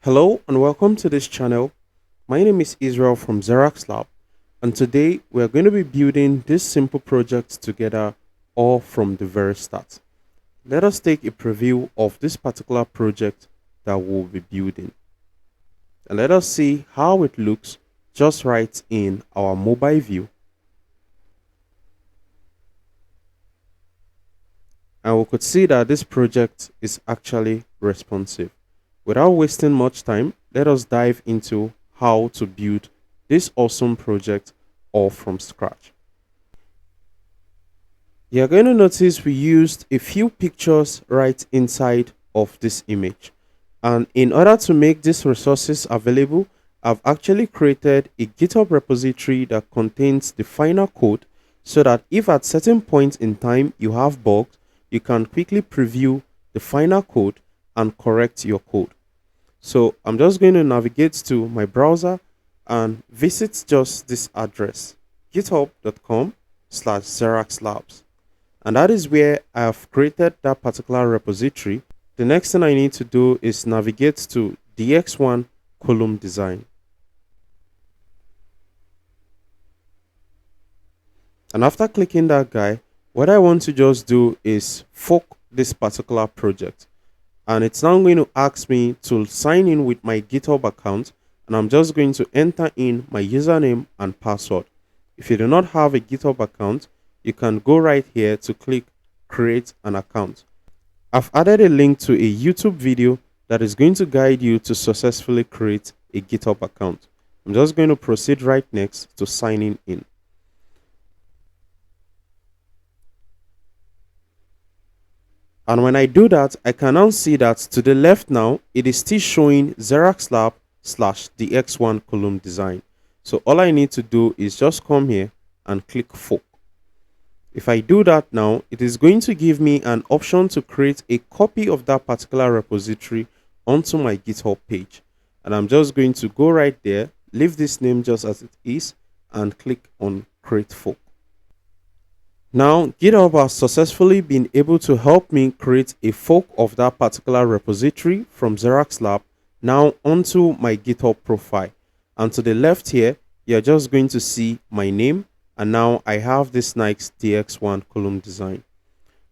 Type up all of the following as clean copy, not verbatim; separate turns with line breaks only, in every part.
Hello and welcome to this channel. My name is Israel from Xeraxlabs, and today we are going to be building this simple project together all from the very start. Let us take a preview of this particular project that we'll be building, and let us see how it looks just right in our mobile view. And we could see that this project is actually responsive. Without wasting much time, let us dive into how to build this awesome project all from scratch. You're going to notice we used a few pictures right inside of this image. And in order to make these resources available, I've actually created a GitHub repository that contains the final code so that if at certain points in time you have bugs, you can quickly preview the final code and correct your code. So I'm just going to navigate to my browser and visit just this address, github.com/Xeraxlabs. And that is where I have created that particular repository. The next thing I need to do is navigate to DX1 column design. And after clicking that guy, what I want to just do is fork this particular project. And it's now going to ask me to sign in with my GitHub account, and I'm just going to enter in my username and password. If you do not have a GitHub account, you can go right here to click create an account. I've added a link to a YouTube video that is going to guide you to successfully create a GitHub account. I'm just going to proceed right next to signing in. And when I do that, I can now see that to the left now, it is still showing Xeraxlabs/DX1 column design. So all I need to do is just come here and click fork. If I do that now, it is going to give me an option to create a copy of that particular repository onto my GitHub page. And I'm just going to go right there, leave this name just as it is, and click on create fork. Now, GitHub has successfully been able to help me create a fork of that particular repository from Xeraxlabs now onto my GitHub profile. And to the left here, you're just going to see my name. And now I have this nice DX1 column design.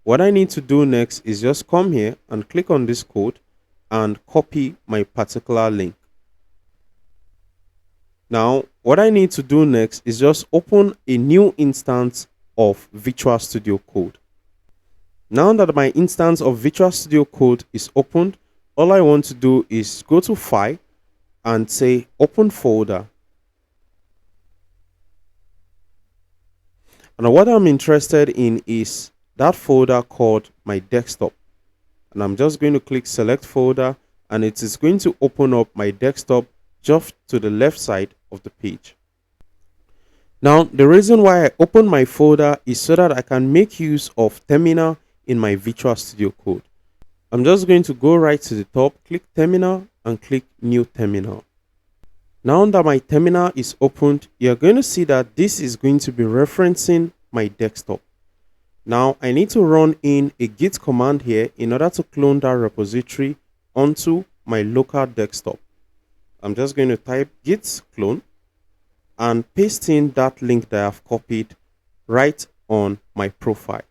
What I need to do next is just come here and click on this code and copy my particular link. Now, what I need to do next is just open a new instance of Visual Studio Code. Now that my instance of Visual Studio Code is opened, all I want to do is go to File and say Open Folder. And what I'm interested in is that folder called my desktop. And I'm just going to click Select Folder, and it is going to open up my desktop just to the left side of the page. Now, the reason why I open my folder is so that I can make use of Terminal in my Visual Studio Code. I'm just going to go right to the top, click Terminal, and click New Terminal. Now that my terminal is opened, you're going to see that this is going to be referencing my desktop. Now, I need to run in a git command here in order to clone that repository onto my local desktop. I'm just going to type git clone and paste in that link that I've copied right on my profile.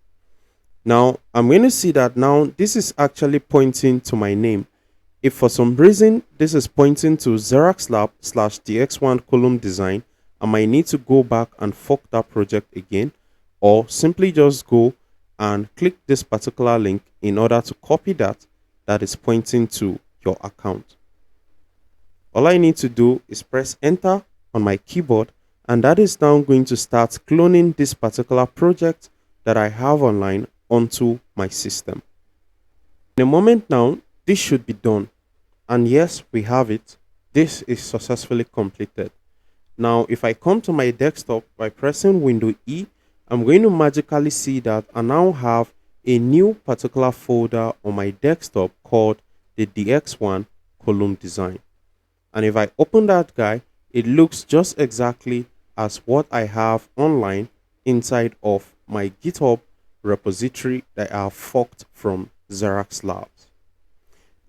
Now, I'm going to see that now this is actually pointing to my name. If for some reason this is pointing to Xeraxlabs/DX1 column design, I might need to go back and fork that project again, or simply just go and click this particular link in order to copy that is pointing to your account. All I need to do is press enter on my keyboard, and that is now going to start cloning this particular project that I have online onto my system. In a moment now, this should be done. And yes, we have it. This is successfully completed. Now, if I come to my desktop by pressing Window E, I'm going to magically see that I now have a new particular folder on my desktop called the DX1 column design. And if I open that guy, it looks just exactly as what I have online inside of my GitHub repository that I have forked from Xeraxlabs.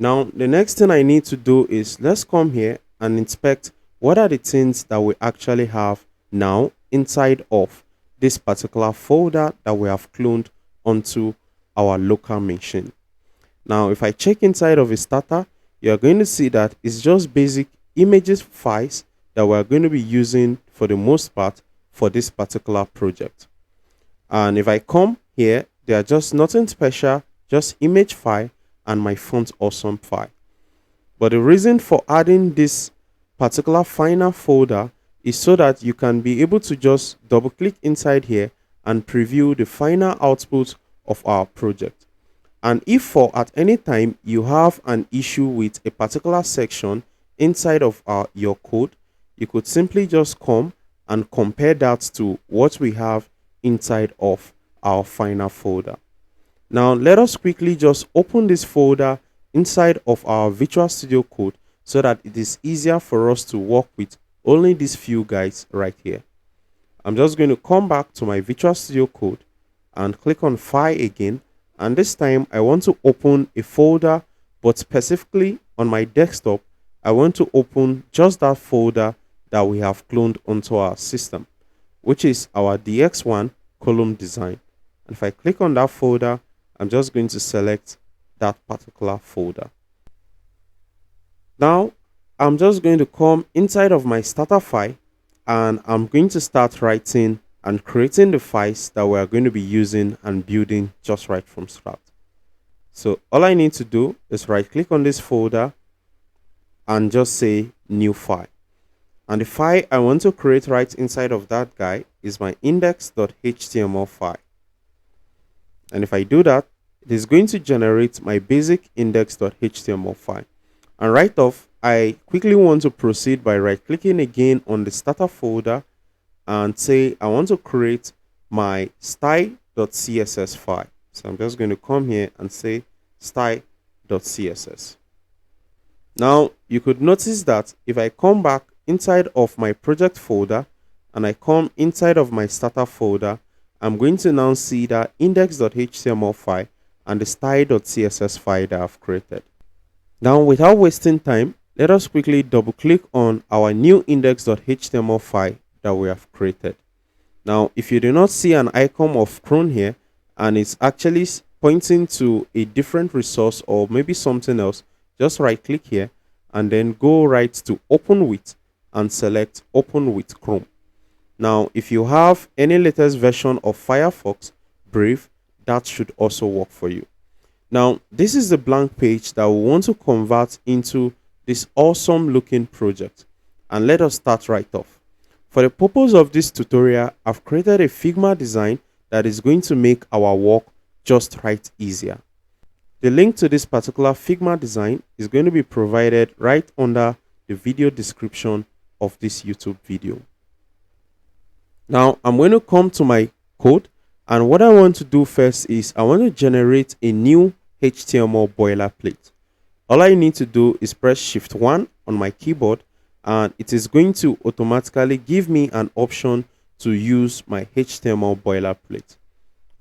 Now, the next thing I need to do is let's come here and inspect what are the things that we actually have now inside of this particular folder that we have cloned onto our local machine. Now, if I check inside of a starter, you're going to see that it's just basic images files that we're going to be using for the most part for this particular project. And if I come here, they are just nothing special, just image file and my font awesome file. But the reason for adding this particular final folder is so that you can be able to just double click inside here and preview the final output of our project. And if for at any time you have an issue with a particular section inside of your code, you could simply just come and compare that to what we have inside of our final folder. Now let us quickly just open this folder inside of our Visual Studio Code so that it is easier for us to work with only these few guys right here. I'm just going to come back to my Visual Studio Code and click on File again, and this time I want to open a folder, but specifically on my desktop I want to open just that folder that we have cloned onto our system, which is our DX1 column design. And if I click on that folder, I'm just going to select that particular folder. Now I'm just going to come inside of my starter file and I'm going to start writing and creating the files that we're going to be using and building just right from start. So all I need to do is right click on this folder and just say new file. And the file I want to create right inside of that guy is my index.html file. And if I do that, it is going to generate my basic index.html file. And right off, I quickly want to proceed by right clicking again on the starter folder and say I want to create my style.css file. So I'm just going to come here and say style.css. Now you could notice that if I come back inside of my project folder and I come inside of my starter folder, I'm going to now see that index.html file and the style.css file that I've created. Now without wasting time, let us quickly double click on our new index.html file that we have created. Now if you do not see an icon of Chrome here and it's actually pointing to a different resource or maybe something else, just right click here and then go right to open with and select open with Chrome. Now if you have any latest version of Firefox, Brave, that should also work for you. Now this is the blank page that we want to convert into this awesome looking project, and let us start right off. For the purpose of this tutorial, I've created a Figma design that is going to make our work just right easier. The link to this particular Figma design is going to be provided right under the video description of this YouTube video. Now I'm going to come to my code, and what I want to do first is I want to generate a new HTML boilerplate. All I need to do is press Shift 1 on my keyboard and it is going to automatically give me an option to use my HTML boilerplate.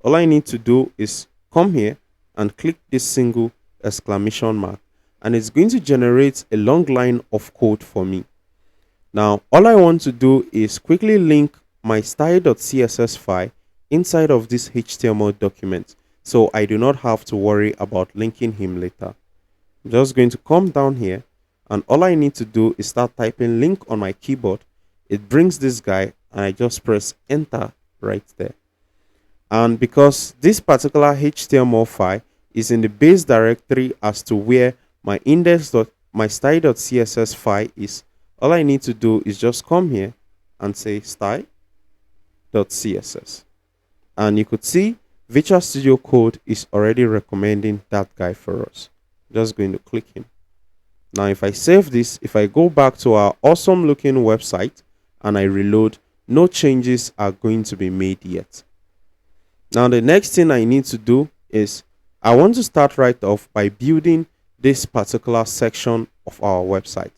All I need to do is come here and click this single exclamation mark, and it's going to generate a long line of code for me. Now all I want to do is quickly link my style.css file inside of this HTML document, so I do not have to worry about linking him later. I'm just going to come down here, and all I need to do is start typing link on my keyboard. It brings this guy and I just press enter right there. And because this particular HTML file is in the base directory as to where my my style.css file is, all I need to do is just come here and say style.css. And you could see Visual Studio Code is already recommending that guy for us. I'm just going to click him. Now if I save this, if I go back to our awesome looking website and I reload, no changes are going to be made yet. Now the next thing I need to do is I want to start right off by building this particular section of our website.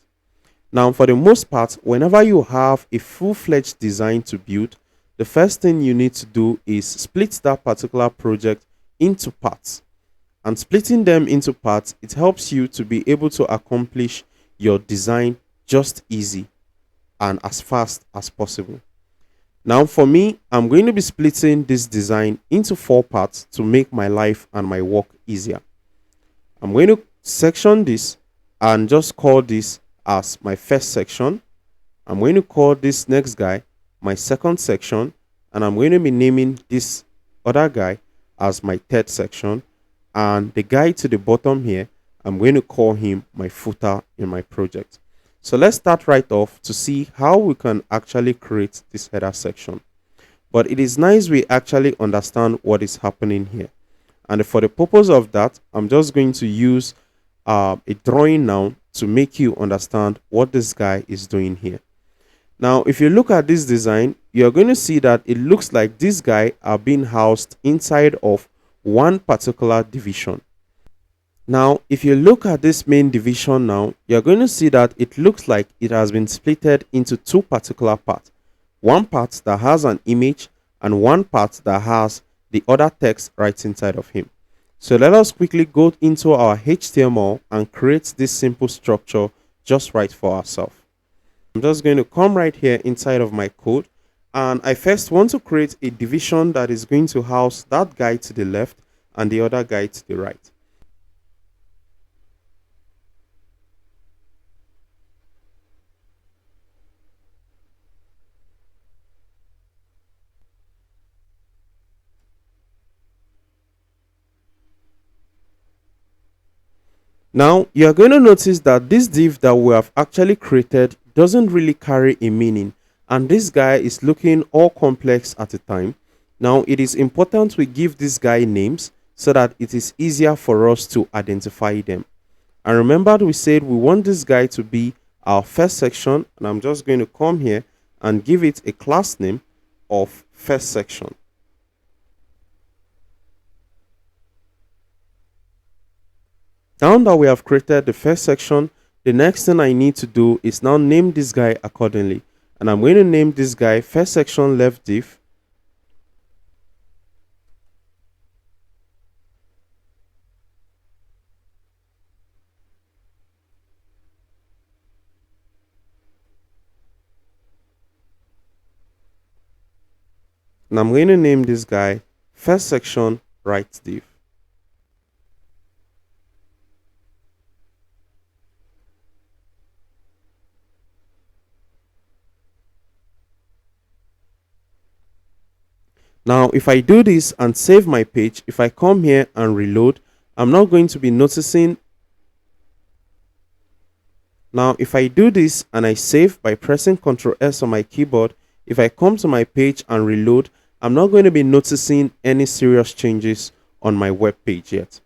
Now for the most part, whenever you have a full-fledged design to build, the first thing you need to do is split that particular project into parts. and splitting them into parts, it helps you to be able to accomplish your design just easy and as fast as possible. Now for me, I'm going to be splitting this design into 4 parts to make my life and my work easier. I'm going to section this and just call this as my first section. I'm going to call this next guy my second section, and I'm going to be naming this other guy as my third section, and the guy to the bottom here, I'm going to call him my footer in my project. So let's start right off to see how we can actually create this header section. But it is nice we actually understand what is happening here. And for the purpose of that, I'm just going to use a drawing now to make you understand what this guy is doing here. Now, if you look at this design, you're going to see that it looks like this guy are being housed inside of one particular division. Now, if you look at this main division now, you're going to see that it looks like it has been splitted into 2 particular parts. One part that has an image and one part that has the other text right inside of him. So let us quickly go into our HTML and create this simple structure just right for ourselves. I'm just going to come right here inside of my code, and I first want to create a division that is going to house that guy to the left and the other guy to the right. Now, you're going to notice that this div that we have actually created doesn't really carry a meaning, and this guy is looking all complex at a time. Now, it is important we give this guy names so that it is easier for us to identify them. And remember, we said we want this guy to be our first section, and I'm just going to come here and give it a class name of first section. Now that we have created the first section, the next thing I need to do is now name this guy accordingly. And I'm going to name this guy first section left div. And I'm going to name this guy first section right div. Now, if I do this and save my page, if I come here and reload, I'm not going to be noticing. Now, if I do this and I save by pressing Ctrl S on my keyboard, if I come to my page and reload, I'm not going to be noticing any serious changes on my web page yet.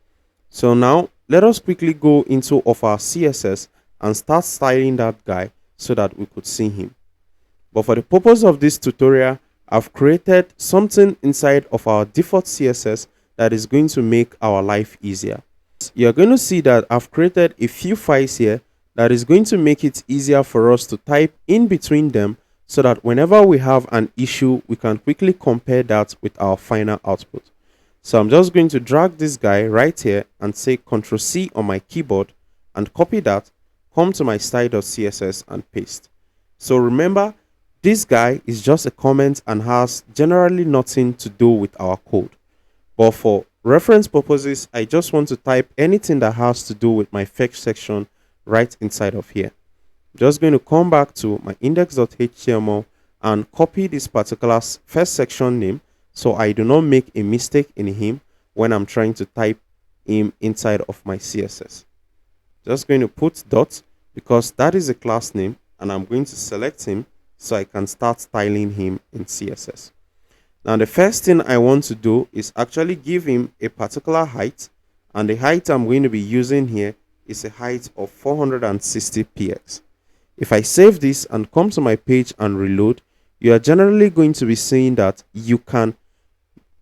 So now, let us quickly go into our CSS and start styling that guy so that we could see him. But for the purpose of this tutorial, I've created something inside of our default CSS that is going to make our life easier. You're going to see that I've created a few files here that is going to make it easier for us to type in between them so that whenever we have an issue, we can quickly compare that with our final output. So I'm just going to drag this guy right here and say Ctrl C on my keyboard and copy that, come to my style.css and paste. So remember, this guy is just a comment and has generally nothing to do with our code. But for reference purposes, I just want to type anything that has to do with my fetch section right inside of here. I'm just going to come back to my index.html and copy this particular first section name so I do not make a mistake in him when I'm trying to type him inside of my CSS. Just going to put dot because that is a class name, and I'm going to select him so I can start styling him in CSS. Now the first thing I want to do is actually give him a particular height, and the height I'm going to be using here is a height of 460 px. If I save this and come to my page and reload, you are generally going to be seeing that you can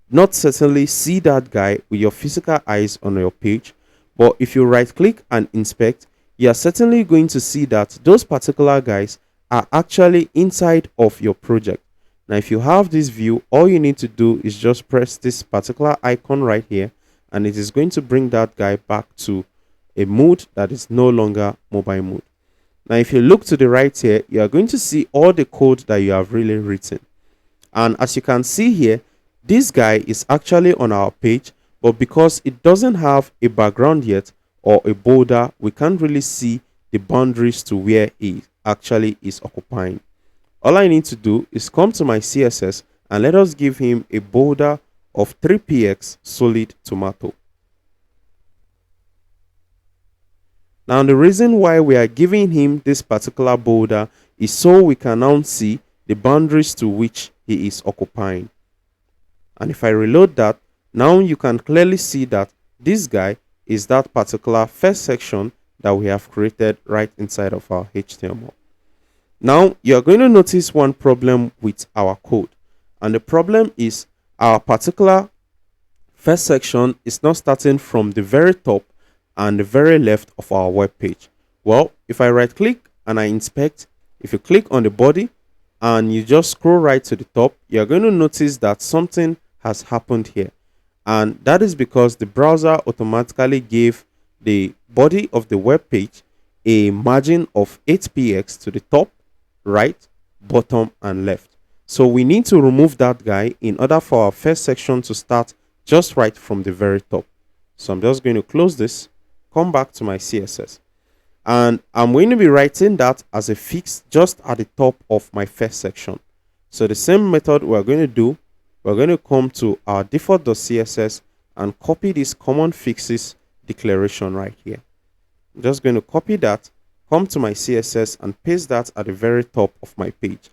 not certainly see that guy with your physical eyes on your page, but if you right click and inspect, you are certainly going to see that those particular guys are actually inside of your project. Now, if you have this view, all you need to do is just press this particular icon right here, and it is going to bring that guy back to a mode that is no longer mobile mode. Now, if you look to the right here, you are going to see all the code that you have really written. And as you can see here, this guy is actually on our page, but because it doesn't have a background yet or a border, we can't really see the boundaries to where it actually is occupying. All I need to do is come to my CSS and let us give him a border of 3px solid tomato. Now, the reason why we are giving him this particular border is so we can now see the boundaries to which he is occupying. And if I reload that, now you can clearly see that this guy is that particular first section that we have created right inside of our HTML. Now, you're going to notice one problem with our code. And the problem is our particular first section is not starting from the very top and the very left of our web page. Well, if I right click and I inspect, if you click on the body and you just scroll right to the top, you're going to notice that something has happened here. And that is because the browser automatically gave the body of the web page a margin of 8px to the top, right, bottom, and left. So we need to remove that guy in order for our first section to start just right from the very top. So I'm just going to close this, come back to my CSS, and I'm going to be writing that as a fix just at the top of my first section. So the same method we're going to do, we're going to come to our default.css and copy this common fixes declaration right here. I'm just going to copy that, come to my CSS and paste that at the very top of my page.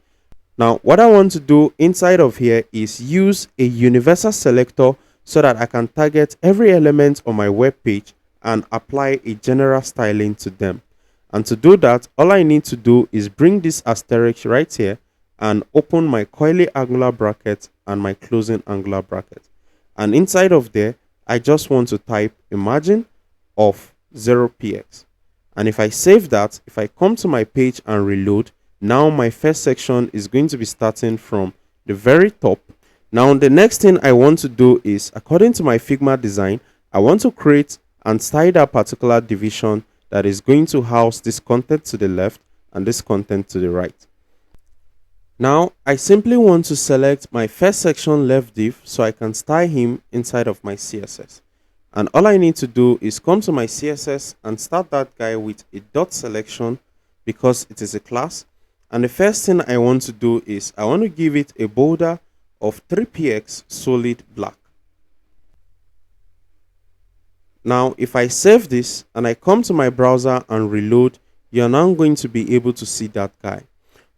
Now, what I want to do inside of here is use a universal selector so that I can target every element on my web page and apply a general styling to them. And to do that, all I need to do is bring this asterisk right here and open my curly angular bracket and my closing angular bracket. And inside of there, I just want to type a margin of 0px. And if I save that, if I come to my page and reload, now my first section is going to be starting from the very top. Now, the next thing I want to do is, according to my Figma design, I want to create and style that particular division that is going to house this content to the left and this content to the right. Now, I simply want to select my first section left div so I can style him inside of my CSS. And all I need to do is come to my CSS and start that guy with a dot selection because it is a class. And the first thing I want to do is I want to give it a border of 3px solid black. Now, if I save this and I come to my browser and reload, you're now going to be able to see that guy.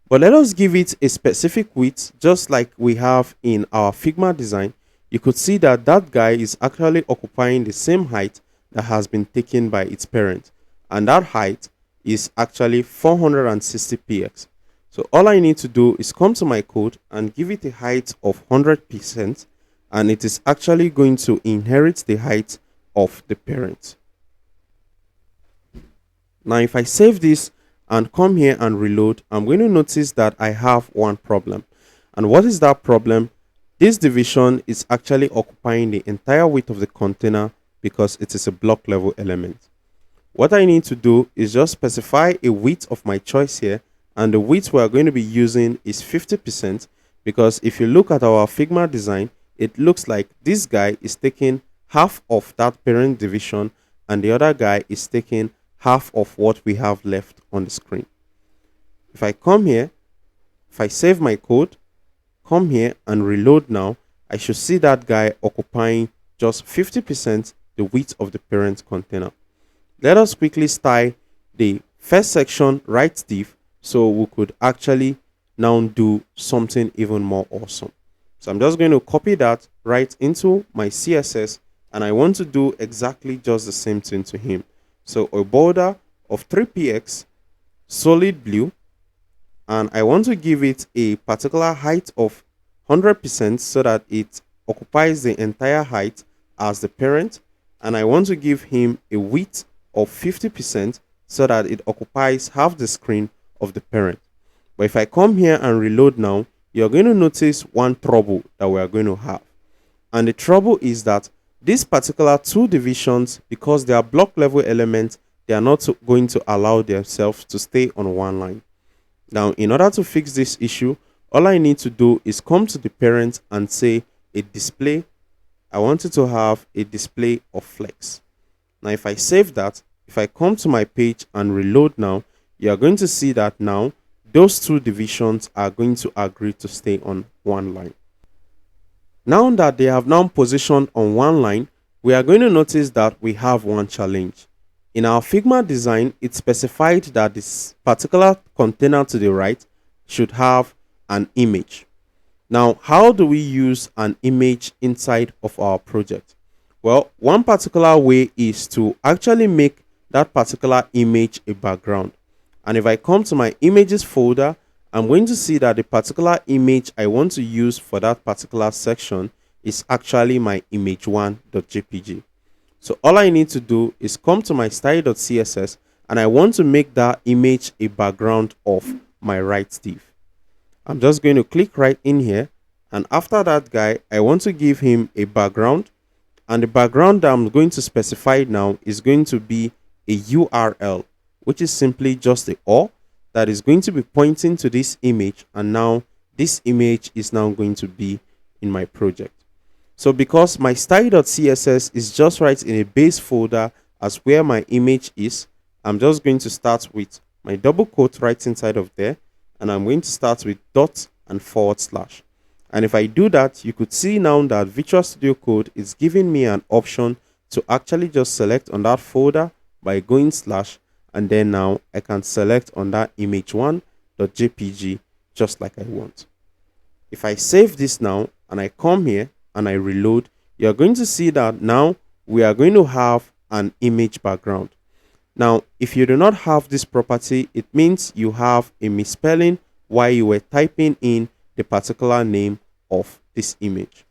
But let us give it a specific width, just like we have in our Figma design. You could see that that guy is actually occupying the same height that has been taken by its parent. And that height is actually 460px. So all I need to do is come to my code and give it a height of 100%. And it is actually going to inherit the height of the parent. Now, if I save this and come here and reload, I'm going to notice that I have one problem. And what is that problem? This division is actually occupying the entire width of the container because it is a block level element. What I need to do is just specify a width of my choice here, and the width we are going to be using is 50%, because if you look at our Figma design, it looks like this guy is taking half of that parent division and the other guy is taking half of what we have left on the screen. If I come here, if I save my code, come here and reload now, I should see that guy occupying just 50% the width of the parent container. Let us quickly style the first section right div so we could actually now do something even more awesome. So I'm just going to copy that right into my CSS, and I want to do exactly just the same thing to him. So a border of 3px solid blue, and I want to give it a particular height of 100% so that it occupies the entire height as the parent, and I want to give him a width of 50% so that it occupies half the screen of the parent. But if I come here and reload now, you're going to notice one trouble that we are going to have. And the trouble is that these particular two divisions, because they are block level elements, they are not going to allow themselves to stay on one line. Now, in order to fix this issue, all I need to do is come to the parent and say a display. I want it to have a display of flex. Now, if I save that, if I come to my page and reload now, you are going to see that now those two divisions are going to agree to stay on one line. Now that they have now positioned on one line, we are going to notice that we have one challenge. In our Figma design, it specified that this particular container to the right should have an image. Now, how do we use an image inside of our project? Well, one particular way is to actually make that particular image a background. And if I come to my images folder, I'm going to see that the particular image I want to use for that particular section is actually my image1.jpg. So all I need to do is come to my style.css and I want to make that image a background of my right div. I'm just going to click right in here, and after that guy, I want to give him a background, and the background that I'm going to specify now is going to be a URL, which is simply just a URL that is going to be pointing to this image, and now this image is now going to be in my project. So because my style.css is just right in a base folder as where my image is, I'm just going to start with my double quote right inside of there, and I'm going to start with dot and /. And if I do that, you could see now that Visual Studio Code is giving me an option to actually just select on that folder by going / and then now I can select on that image1.jpg just like I want. If I save this now and I come here and I reload, you're going to see that now we are going to have an image background. Now, if you do not have this property, it means you have a misspelling while you were typing in the particular name of this image.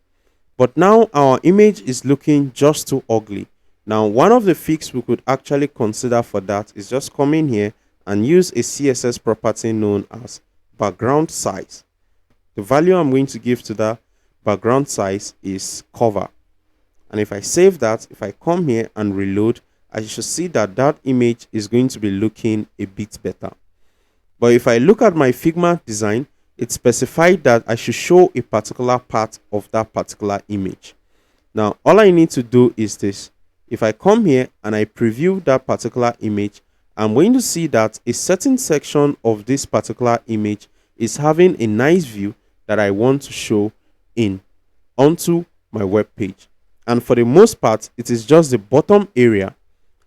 But now our image is looking just too ugly. Now, one of the fixes we could actually consider for that is just come in here and use a CSS property known as background size. The value I'm going to give to that background size is cover. And if I save that, if I come here and reload, I should see that that image is going to be looking a bit better. But if I look at my Figma design, it specified that I should show a particular part of that particular image. Now, all I need to do is this. If I come here and I preview that particular image, I'm going to see that a certain section of this particular image is having a nice view that I want to show in onto my web page. And for the most part, it is just the bottom area.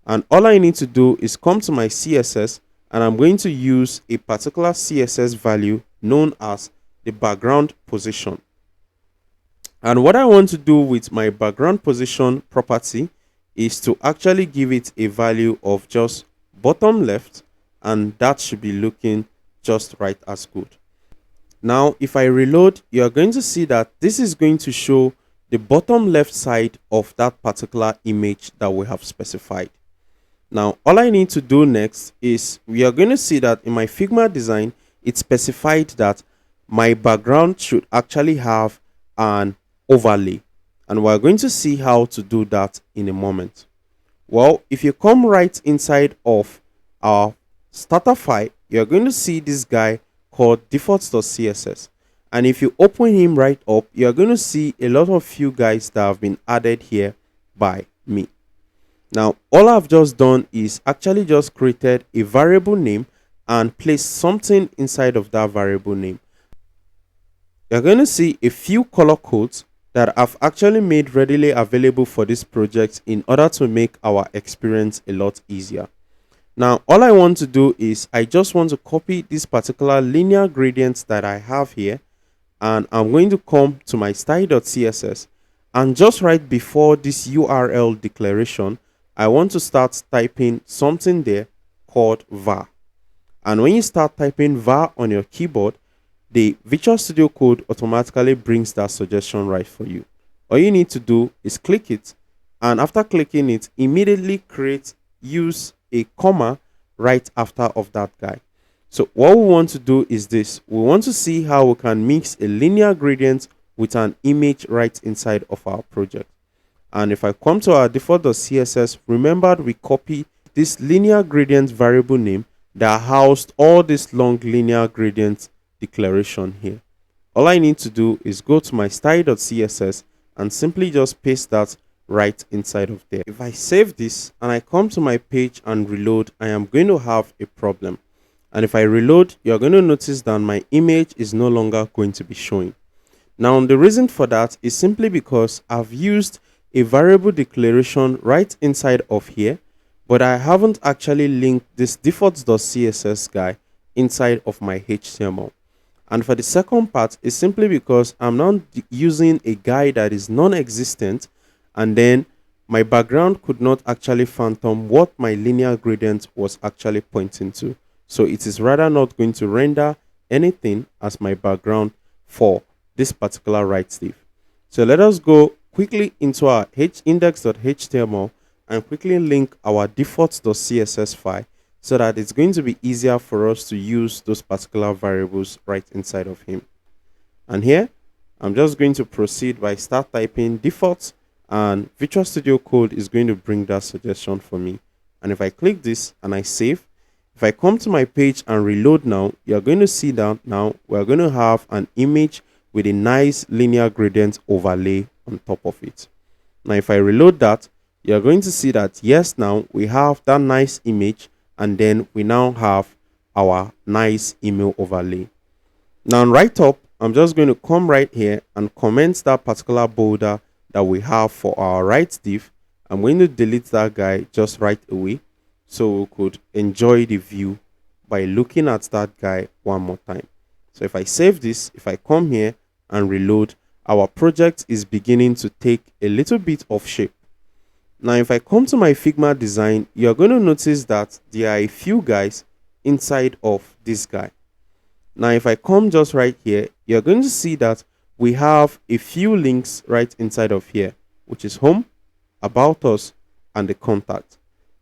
And all I need to do is come to my CSS, and I'm going to use a particular CSS value known as the background position. And what I want to do with my background position property is to actually give it a value of just bottom left, and that should be looking just right as good. Now, if I reload, you are going to see that this is going to show the bottom left side of that particular image that we have specified. Now, all I need to do next is we are going to see that in my Figma design, it specified that my background should actually have an overlay. And we're going to see how to do that in a moment. Well, if you come right inside of our starter file, you're going to see this guy called defaults.css. And if you open him right up, you're going to see a lot of few guys that have been added here by me. Now, all I've just done is actually just created a variable name and placed something inside of that variable name. You're going to see a few color codes that I've actually made readily available for this project in order to make our experience a lot easier. Now, all I want to do is I just want to copy this particular linear gradient that I have here, and I'm going to come to my style.css, and just right before this URL declaration, I want to start typing something there called var. And when you start typing var on your keyboard, the Visual Studio Code automatically brings that suggestion right for you. All you need to do is click it, and after clicking it, immediately use a comma right after of that guy. So what we want to do is this. We want to see how we can mix a linear gradient with an image right inside of our project. And if I come to our default.css, remember we copy this linear gradient variable name that housed all this long linear gradient declaration here. All I need to do is go to my style.css and simply just paste that right inside of there. If I save this and I come to my page and reload, I am going to have a problem. And if I reload, you're going to notice that my image is no longer going to be showing. Now, the reason for that is simply because I've used a variable declaration right inside of here, but I haven't actually linked this defaults.css guy inside of my HTML. And for the second part is simply because I'm not using a guy that is non-existent, and then my background could not actually phantom what my linear gradient was actually pointing to. So it is rather not going to render anything as my background for this particular right div. So let us go quickly into our index.html and quickly link our defaults.css file so that it's going to be easier for us to use those particular variables right inside of him. And here, I'm just going to proceed by start typing defaults, and Visual Studio Code is going to bring that suggestion for me. And if I click this and I save, if I come to my page and reload now, you're going to see that now we're going to have an image with a nice linear gradient overlay on top of it. Now, if I reload that, you're going to see that yes, now we have that nice image, and then we now have our nice email overlay. Now, right up, I'm just going to come right here and comment that particular border that we have for our right div. I'm going to delete that guy just right away so we could enjoy the view by looking at that guy one more time. So if I save this, if I come here and reload, our project is beginning to take a little bit of shape. Now, if I come to my Figma design, you're going to notice that there are a few guys inside of this guy. Now, if I come just right here, you're going to see that we have a few links right inside of here, which is home, about us, and the contact.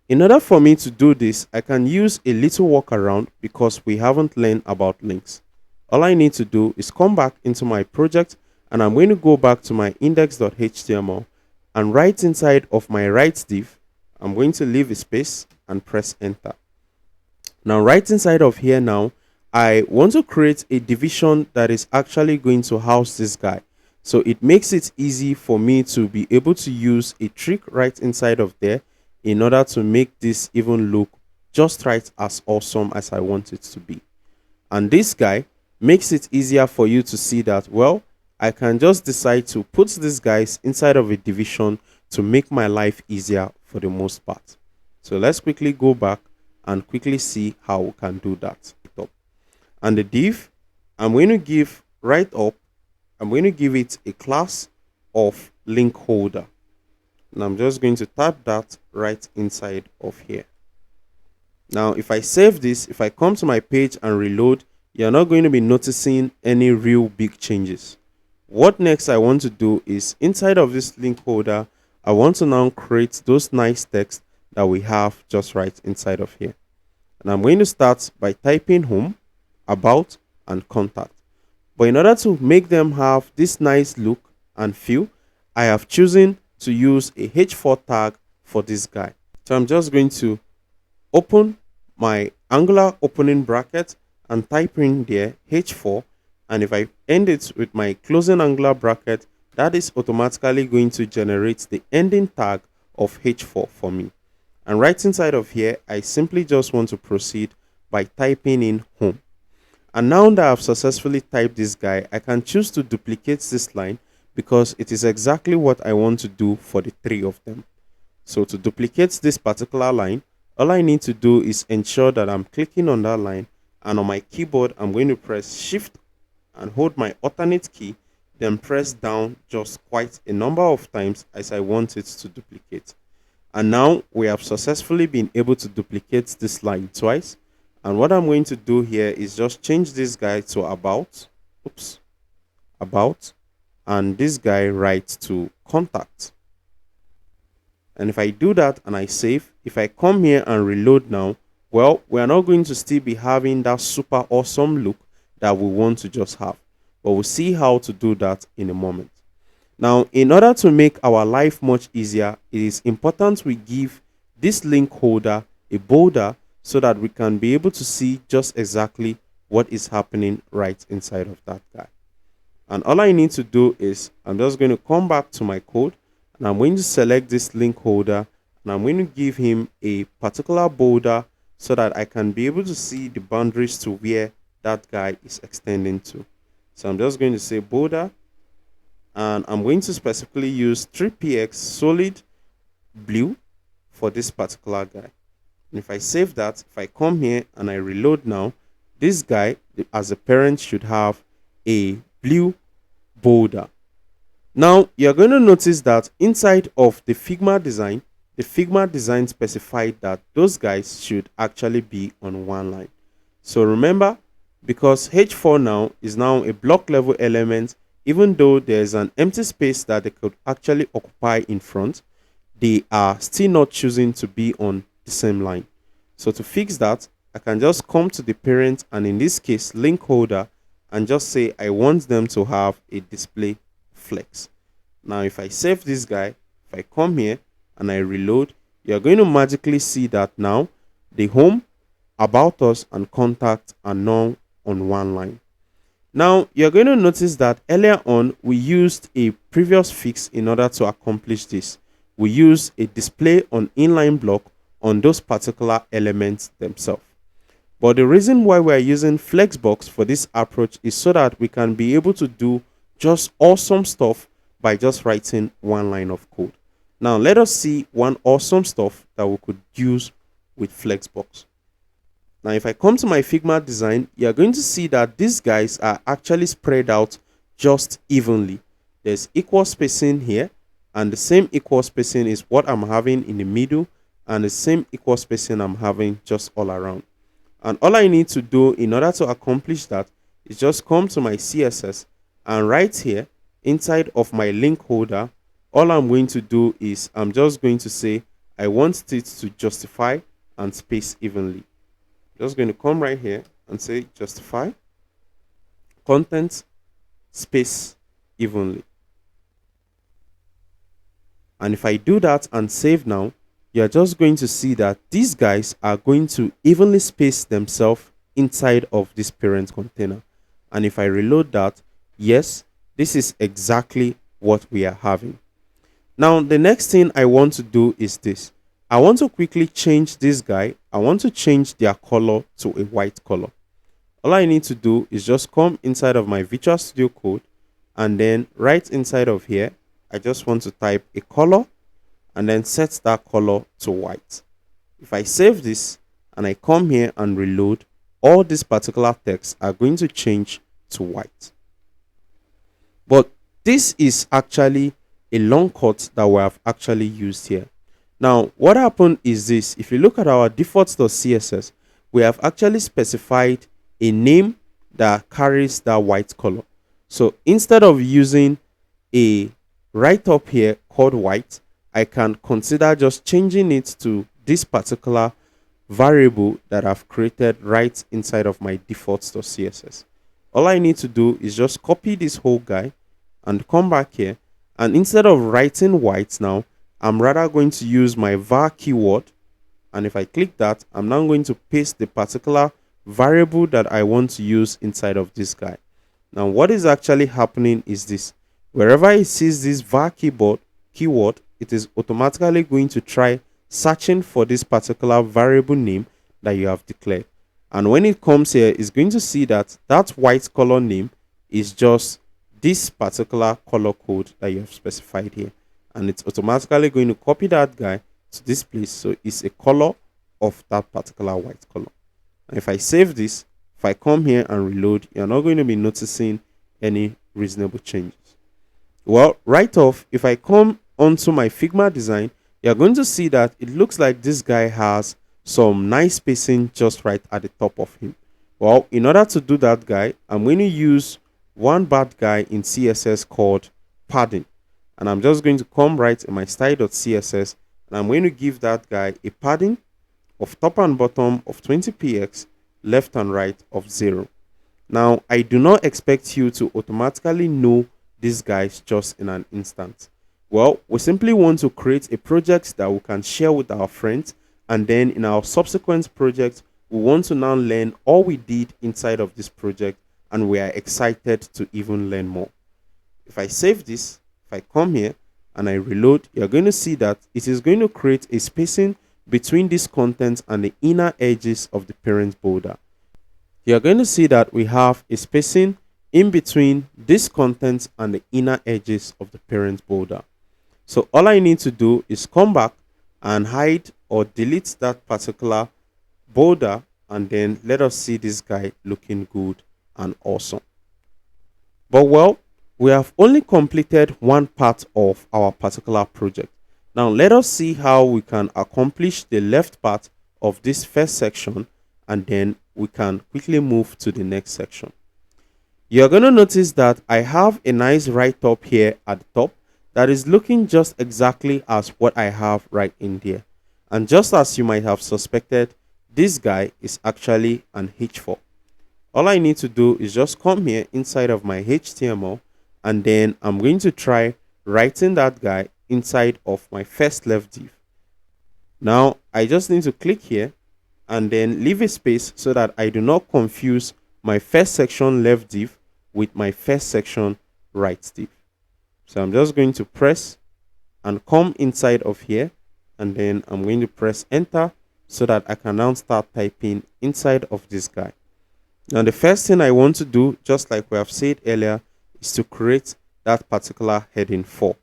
In order for me to do this, I can use a little workaround because we haven't learned about links. All I need to do is come back into my project, and I'm going to go back to my index.html, and right inside of my right div, I'm going to leave a space and press enter. Now, right inside of here now, I want to create a division that is actually going to house this guy. So it makes it easy for me to be able to use a trick right inside of there in order to make this even look just right as awesome as I want it to be. And this guy makes it easier for you to see that, well, I can just decide to put these guys inside of a division to make my life easier for the most part. So let's quickly go back and quickly see how we can do that. And the div, I'm going to give right up, I'm going to give it a class of link holder. And I'm just going to tap that right inside of here. Now, if I save this, if I come to my page and reload, you're not going to be noticing any real big changes. What next I want to do is inside of this link holder, I want to now create those nice text that we have just right inside of here. And I'm going to start by typing home, about, and contact. But in order to make them have this nice look and feel, I have chosen to use a H4 tag for this guy. So I'm just going to open my angular opening bracket and type in there H4. And if I end it with my closing angular bracket, that is automatically going to generate the ending tag of H4 for me. And right inside of here, I simply just want to proceed by typing in home. And now that I've successfully typed this guy, I can choose to duplicate this line because it is exactly what I want to do for the three of them. So to duplicate this particular line, all I need to do is ensure that I'm clicking on that line, and on my keyboard, I'm going to press Shift and hold my alternate key, then press down just quite a number of times as I want it to duplicate. And now we have successfully been able to duplicate this line twice. And what I'm going to do here is just change this guy to about, and this guy right to contact. And if I do that and I save, if I come here and reload now, well, we're not going to still be having that super awesome look that we want to just have. But we'll see how to do that in a moment. Now, in order to make our life much easier, it is important we give this link holder a border so that we can be able to see just exactly what is happening right inside of that guy. And all I need to do is I'm just going to come back to my code, and I'm going to select this link holder, and I'm going to give him a particular border so that I can be able to see the boundaries to where that guy is extending to. So I'm just going to say border, and I'm going to specifically use 3px solid blue for this particular guy. And if I save that, if I come here and I reload now, this guy as a parent should have a blue border. Now you're going to notice that inside of the Figma design specified that those guys should actually be on one line. So remember, because H4 now is now a block level element, even though there's an empty space that they could actually occupy in front, they are still not choosing to be on the same line. So to fix that, I can just come to the parent, and in this case link holder, and just say I want them to have a display flex. Now if I save this guy, if I come here and I reload, you're going to magically see that now the home, about us, and contact are now on one line. Now you're going to notice that earlier on we used a previous fix in order to accomplish this. We use a display on inline block on those particular elements themselves. But the reason why we're using Flexbox for this approach is so that we can be able to do just awesome stuff by just writing one line of code. Now let us see one awesome stuff that we could use with Flexbox. Now if I come to my Figma design, you're going to see that these guys are actually spread out just evenly. There's equal spacing here, and the same equal spacing is what I'm having in the middle, and the same equal spacing I'm having just all around. And all I need to do in order to accomplish that is just come to my CSS, and right here inside of my link holder, all I'm going to do is I'm just going to say I want it to justify and space evenly. Just going to come right here and say justify content space evenly. And if I do that and save now, you're just going to see that these guys are going to evenly space themselves inside of this parent container. And if I reload that, yes, this is exactly what we are having. Now the next thing I want to do is this. I want to quickly change this guy. I want to change their color to a white color. All I need to do is just come inside of my Visual Studio Code, and then right inside of here, I just want to type a color and then set that color to white. If I save this and I come here and reload, all these particular texts are going to change to white. But this is actually a long cut that we have actually used here. Now, what happened is this. If you look at our defaults.css, we have actually specified a name that carries that white color. So instead of using a right up here called white, I can consider just changing it to this particular variable that I've created right inside of my defaults.css. All I need to do is just copy this whole guy and come back here, and instead of writing white now, I'm rather going to use my var keyword, and if I click that, I'm now going to paste the particular variable that I want to use inside of this guy. Now what is actually happening is this. Wherever it sees this var keyword, it is automatically going to try searching for this particular variable name that you have declared. And when it comes here, it's going to see that that white color name is just this particular color code that you have specified here. And it's automatically going to copy that guy to this place. So it's a color of that particular white color. And if I save this, if I come here and reload, you're not going to be noticing any reasonable changes. Well, right off, if I come onto my Figma design, you're going to see that it looks like this guy has some nice spacing just right at the top of him. Well, in order to do that guy, I'm going to use one bad guy in CSS called padding. And I'm just going to come right in my style.css, and I'm going to give that guy a padding of top and bottom of 20px, left and right of 0. Now, I do not expect you to automatically know these guys just in an instant? Well, we simply want to create a project that we can share with our friends, and then in our subsequent project, we want to now learn all we did inside of this project, and we are excited to even learn more. If I save this, if I come here and I reload, you're going to see that it is going to create a spacing between this content and the inner edges of the parent border. You're going to see that we have a spacing in between this content and the inner edges of the parent border. So all I need to do is come back and hide or delete that particular border, and then let us see this guy looking good and awesome. But well, we have only completed one part of our particular project. Now let us see how we can accomplish the left part of this first section, and then we can quickly move to the next section. You're going to notice that I have a nice write-up here at the top that is looking just exactly as what I have right in there. And just as you might have suspected, this guy is actually an H4. All I need to do is just come here inside of my HTML, and then I'm going to try writing that guy inside of my first left div. Now I just need to click here and then leave a space so that I do not confuse my first section left div with my first section right div. So I'm just going to press and come inside of here, and then I'm going to press enter so that I can now start typing inside of this guy. Now the first thing I want to do, just like we have said earlier, is to create that particular heading 4.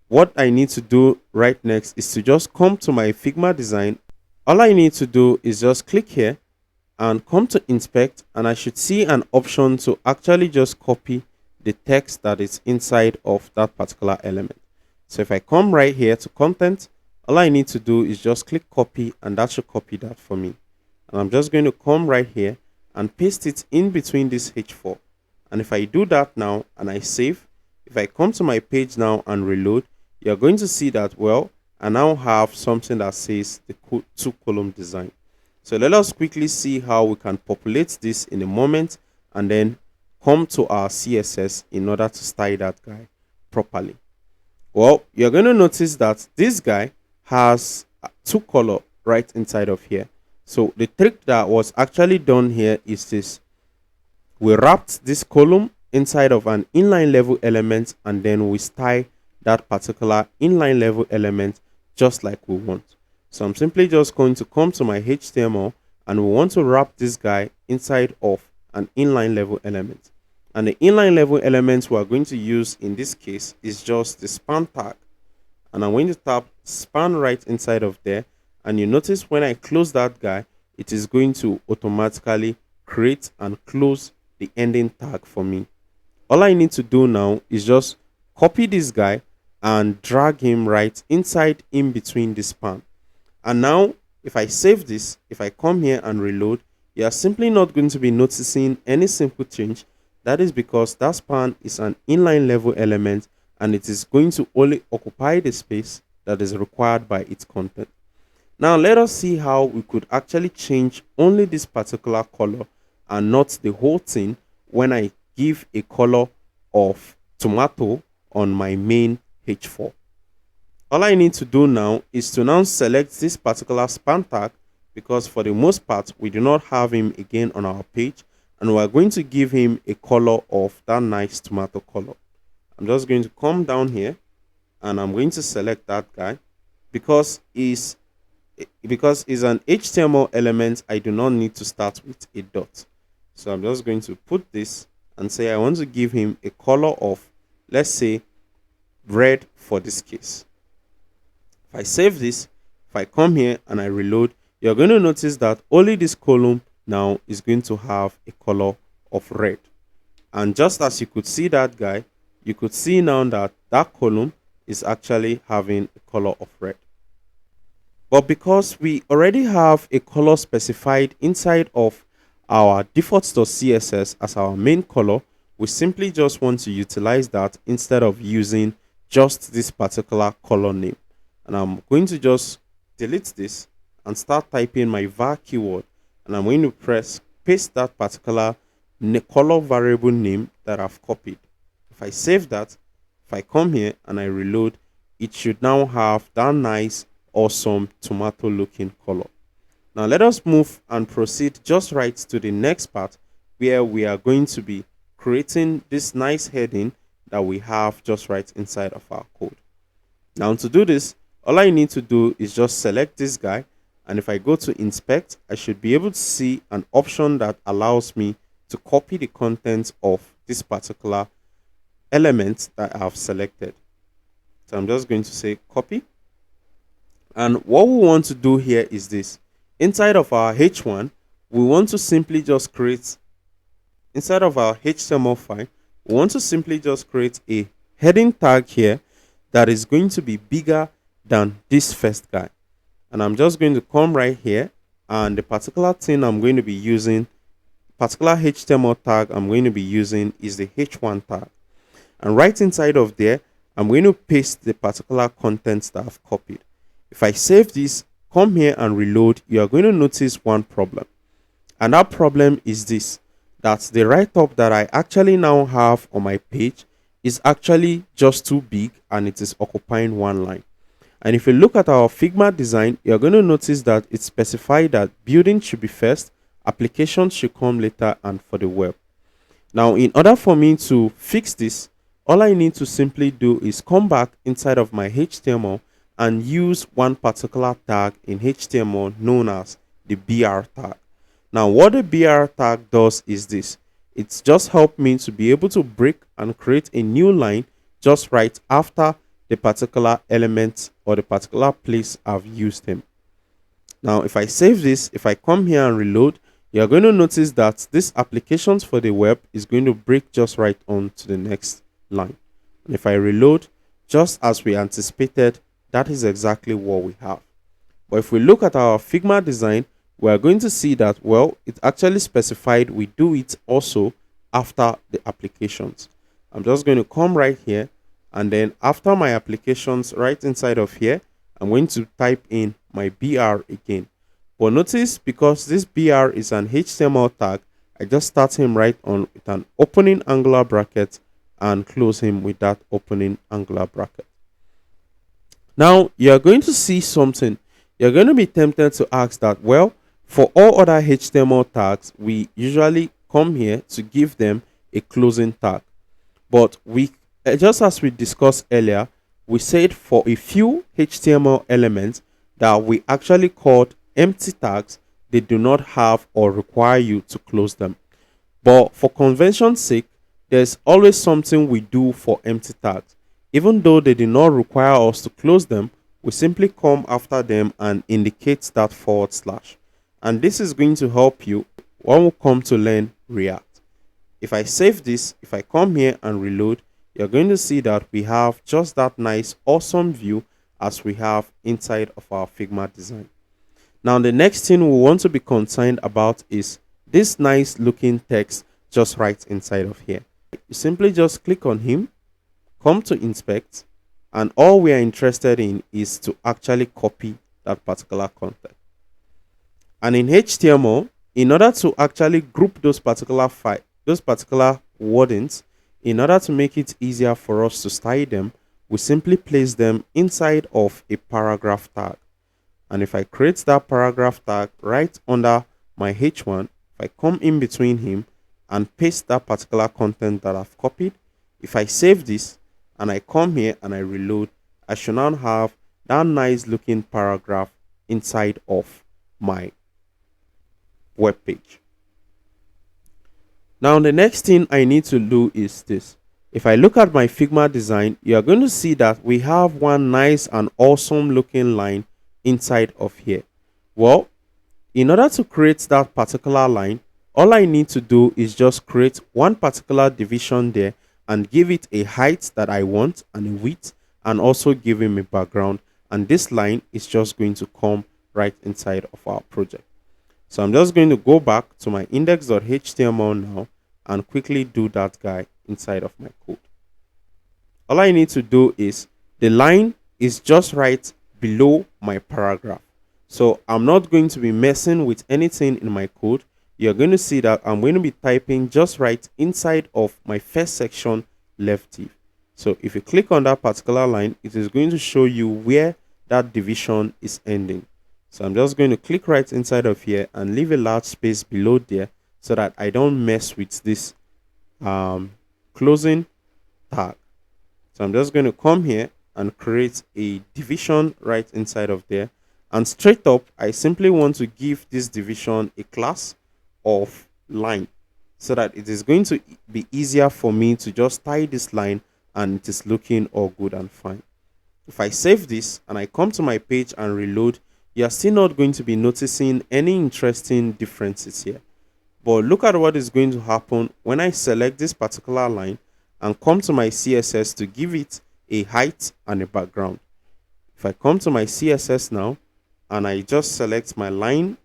What I need to do right next is to just come to my Figma Design. All I need to do is just click here and come to inspect, and I should see an option to actually just copy the text that is inside of that particular element. So if I come right here to content, all I need to do is just click copy, and that should copy that for me. And I'm just going to come right here and paste it in between this H4. And if I do that now and I save, if I come to my page now and reload, you're going to see that, well, I now have something that says the 2-column design. So let us quickly see how we can populate this in a moment, and then come to our CSS in order to style that guy properly. Well, you're going to notice that this guy has 2 colors right inside of here. So the trick that was actually done here is this. We wrapped this column inside of an inline level element, and then we style that particular inline level element just like we want. So I'm simply just going to come to my HTML, and we want to wrap this guy inside of an inline level element. And the inline level element we are going to use in this case is just the span tag. And I'm going to tap span right inside of there. And you notice when I close that guy, it is going to automatically create and close the ending tag for me. All I need to do now is just copy this guy and drag him right inside in between the span. And now if I save this, if I come here and reload, you are simply not going to be noticing any simple change. That is because that span is an inline level element, and it is going to only occupy the space that is required by its content. Now let us see how we could actually change only this particular color and not the whole thing when I give a color of tomato on my main H4. All I need to do now is to now select this particular span tag, because for the most part we do not have him again on our page, and we're going to give him a color of that nice tomato color. I'm just going to come down here and I'm going to select that guy because he's an HTML element. I do not need to start with a dot. So I'm just going to put this and say I want to give him a color of, let's say, red for this case. If I save this, if I come here and I reload, you're going to notice that only this column now is going to have a color of red. And just as you could see that guy, you could see now that that column is actually having a color of red. But because we already have a color specified inside of our default.css as our main color, we simply just want to utilize that instead of using just this particular color name. And I'm going to just delete this and start typing my var keyword, and I'm going to paste that particular color variable name that I've copied. If I save that, If I come here and I reload, it should now have that nice, awesome tomato looking color. Now let us move and proceed just right to the next part, where we are going to be creating this nice heading that we have just right inside of our code. Now to do this, all I need to do is just select this guy, and if I go to inspect, I should be able to see an option that allows me to copy the contents of this particular element that I have selected. So I'm just going to say copy. And what we want to do here is this. Inside of our H1, we want to simply just create, inside of our HTML file, we want to simply just create a heading tag here that is going to be bigger than this first guy. And I'm just going to come right here, and the particular thing I'm going to be using, particular HTML tag I'm going to be using is the H1 tag. And right inside of there, I'm going to paste the particular contents that I've copied. If I save this, come here and reload, you are going to notice one problem. And that problem is this, that the write-up that I actually now have on my page is actually just too big and it is occupying one line. And if you look at our Figma design, you're going to notice that it specifies that building should be first, applications should come later, and for the web. Now, in order for me to fix this, all I need to simply do is come back inside of my HTML and use one particular tag in HTML known as the BR tag. Now, what the BR tag does is this. It's just helped me to be able to break and create a new line just right after the particular element or the particular place I've used them. Now, if I save this, if I come here and reload, you're going to notice that this applications for the web is going to break just right on to the next line. And if I reload, just as we anticipated, that is exactly what we have. But if we look at our Figma design, we are going to see that, well, it actually specified we do it also after the applications. I'm just going to come right here, and then after my applications, right inside of here, I'm going to type in my BR again. But notice, because this BR is an HTML tag, I just start him right on with an opening angular bracket and close him with that opening angular bracket. Now, you're going to see something. You're going to be tempted to ask that, well, for all other HTML tags, we usually come here to give them a closing tag. But we, just as we discussed earlier, we said for a few HTML elements that we actually called empty tags, they do not have or require you to close them. But for convention's sake, there's always something we do for empty tags. Even though they do not require us to close them, we simply come after them and indicate that /. And this is going to help you when we come to learn React. If I save this, if I come here and reload, you're going to see that we have just that nice, awesome view as we have inside of our Figma design. Now, the next thing we want to be concerned about is this nice looking text just right inside of here. You simply just click on him, come to inspect, and all we are interested in is to actually copy that particular content. And in HTML, in order to actually group those particular wordings, in order to make it easier for us to style them, we simply place them inside of a paragraph tag. And if I create that paragraph tag right under my H1, if I come in between him and paste that particular content that I've copied, if I save this and I come here and I reload, I should now have that nice looking paragraph inside of my web page. Now, the next thing I need to do is this. If I look at my Figma design, you are going to see that we have one nice and awesome looking line inside of here. Well, in order to create that particular line, all I need to do is just create one particular division there and give it a height that I want and a width, and also give him a background. And this line is just going to come right inside of our project. So I'm just going to go back to my index.html now and quickly do that guy inside of my code. All I need to do is the line is just right below my paragraph. So I'm not going to be messing with anything in my code. You're going to see that I'm going to be typing just right inside of my first section left div. So if you click on that particular line, it is going to show you where that division is ending. So I'm just going to click right inside of here and leave a large space below there so that I don't mess with this closing tag. So I'm just going to come here and create a division right inside of there. And straight up, I simply want to give this division a class of line so that it is going to be easier for me to just tie this line and it is looking all good and fine. If I save this and I come to my page and reload, you are still not going to be noticing any interesting differences here. But look at what is going to happen when I select this particular line and come to my CSS to give it a height and a background. If I come to my CSS now and I just select my line,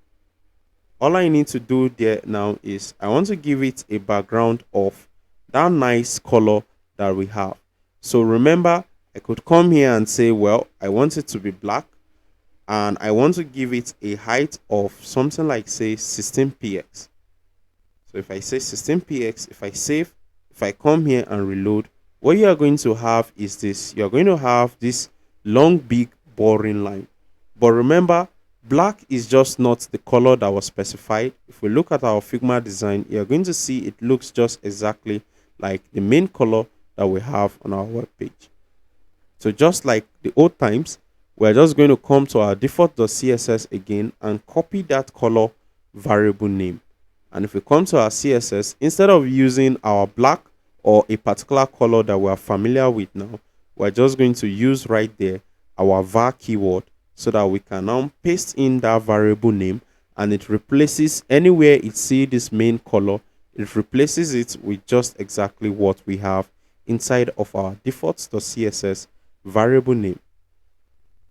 all I need to do there now is I want to give it a background of that nice color that we have. So remember, I could come here and say, well, I want it to be black and I want to give it a height of something like, say, 16px. So if I say 16px, if I save, if I come here and reload, what you are going to have is this. You are going to have this long, big, boring line. But remember, black is just not the color that was specified. If we look at our Figma design, you're going to see it looks just exactly like the main color that we have on our web page. So just like the old times, we're just going to come to our default.css again and copy that color variable name. And if we come to our CSS, instead of using our black or a particular color that we are familiar with now, we're just going to use right there our var keyword so that we can now paste in that variable name and it replaces anywhere it see this main color, it replaces it with just exactly what we have inside of our defaults.css variable name.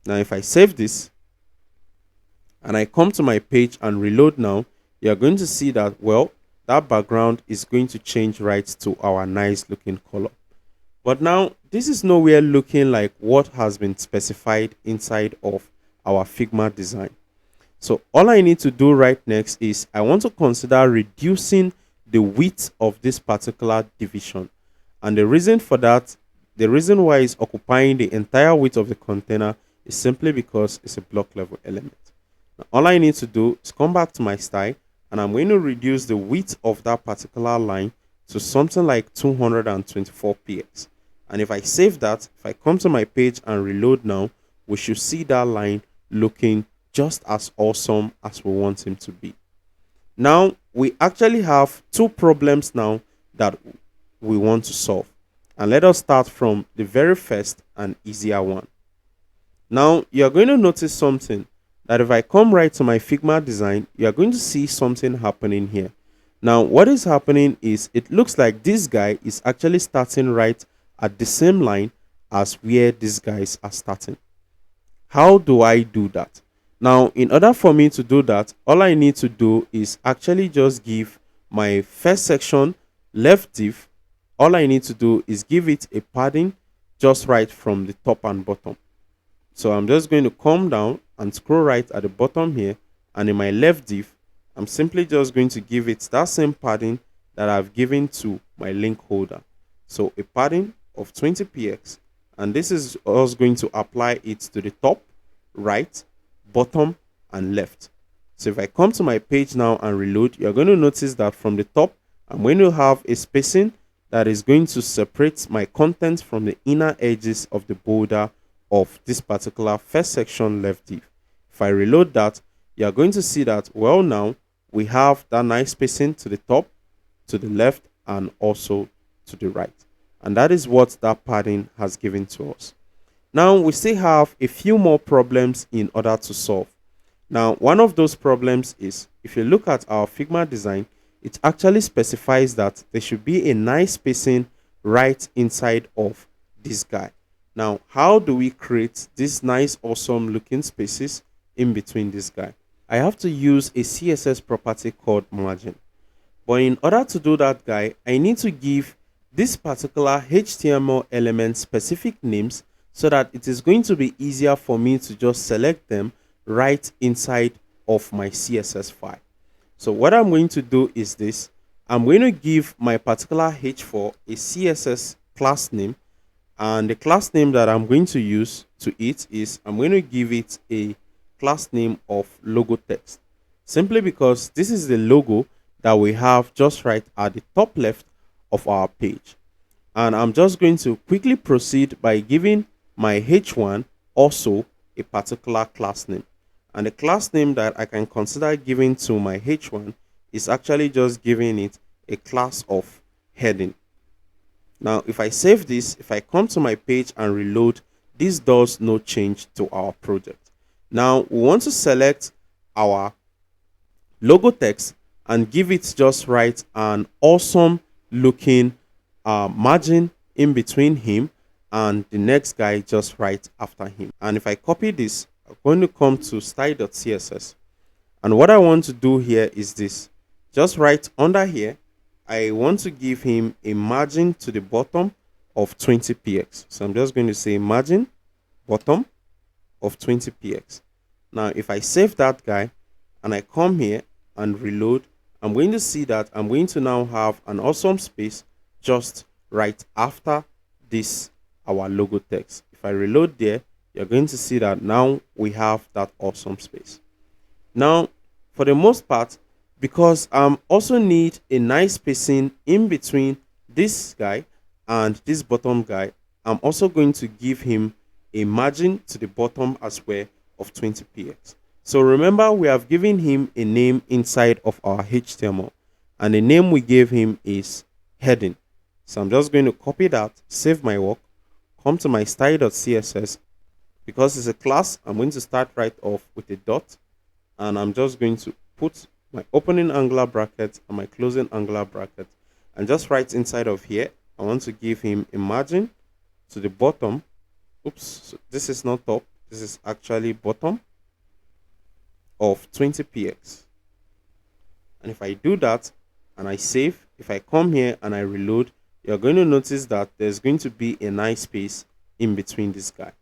Now, if I save this and I come to my page and reload now, you're going to see that, well, that background is going to change right to our nice looking color. But now this is nowhere looking like what has been specified inside of our Figma design. So all I need to do right next is I want to consider reducing the width of this particular division. And the reason for that, the reason why it's occupying the entire width of the container is simply because it's a block level element. Now, all I need to do is come back to my style and I'm going to reduce the width of that particular line to something like 224px. And if I save that, if I come to my page and reload now, we should see that line looking just as awesome as we want him to be. Now, we actually have two problems now that we want to solve. And let us start from the very first and easier one. Now, you're going to notice something that if I come right to my Figma design, you're going to see something happening here. Now, what is happening is it looks like this guy is actually starting right at the same line as where these guys are starting. How do I do that? Now, in order for me to do that, all I need to do is actually just give my first section left div. All I need to do is give it a padding just right from the top and bottom. So I'm just going to come down and scroll right at the bottom here, and in my left div, I'm simply just going to give it that same padding that I've given to my link holder. So a padding of 20px, and this is also going to apply it to the top, right, bottom, and left. So if I come to my page now and reload, you're going to notice that from the top, I'm going to have a spacing that is going to separate my content from the inner edges of the border of this particular first section left div. If I reload that, you're going to see that, well, now we have that nice spacing to the top, to the left, and also to the right. And that is what that padding has given to us. Now, we still have a few more problems in order to solve. Now, one of those problems is, if you look at our Figma design, it actually specifies that there should be a nice spacing right inside of this guy. Now, how do we create these nice, awesome looking spaces in between this guy? I have to use a CSS property called margin. But in order to do that, guy, I need to give this particular HTML element specific names so that it is going to be easier for me to just select them right inside of my CSS file. So what I'm going to do is this. I'm going to give my particular H4 a CSS class name, And the class name that I'm going to use to it is I'm going to give it a class name of logo text, simply because this is the logo that we have just right at the top left of our page. And I'm just going to quickly proceed by giving my H1 also a particular class name. And the class name that I can consider giving to my H1 is actually just giving it a class of heading. Now, if I save this, if I come to my page and reload, this does no change to our project. Now, we want to select our logo text and give it just right an awesome looking margin in between him and the next guy just right after him. And if I copy this, I'm going to come to style.css. And what I want to do here is this. Just right under here, I want to give him a margin to the bottom of 20px. So I'm just going to say margin bottom of 20px. Now, if I save that guy and I come here and reload, I'm going to see that I'm going to now have an awesome space just right after this, our logo text. If I reload there, you're going to see that now we have that awesome space. Now, for the most part, because I also need a nice spacing in between this guy and this bottom guy, I'm also going to give him a margin to the bottom as well of 20px. So remember, we have given him a name inside of our HTML, and the name we gave him is heading. So I'm just going to copy that, save my work, come to my style.css. Because it's a class, I'm going to start right off with a dot, and I'm just going to put my opening angular bracket and my closing angular bracket, and just right inside of here, I want to give him a margin to the bottom. Oops, so this is not top, this is actually bottom of 20px. And if I do that and I save, if I come here and I reload, you're going to notice that there's going to be a nice space in between this guy.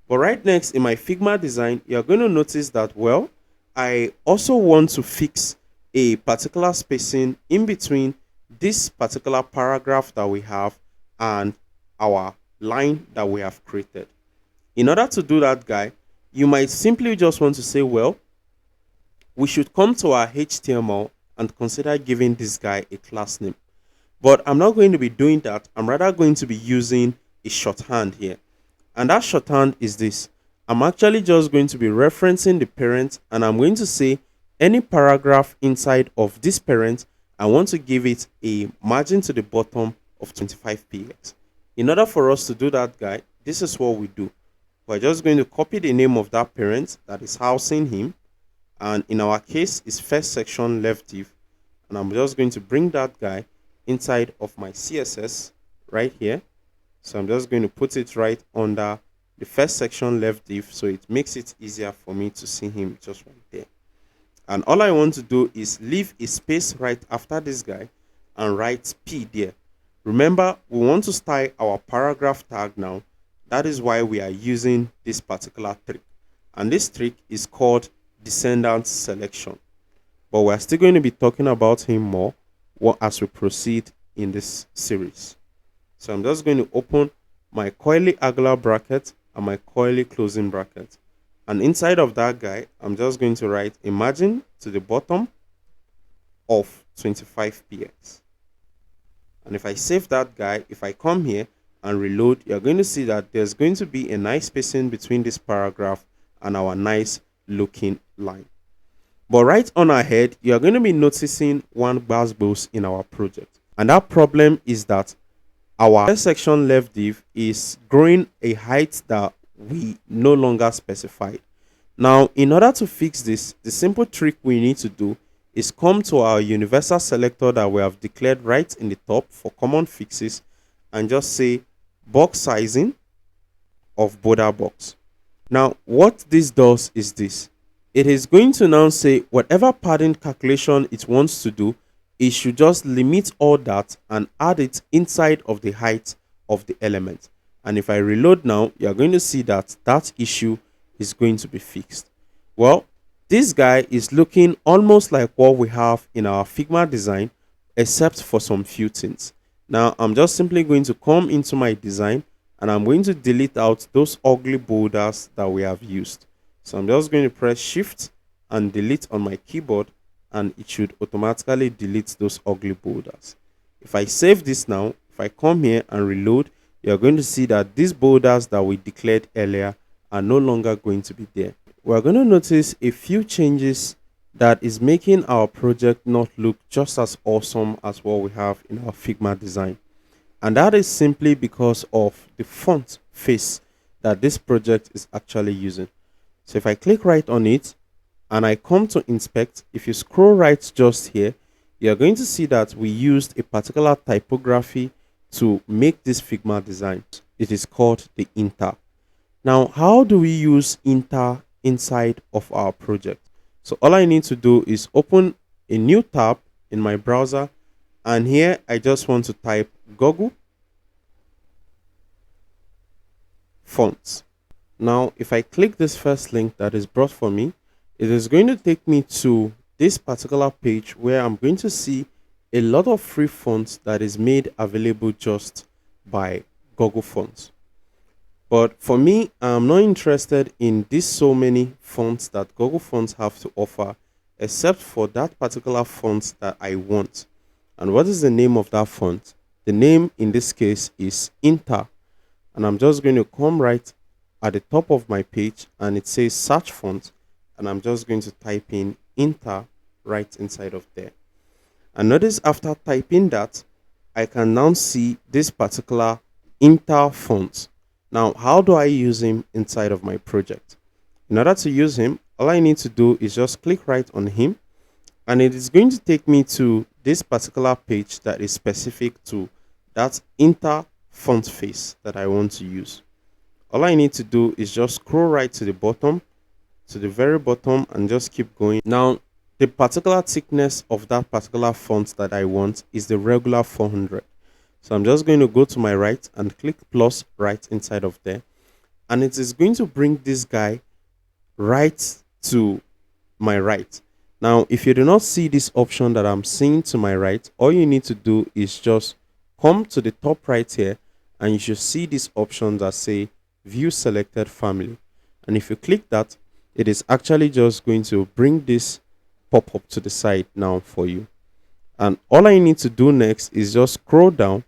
But right next in my Figma design, you're going to notice that, well, I also want to fix a particular spacing in between this particular paragraph that we have and our line that we have created. In order to do that, guy, you might simply just want to say, well, we should come to our HTML and consider giving this guy a class name. But I'm not going to be doing that. I'm rather going to be using a shorthand here. And that shorthand is this. I'm actually just going to be referencing the parent, and I'm going to say any paragraph inside of this parent, I want to give it a margin to the bottom of 25px. In order for us to do that, guy, this is what we do. We're just going to copy the name of that parent that is housing him. And in our case, it's first section left div. And I'm just going to bring that guy inside of my CSS right here. So I'm just going to put it right under the first section left div, so it makes it easier for me to see him just right there. And all I want to do is leave a space right after this guy and write P there. Remember, we want to style our paragraph tag now. That is why we are using this particular trick. And this trick is called descendant selection. But we're still going to be talking about him more as we proceed in this series. So I'm just going to open my coily angular bracket and my coily closing bracket. And inside of that guy, I'm just going to write a margin to the bottom of 25px. And if I save that guy, if I come here and reload, you're going to see that there's going to be a nice spacing between this paragraph and our nice looking line. But right on ahead, you're going to be noticing one buzz in our project. And that problem is that our first section left div is growing a height that we no longer specified. Now, in order to fix this, the simple trick we need to do is come to our universal selector that we have declared right in the top for common fixes and just say box sizing of border box. Now, what this does is this. It is going to now say whatever padding calculation it wants to do, it should just limit all that and add it inside of the height of the element. And if I reload now, you're going to see that that issue is going to be fixed. Well, this guy is looking almost like what we have in our Figma design, except for some few things. Now, I'm just simply going to come into my design and I'm going to delete out those ugly borders that we have used. So I'm just going to press Shift and delete on my keyboard, and it should automatically delete those ugly borders. If I save this now, if I come here and reload, you're going to see that these borders that we declared earlier are no longer going to be there. We're going to notice a few changes that is making our project not look just as awesome as what we have in our Figma design. And that is simply because of the font face that this project is actually using. So if I click right on it and I come to inspect, if you scroll right just here, you're going to see that we used a particular typography to make this Figma design. It is called the inter. Now, how do we use inter inside of our project? So all I need to do is open a new tab in my browser, and here I just want to type Google fonts. Now, if I click this first link that is brought for me, it is going to take me to this particular page where I'm going to see a lot of free fonts that is made available just by Google Fonts. But for me, I'm not interested in these so many fonts that Google Fonts have to offer, except for that particular font that I want. And what is the name of that font? The name in this case is Inter. And I'm just going to come right at the top of my page, and it says search font, and I'm just going to type in Inter right inside of there. And notice after typing that, I can now see this particular Inter font. Now, how do I use him inside of my project? In order to use him, all I need to do is just click right on him, and it is going to take me to this particular page that is specific to that Inter font face that I want to use. All I need to do is just scroll right to the bottom, to the very bottom, and just keep going. Now, the particular thickness of that particular font that I want is the regular 400. So I'm just going to go to my right and click plus right inside of there. And it is going to bring this guy right to my right. Now, if you do not see this option that I'm seeing to my right, all you need to do is just come to the top right here, and you should see this option that say view selected family. And if you click that, it is actually just going to bring this pop up to the side now for you. And all I need to do next is just scroll down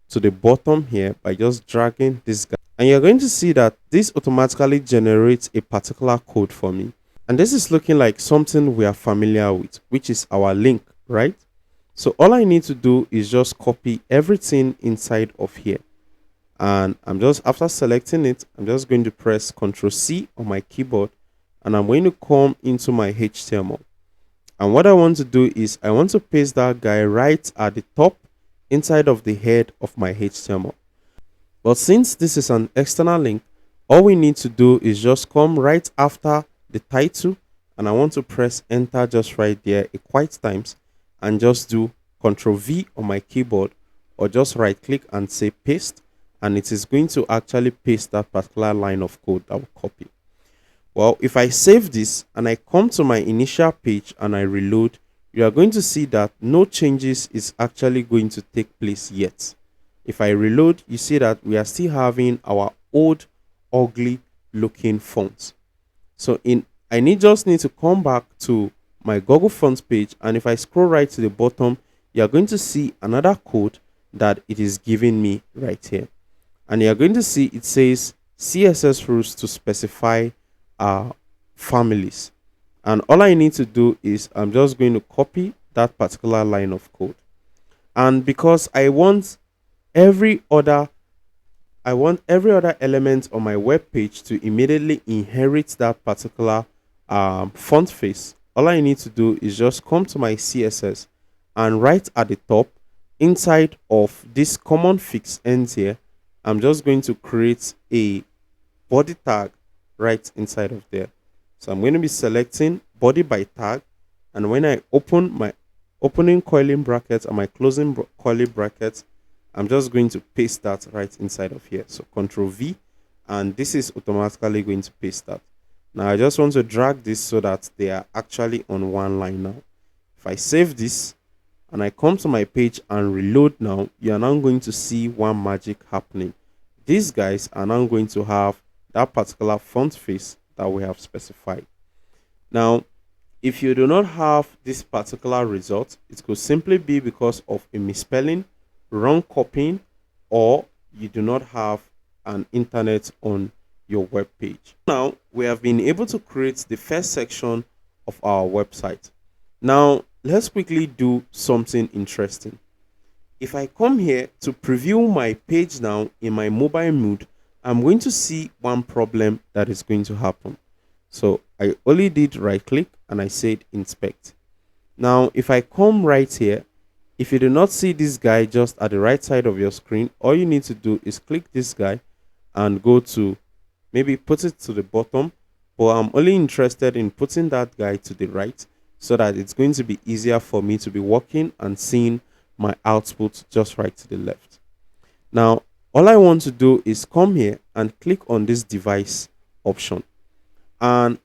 to the bottom here by just dragging this guy, and you're going to see that this automatically generates a particular code for me. And this is looking like something we are familiar with, which is our link, right? So all I need to do is just copy everything inside of here. And I'm just, after selecting it, I'm just going to press Ctrl C on my keyboard, and I'm going to come into my HTML. And what I want to do is I want to paste that guy right at the top inside of the head of my HTML. But since this is an external link, all we need to do is just come right after the title, and I want to press enter just right there quite times, and just do Ctrl V on my keyboard, or just right click and say paste, and it is going to actually paste that particular line of code that we copy. Well, if I save this and I come to my initial page and I reload, you are going to see that no changes is actually going to take place yet. If I reload, you see that we are still having our old ugly looking fonts. So I just need to come back to my Google Fonts page, and if I scroll right to the bottom, you are going to see another code that it is giving me right here. And you are going to see it says CSS rules to specify families. And all I need to do is I'm just going to copy that particular line of code. And because I want every other element on my web page to immediately inherit that particular font face, all I need to do is just come to my CSS, and right at the top inside of this common fixed ends here, I'm just going to create a body tag right inside of there. So I'm going to be selecting body by tag, and when I open my opening curling brackets and my closing curly brackets, I'm just going to paste that right inside of here. So Ctrl V, and this is automatically going to paste that. Now I just want to drag this so that they are actually on one line now. If I save this and I come to my page and reload now, you are now going to see one magic happening. these guys are now going to have that particular font face that we have specified. Now, if you do not have this particular result, it could simply be because of a misspelling, wrong copying, or you do not have an internet on your web page. Now, we have been able to create the first section of our website. Now, let's quickly do something interesting. If I come here to preview my page now in my mobile mode, I'm going to see one problem that is going to happen. So I only did right click and I said inspect. Now, if I come right here, if you do not see this guy just at the right side of your screen, all you need to do is click this guy and go to, maybe put it to the bottom, but I'm only interested in putting that guy to the right so that it's going to be easier for me to be working and seeing my output just right to the left. Now, all I want to do is come here and click on this device option. And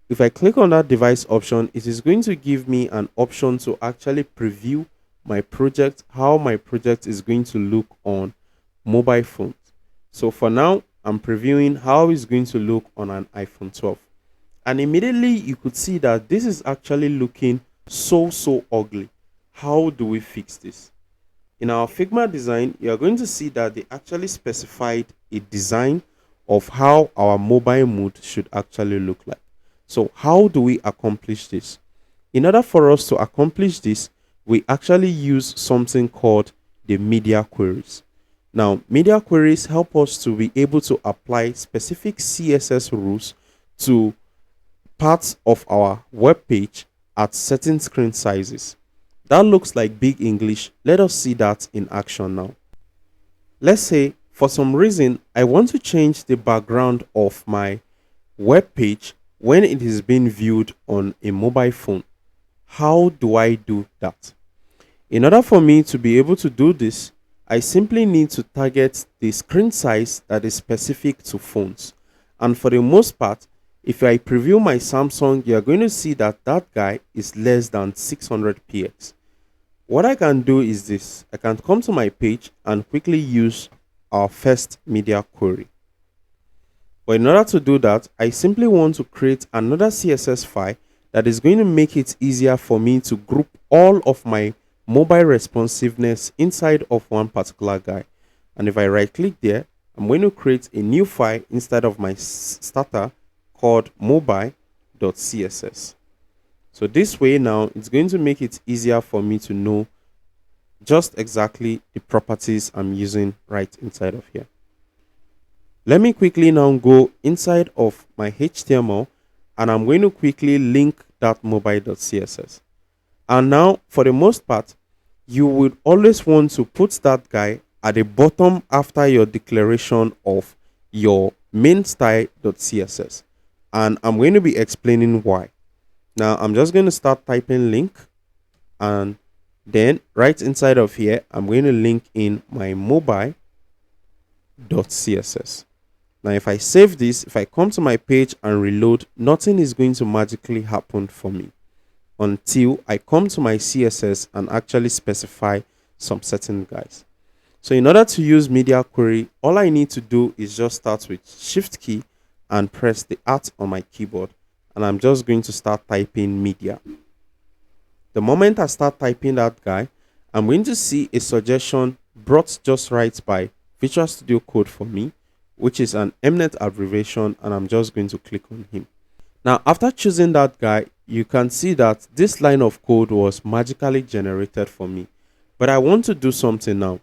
if I click on that device option, it is going to give me an option to actually preview my project, how my project is going to look on mobile phones. So for now, I'm previewing how it's going to look on an iPhone 12. And immediately you could see that this is actually looking so ugly. How do we fix this? In our Figma design, you're going to see that they actually specified a design of how our mobile mode should actually look like. So how do we accomplish this? In order for us to accomplish this, we actually use something called the media queries. Now, media queries help us to be able to apply specific CSS rules to parts of our web page at certain screen sizes. That looks like big English. Let us see that in action now. Let's say for some reason I want to change the background of my web page when it is being viewed on a mobile phone. How do I do that? In order for me to be able to do this, I simply need to target the screen size that is specific to phones. And for the most part, if I preview my Samsung, you're going to see that that guy is less than 600px. What I can do is this. I can come to my page and quickly use our first media query. But in order to do that, I simply want to create another CSS file that is going to make it easier for me to group all of my mobile responsiveness inside of one particular guy. And if I right click there, I'm going to create a new file instead of my starter called mobile.css. So this way now, it's going to make it easier for me to know just exactly the properties I'm using right inside of here. Let me quickly now go inside of my HTML and I'm going to quickly link that mobile.css. And now, for the most part, you would always want to put that guy at the bottom after your declaration of your main style.css. And I'm going to be explaining why. Now, I'm just going to start typing link. And then right inside of here, I'm going to link in my mobile.css. Now, if I save this, if I come to my page and reload, nothing is going to magically happen for me until I come to my CSS and actually specify some certain guys. So in order to use media query, all I need to do is just start with Shift key and press the Alt on my keyboard. And I'm just going to start typing media. The moment I start typing that guy, I'm going to see a suggestion brought just right by Visual Studio Code for me, which is an Mnet abbreviation, and I'm just going to click on him. Now, after choosing that guy, you can see that this line of code was magically generated for me. But I want to do something now.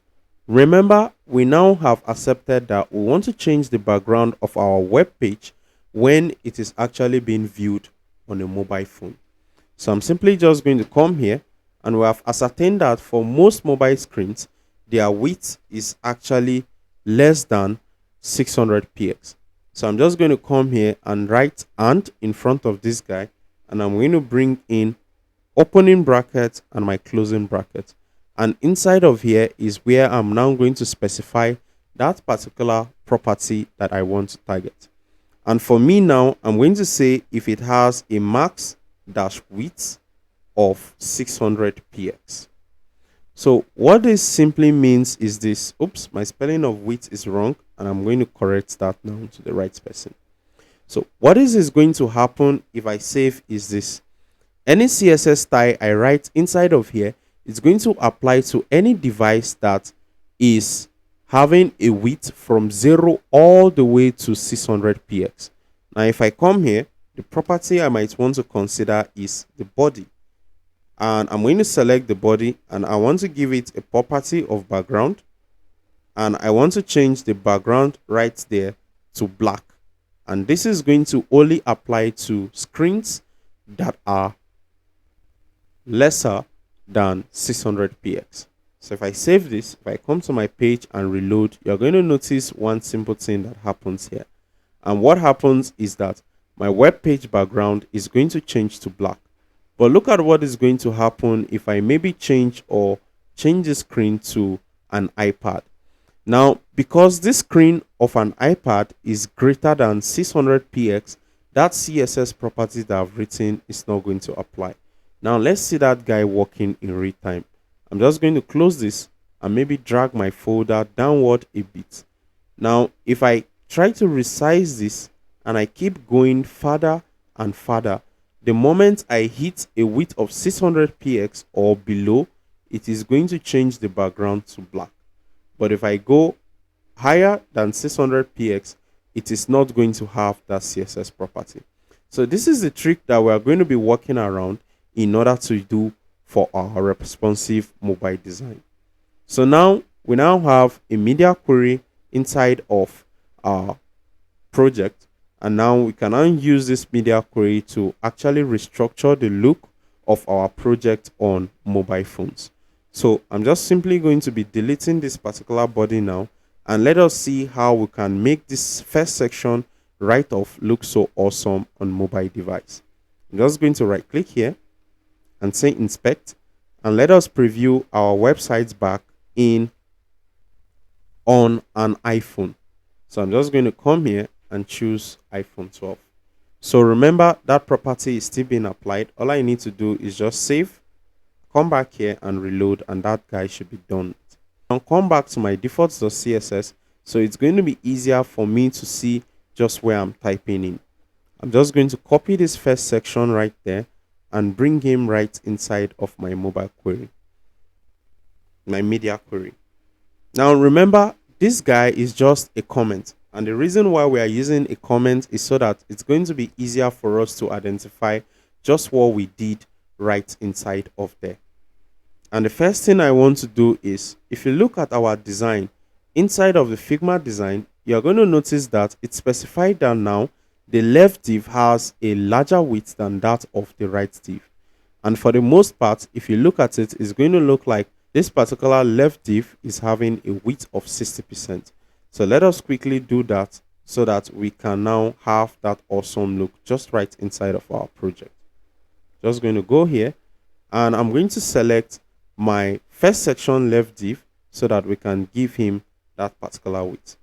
Remember, we now have accepted that we want to change the background of our web page when it is actually being viewed on a mobile phone. So I'm simply just going to come here, and we have ascertained that for most mobile screens, their width is actually less than 600px. So I'm just going to come here and write and in front of this guy, and I'm going to bring in opening bracket and my closing bracket. And inside of here is where I'm now going to specify that particular property that I want to target. And for me now, I'm going to say if it has a max dash width of 600px. So what this simply means is this. Oops, my spelling of width is wrong, and I'm going to correct that now to the right person. So what is going to happen if I save is this. Any CSS style I write inside of here is going to apply to any device that is having a width from 0 all the way to 600 px. Now if I come here, the property I might want to consider is the body, and I'm going to select the body, and I want to give it a property of background, and I want to change the background right there to black, and this is going to only apply to screens that are lesser than 600 px. So if I save this, if I come to my page and reload, you're going to notice one simple thing that happens here. And what happens is that my web page background is going to change to black. But look at what is going to happen if I maybe change the screen to an iPad. Now, because this screen of an iPad is greater than 600 px, that CSS property that I've written is not going to apply. Now, let's see that guy working in real time. I'm just going to close this and maybe drag my folder downward a bit. Now, if I try to resize this and I keep going further and further, the moment I hit a width of 600 px or below, it is going to change the background to black. But if I go higher than 600 px, it is not going to have that CSS property. So this is the trick that we are going to be working around in order to do for our responsive mobile design. So now we now have a media query inside of our project, and now we can now use this media query to actually restructure the look of our project on mobile phones. So I'm just simply going to be deleting this particular body now, and let us see how we can make this first section right off look so awesome on mobile device. I'm just going to right click here and say inspect, and let us preview our websites back on an iPhone. So I'm just going to come here and choose iPhone 12. So remember that property is still being applied. All I need to do is just save, come back here and reload, and that guy should be done. I'll come back to my defaults.css, so it's going to be easier for me to see just where I'm typing in. I'm just going to copy this first section right there and bring him right inside of my mobile query, my media query. Now remember, this guy is just a comment, and the reason why we are using a comment is so that it's going to be easier for us to identify just what we did right inside of there. And the first thing I want to do is, if you look at our design inside of the Figma design, you're going to notice that it's specified that now the left div has a larger width than that of the right div. And for the most part, if you look at it, it's going to look like this particular left div is having a width of 60%. So let us quickly do that so that we can now have that awesome look just right inside of our project. Just going to go here, and I'm going to select my first section left div so that we can give him that particular width.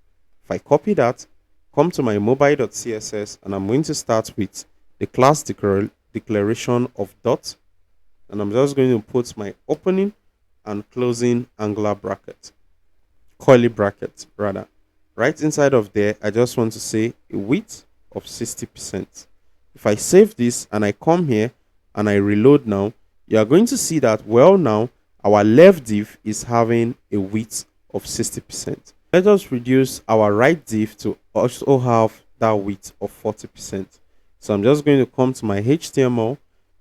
If I copy that, come to my mobile.css, and I'm going to start with the class declaration of dot, and I'm just going to put my opening and closing angular bracket, curly brackets rather. Right inside of there, I just want to say a width of 60%. If I save this and I come here and I reload now, you are going to see that, well, now our left div is having a width of 60%. Let us reduce our right div to also have that width of 40%. So I'm just going to come to my HTML,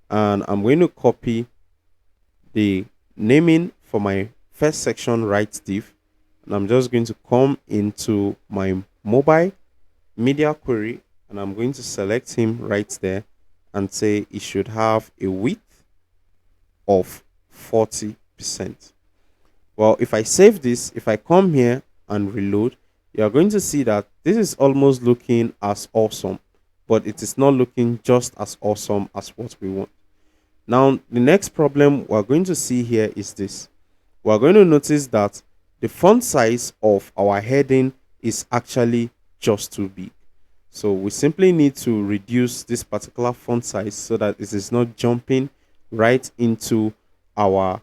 and I'm going to copy the naming for my first section right div, and I'm just going to come into my mobile media query, and I'm going to select him right there and say it should have a width of 40%. Well, if I save this, if I come here and reload, you're going to see that this is almost looking as awesome, but it is not looking just as awesome as what we want. Now, the next problem we're going to see here is this. We're going to notice that the font size of our heading is actually just too big. So we simply need to reduce this particular font size so that it is not jumping right into our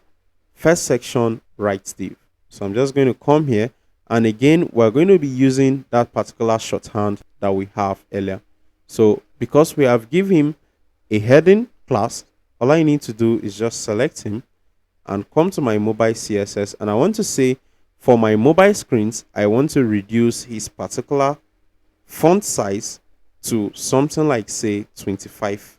first section right div. So I'm just going to come here, and again we're going to be using that particular shorthand that we have earlier. So because we have given him a heading class, all I need to do is just select him and come to my mobile CSS, and I want to say for my mobile screens I want to reduce his particular font size to something like, say, 25px.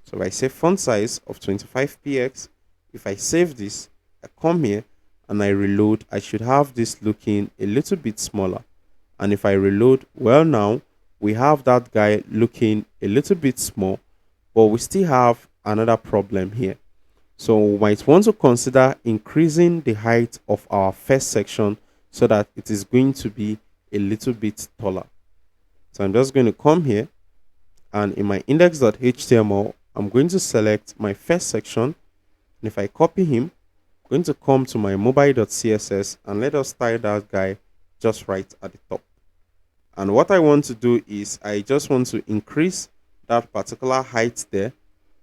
So if I say font size of 25px, if I save this, I come here and I reload, I should have this looking a little bit smaller. And if I reload, well, now we have that guy looking a little bit small, but we still have another problem here. So we might want to consider increasing the height of our first section so that it is going to be a little bit taller. So I'm just going to come here, and in my index.html, I'm going to select my first section. And if I copy him, I'm going to come to my mobile.css, and let us style that guy just right at the top. And what I want to do is I just want to increase that particular height there.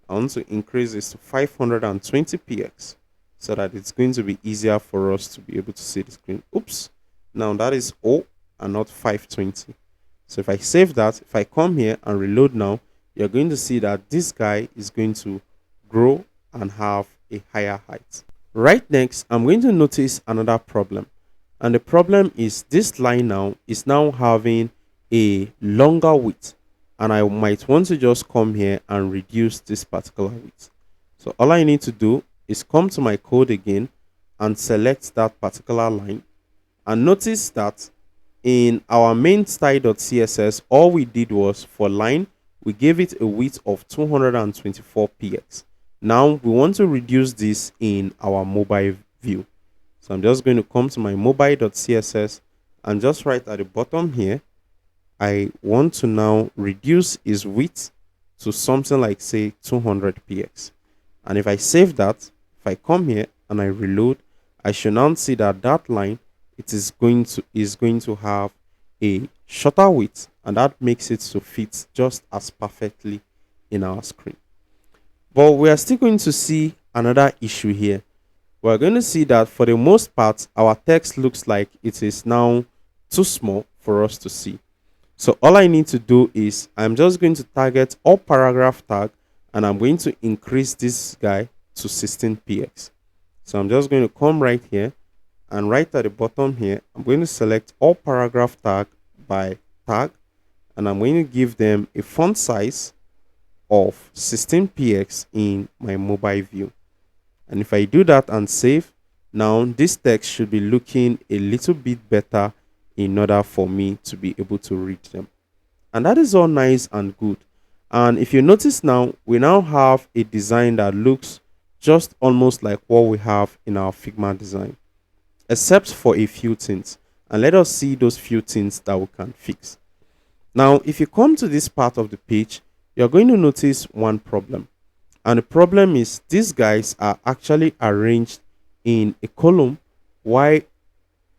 I want to increase this to 520px so that it's going to be easier for us to be able to see the screen. Oops, now that is O and not 520. So if I save that, if I come here and reload now, you're going to see that this guy is going to grow and have a higher height. Right next, I'm going to notice another problem. And the problem is this line now is now having a longer width. And I might want to just come here and reduce this particular width. So all I need to do is come to my code again and select that particular line. And notice that in our main style.css, all we did was for line, we gave it a width of 224px. Now we want to reduce this in our mobile view. So I'm just going to come to my mobile.css, and just right at the bottom here, I want to now reduce his width to something like, say, 200px. And if I save that, if I come here and I reload, I should now see that that line, it is going to have a shorter width, and that makes it to fit just as perfectly in our screen. But we are still going to see another issue here. We're going to see that for the most part, our text looks like it is now too small for us to see. So all I need to do is I'm just going to target all paragraph tag, and I'm going to increase this guy to 16px. So I'm just going to come right here, and right at the bottom here, I'm going to select all paragraph tag by tag, and I'm going to give them a font size of 16px in my mobile view. And if I do that and save, now this text should be looking a little bit better in order for me to be able to read them. And that is all nice and good. And if you notice now, we now have a design that looks just almost like what we have in our Figma design, except for a few things. And let us see those few things that we can fix. Now, if you come to this part of the page, you're going to notice one problem. And the problem is these guys are actually arranged in a column, while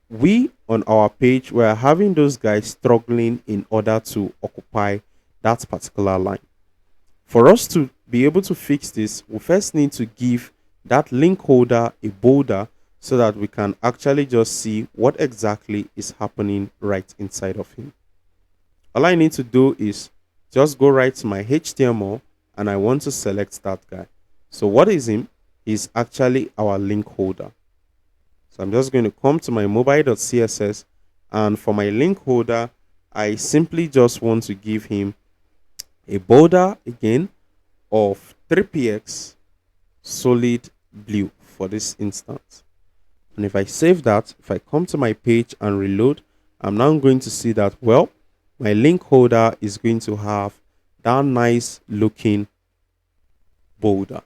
we on our page, we're having those guys struggling in order to occupy that particular line. For us to be able to fix this, we first need to give that link holder a border so that we can actually just see what exactly is happening right inside of him. All I need to do is just go right to my HTML, and I want to select that guy. So what is him? Is actually our link holder. So I'm just going to come to my mobile.css, and for my link holder, I simply just want to give him a border again of 3px solid blue for this instance. And if I save that, if I come to my page and reload, I'm now going to see that, well, my link holder is going to have that nice looking border.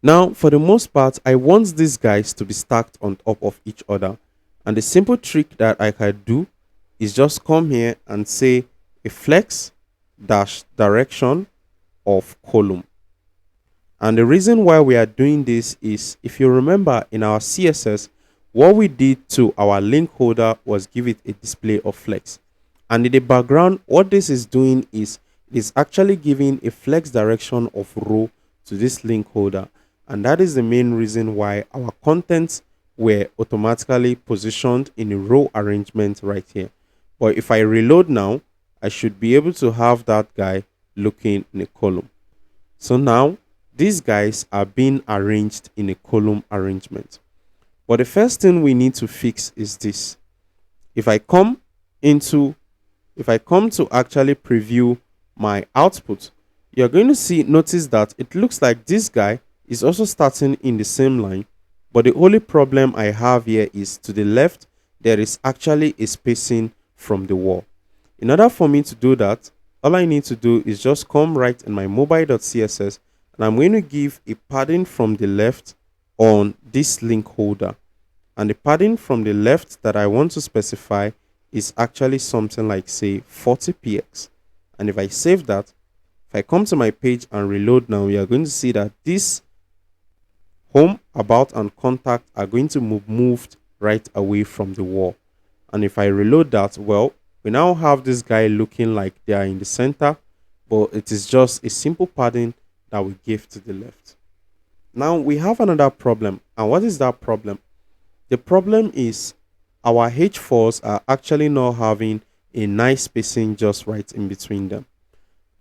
Now, for the most part, I want these guys to be stacked on top of each other. And the simple trick that I can do is just come here and say a flex dash direction of column. And the reason why we are doing this is, if you remember in our CSS, what we did to our link holder was give it a display of flex. And in the background, what this is doing is it is actually giving a flex direction of row to this link holder. and that is the main reason why our contents were automatically positioned in a row arrangement right here. But if I reload now, I should be able to have that guy looking in a column. So now these guys are being arranged in a column arrangement. But the first thing we need to fix is this. If I come to actually preview my output, you're going to notice that it looks like this guy is also starting in the same line, but the only problem I have here is to the left there is actually a spacing from the wall. In order for me to do that, all I need to do is just come right in my mobile.css, and I'm going to give a padding from the left on this link holder. And the padding from the left that I want to specify is actually something like, say, 40px. And if I save that, if I come to my page and reload now, you are going to see that this home, about, and contact are going to moved right away from the wall. And if I reload that, well, we now have this guy looking like they are in the center, but it is just a simple padding that we give to the left. Now we have another problem. And what is that problem? The problem is our H4s are actually not having a nice spacing just right in between them.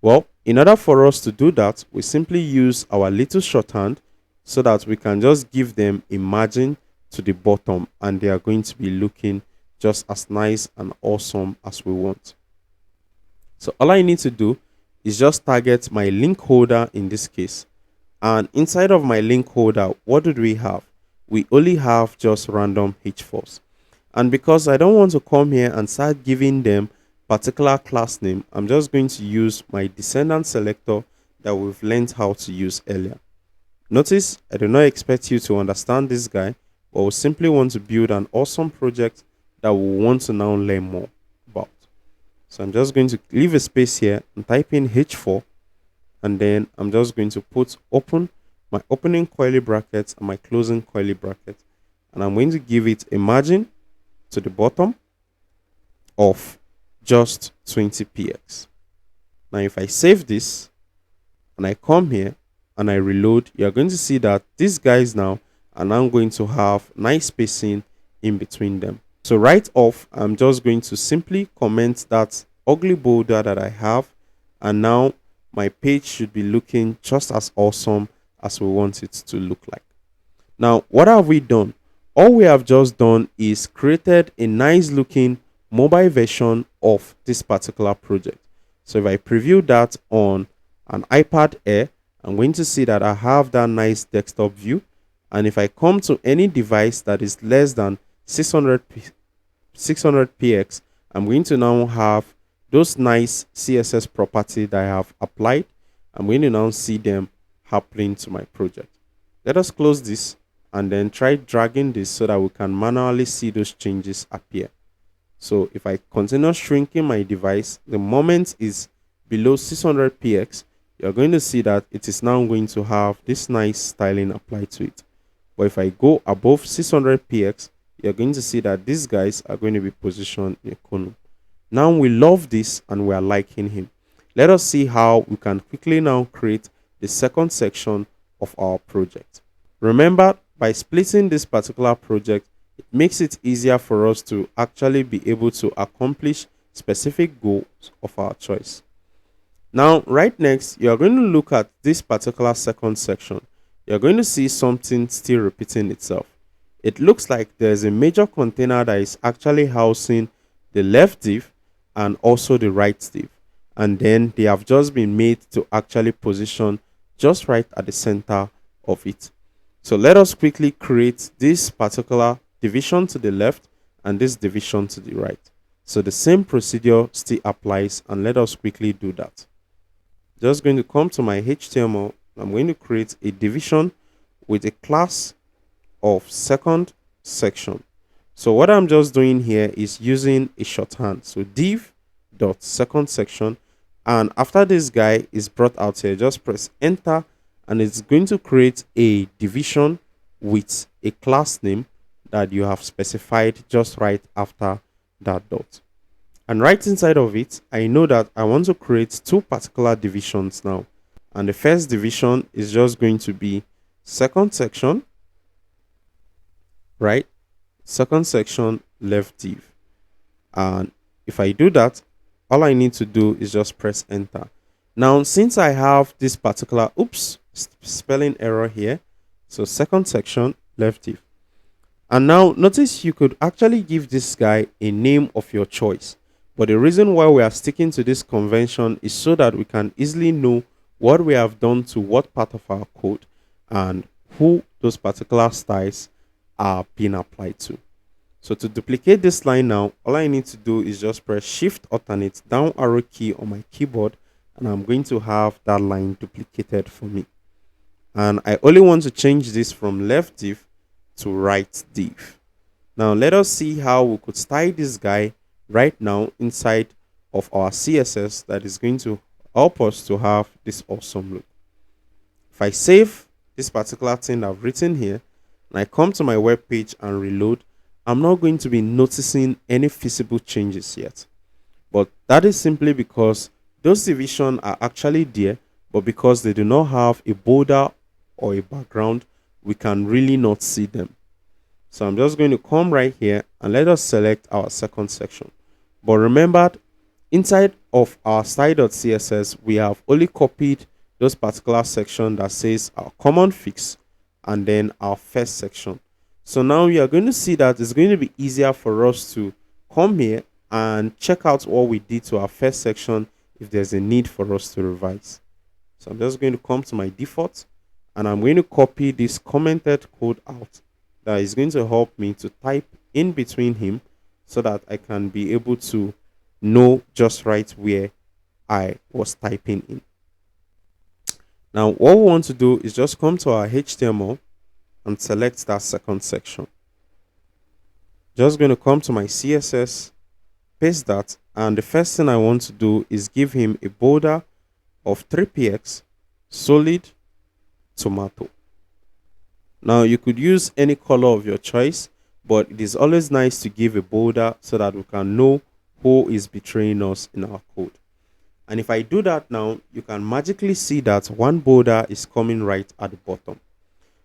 Well, in order for us to do that, we simply use our little shorthand so that we can just give them a margin to the bottom, and they are going to be looking just as nice and awesome as we want. So all I need to do is just target my link holder in this case. And inside of my link holder, what do we have? We only have just random H4s. And because I don't want to come here and start giving them particular class name, I'm just going to use my descendant selector that we've learned how to use earlier. Notice I do not expect you to understand this guy, but we simply want to build an awesome project that we want to now learn more about. So I'm just going to leave a space here and type in H4, and then I'm just going to put my opening curly brackets and my closing curly brackets, and I'm going to give it a margin to the bottom of just 20px. Now if I save this and I come here and I reload, you're going to see that these guys now are now going to have nice spacing in between them. So right off, I'm just going to simply comment that ugly border that I have, and now my page should be looking just as awesome as we want it to look like. Now, what have we done? All we have just done is created a nice looking mobile version of this particular project. So if I preview that on an iPad Air, I'm going to see that I have that nice desktop view. And if I come to any device that is less than 600px, I'm going to now have those nice CSS properties that I have applied. I'm going to now see them happening to my project. Let us close this and then try dragging this so that we can manually see those changes appear. So if I continue shrinking my device, the moment is below 600px, you're going to see that it is now going to have this nice styling applied to it. But if I go above 600px, you're going to see that these guys are going to be positioned in a column. Now we love this and we are liking him. Let us see how we can quickly now create the second section of our project. Remember, by splitting this particular project, it makes it easier for us to actually be able to accomplish specific goals of our choice. Now, right next, you're going to look at this particular second section. You're going to see something still repeating itself. It looks like there's a major container that is actually housing the left div and also the right div. And then they have just been made to actually position just right at the center of it. So let us quickly create this particular division to the left and this division to the right. So the same procedure still applies, and let us quickly do that. Just going to come to my HTML. I'm going to create a division with a class of second section. So what I'm just doing here is using a shorthand. So div.secondSection, and after this guy is brought out here, just press enter, and it's going to create a division with a class name that you have specified just right after that dot. And right inside of it, I know that I want to create two particular divisions now. And the first division is just going to be second section, right? Second section, left div. And if I do that, all I need to do is just press enter. Now, since I have this particular, spelling error here. So second section, left div. And now notice you could actually give this guy a name of your choice. But the reason why we are sticking to this convention is so that we can easily know what we have done to what part of our code and who those particular styles are being applied to. So to duplicate this line now, all I need to do is just press Shift Alternate down arrow key on my keyboard, and I'm going to have that line duplicated for me. And I only want to change this from left div to right div. Now let us see how we could style this guy right now inside of our CSS that is going to help us to have this awesome look. If I save this particular thing I've written here and I come to my web page and reload, I'm not going to be noticing any visible changes yet. But that is simply because those divisions are actually there, but because they do not have a border or a background, we can really not see them. So I'm just going to come right here and let us select our second section. But remember, inside of our style.css, we have only copied those particular section that says our common fix and then our first section. So now you are going to see that it's going to be easier for us to come here and check out what we did to our first section if there's a need for us to revise. So I'm just going to come to my default and I'm going to copy this commented code out. That is going to help me to type in between him so that I can be able to know just right where I was typing in. Now, what we want to do is just come to our HTML and select that second section. Just going to come to my CSS, paste that, and the first thing I want to do is give him a border of 3px solid tomato. Now you could use any color of your choice, but it is always nice to give a border so that we can know who is betraying us in our code. And if I do that now, you can magically see that one border is coming right at the bottom.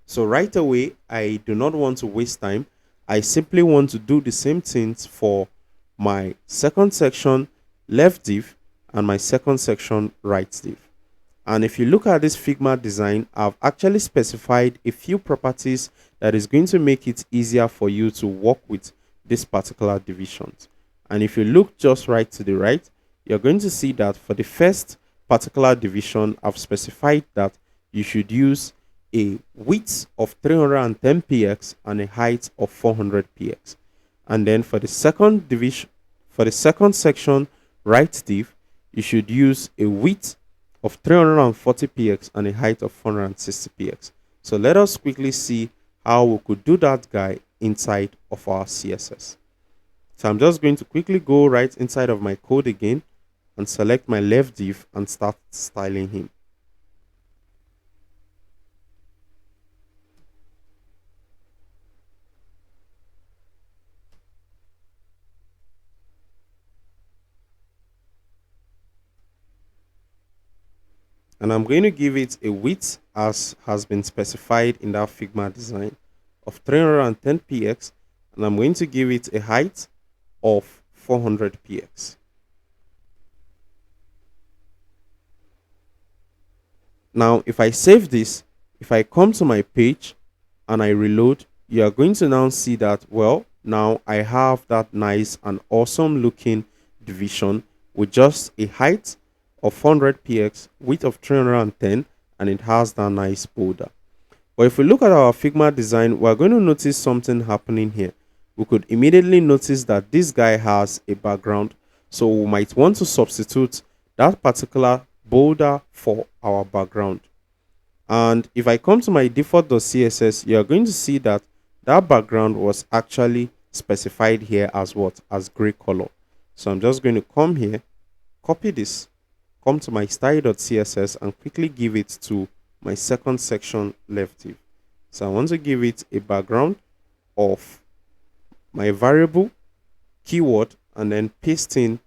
So right away, I do not want to waste time. I simply want to do the same things for my second section left div and my second section right div. And if you look at this Figma design, I've actually specified a few properties that is going to make it easier for you to work with this particular divisions. And if you look just right to the right, you're going to see that for the first particular division, I've specified that you should use a width of 310px and a height of 400px. And then for the second division, for the second section right div, you should use a width of 340px and a height of 460px. So let us quickly see how we could do that guy inside of our CSS. So I'm just going to quickly go right inside of my code again and select my left div and start styling him. And I'm going to give it a width as has been specified in that Figma design of 310px, and I'm going to give it a height of 400px. Now, if I save this, if I come to my page and I reload, you are going to now see that, well, now I have that nice and awesome looking division with just a height of 400px, width of 310, and it has that nice border. But if we look at our Figma design, we're going to notice something happening here. We could immediately notice that this guy has a background, so we might want to substitute that particular border for our background. And if I come to my default.css, you're going to see that that background was actually specified here as what? As gray color. So I'm just going to come here, copy this, come to my style.css and quickly give it to my second section left div. So I want to give it a background of my variable keyword and then paste in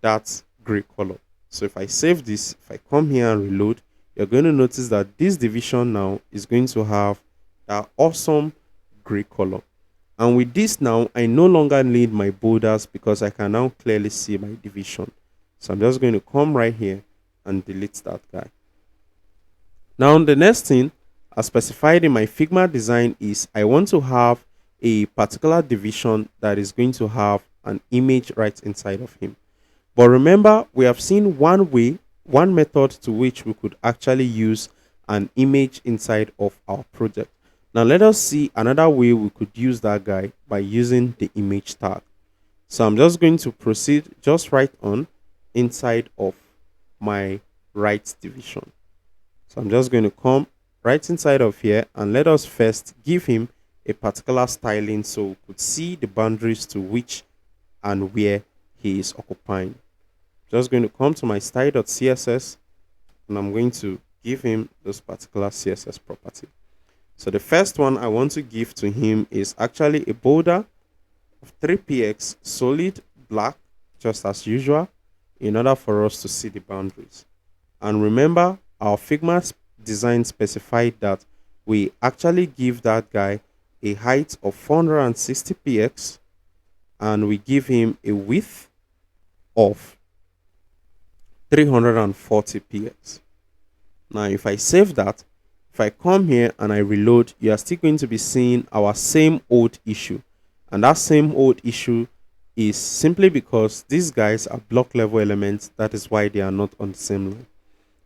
that gray color. So if I save this, if I come here and reload, you're going to notice that this division now is going to have that awesome gray color. And with this now, I no longer need my borders because I can now clearly see my division. So I'm just going to come right here and delete that guy. Now, the next thing as specified in my Figma design is I want to have a particular division that is going to have an image right inside of him. But remember, we have seen one method to which we could actually use an image inside of our project. Now let us see another way we could use that guy by using the image tag. So I'm just going to proceed just right on inside of my right division. So I'm just going to come right inside of here and let us first give him a particular styling so we could see the boundaries to which and where he is occupying. Just going to come to my style.css and I'm going to give him this particular CSS property. So the first one I want to give to him is actually a border of 3px solid black, just as usual, in order for us to see the boundaries. And remember, our Figma design specified that we actually give that guy a height of 460px and we give him a width of 340px. Now, if I save that, if I come here and I reload, you are still going to be seeing our same old issue. And that same old issue is simply because these guys are block level elements. That is why they are not on the same line.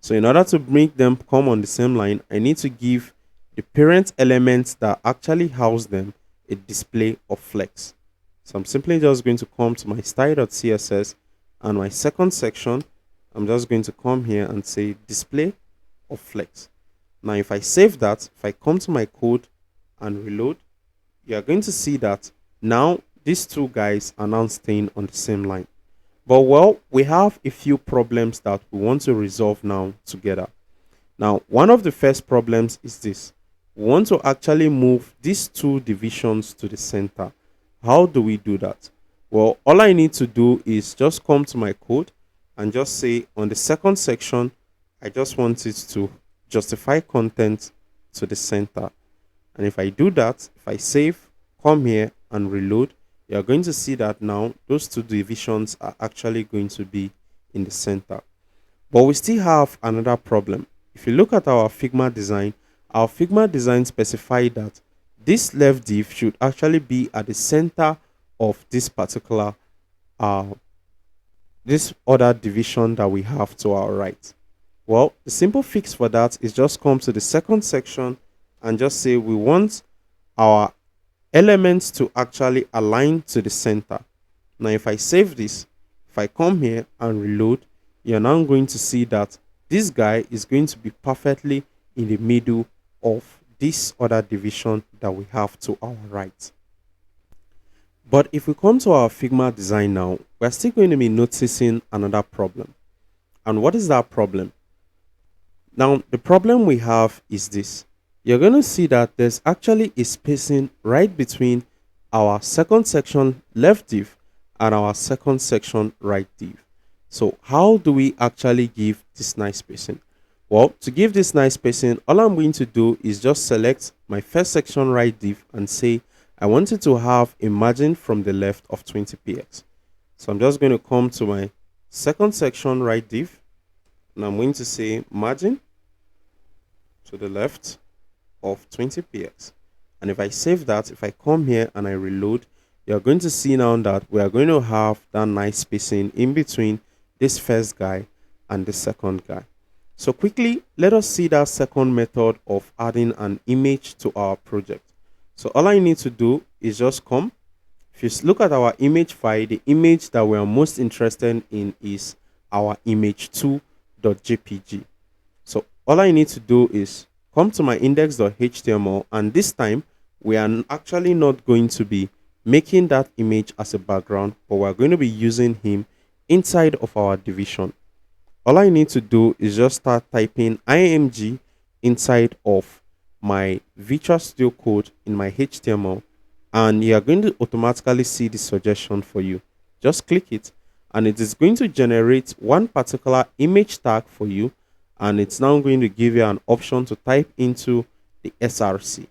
So in order to make them come on the same line, I need to give the parent elements that actually house them a display of flex. So I'm simply just going to come to my style.css and my second section, I'm just going to come here and say display of flex. Now, if I save that, if I come to my code and reload, you are going to see that now these two guys are now staying on the same line. But well, we have a few problems that we want to resolve now together. Now, one of the first problems is this. We want to actually move these two divisions to the center. How do we do that? Well, all I need to do is just come to my code and just say on the second section, I just want it to justify content to the center. And if I do that, if I save, come here and reload, you're going to see that now those two divisions are actually going to be in the center. But we still have another problem. If you look at our Figma design specified that this left div should actually be at the center of this particular this other division that we have to our right. Well, the simple fix for that is just come to the second section and just say we want our elements to actually align to the center. Now, if I save this, if I come here and reload, you're now going to see that this guy is going to be perfectly in the middle of this other division that we have to our right. But if we come to our Figma design now, we're still going to be noticing another problem. And what is that problem? Now, the problem we have is this. You're going to see that there's actually a spacing right between our second section left div and our second section right div. So how do we actually give this nice spacing? Well, to give this nice spacing, all I'm going to do is just select my first section right div and say I want it to have a margin from the left of 20px. So I'm just going to come to my second section right div and I'm going to say margin to the left of 20px. And if I save that, if I come here and I reload, you're going to see now that we are going to have that nice spacing in between this first guy and the second guy. So quickly, let us see that second method of adding an image to our project. So all I need to do is just come. If you look at our image file, the image that we are most interested in is our image2.jpg. So all I need to do is come to my index.html, and this time we are actually not going to be making that image as a background, but we're going to be using him inside of our division. All I need to do is just start typing img inside of my Visual Studio Code in my HTML, and you are going to automatically see the suggestion for you. Just click it and it is going to generate one particular image tag for you, and it's now going to give you an option to type into the src.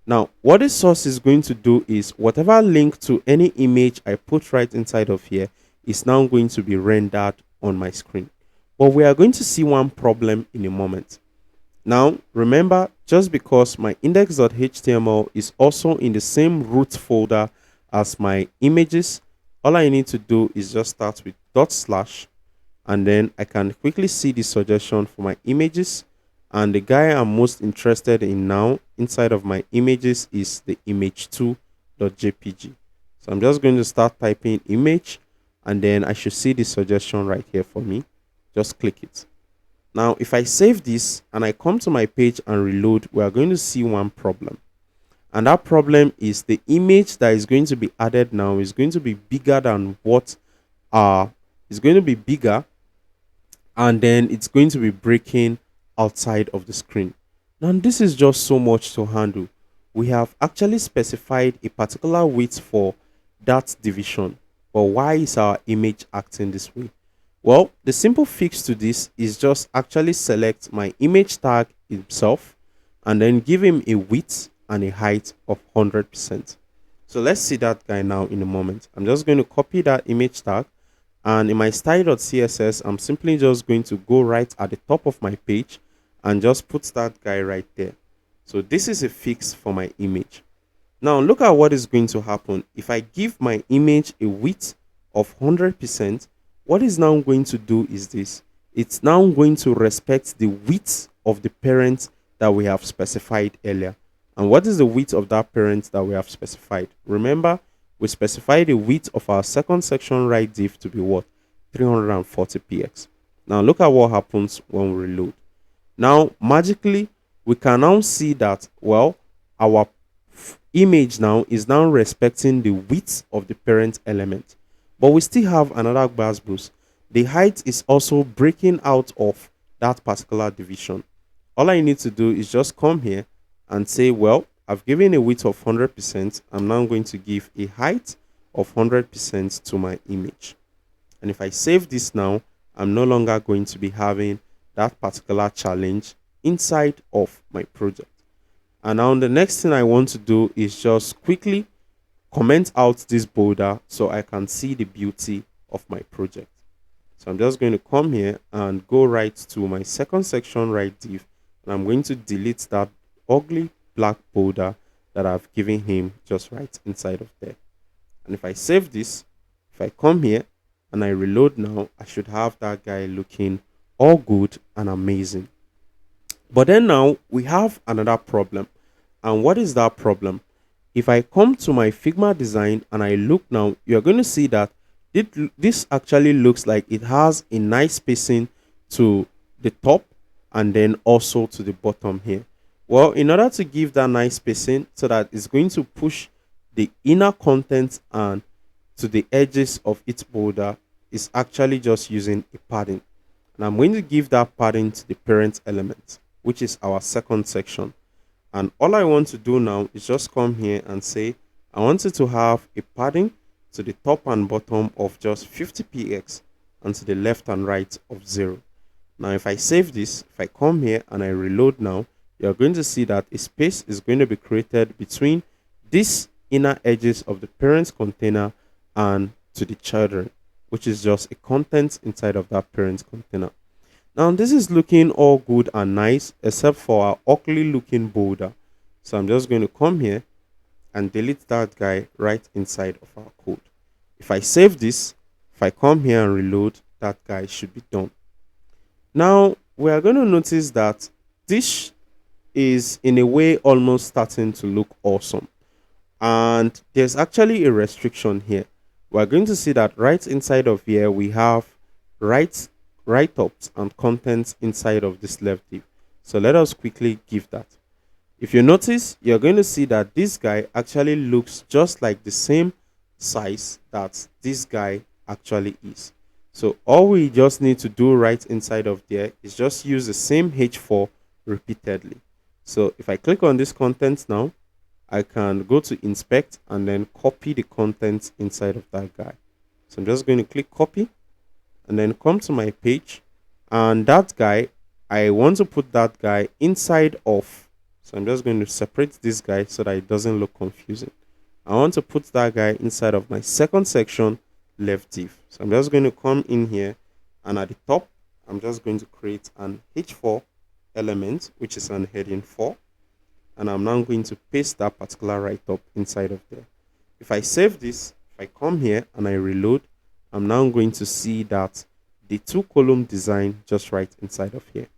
Now, what this source is going to do is whatever link to any image I put right inside of here is now going to be rendered on my screen. But we are going to see one problem in a moment. Now, remember, just because my index.html is also in the same root folder as my images, all I need to do is just start with /, and then I can quickly see the suggestion for my images. And the guy I'm most interested in now inside of my images is the image2.jpg. So I'm just going to start typing image, and then I should see the suggestion right here for me. Just click it. Now, if I save this and I come to my page and reload, we are going to see one problem. And that problem is the image that is going to be added now is going to be bigger than what is going to be bigger, and then it's going to be breaking outside of the screen. Now, this is just so much to handle. We have actually specified a particular width for that division, but why is our image acting this way? Well, the simple fix to this is just actually select my image tag itself and then give him a width and a height of 100%. So let's see that guy now in a moment. I'm just going to copy that image tag, and in my style.css, I'm simply just going to go right at the top of my page and just put that guy right there. So this is a fix for my image. Now look at what is going to happen. If I give my image a width of 100%, what is now going to do is this. It's now going to respect the width of the parent that we have specified earlier. And what is the width of that parent that we have specified? Remember, we specified the width of our second section right div to be what? 340px. Now look at what happens when we reload. Now magically, we can now see that, well, our image now is now respecting the width of the parent element. But we still have another buzz boost. The height is also breaking out of that particular division. All I need to do is just come here and say, well, I've given a width of 100%. I'm now going to give a height of 100% to my image. And if I save this now, I'm no longer going to be having that particular challenge inside of my project. And now the next thing I want to do is just quickly comment out this border so I can see the beauty of my project. So I'm just going to come here and go right to my second section right div, and I'm going to delete that ugly black border that I've given him just right inside of there. And if I save this, if I come here and I reload now, I should have that guy looking all good and amazing. But then now we have another problem. And what is that problem? If I come to my Figma design and I look now, you're going to see that this actually looks like it has a nice spacing to the top and then also to the bottom here. Well, in order to give that nice spacing so that it's going to push the inner content and to the edges of its border, is actually just using a padding. And I'm going to give that padding to the parent element, which is our second section. And all I want to do now is just come here and say, I want it to have a padding to the top and bottom of just 50px and to the left and right of 0. Now, if I save this, if I come here and I reload now, you're going to see that a space is going to be created between these inner edges of the parent container and to the children, which is just a content inside of that parent container. Now, this is looking all good and nice, except for our ugly looking border. So I'm just going to come here and delete that guy right inside of our code. If I save this, if I come here and reload, that guy should be done. Now, we are going to notice that this is in a way almost starting to look awesome. And there's actually a restriction here. We're going to see that right inside of here, we have write-ups and contents inside of this left div. So let us quickly give that. If you notice, you're going to see that this guy actually looks just like the same size that this guy actually is. So all we just need to do right inside of there is just use the same H4 repeatedly. So if I click on this content now, I can go to inspect and then copy the contents inside of that guy. So I'm just going to click copy and then come to my page, and that guy, I want to put that guy inside of, so I'm just going to separate this guy so that it doesn't look confusing. I want to put that guy inside of my second section left div. So I'm just going to come in here, and at the top, I'm just going to create an H4 element, which is an heading 4. And I'm now going to paste that particular write-up inside of there. If I save this, if I come here and I reload, I'm now going to see that the 2-column design just right inside of here.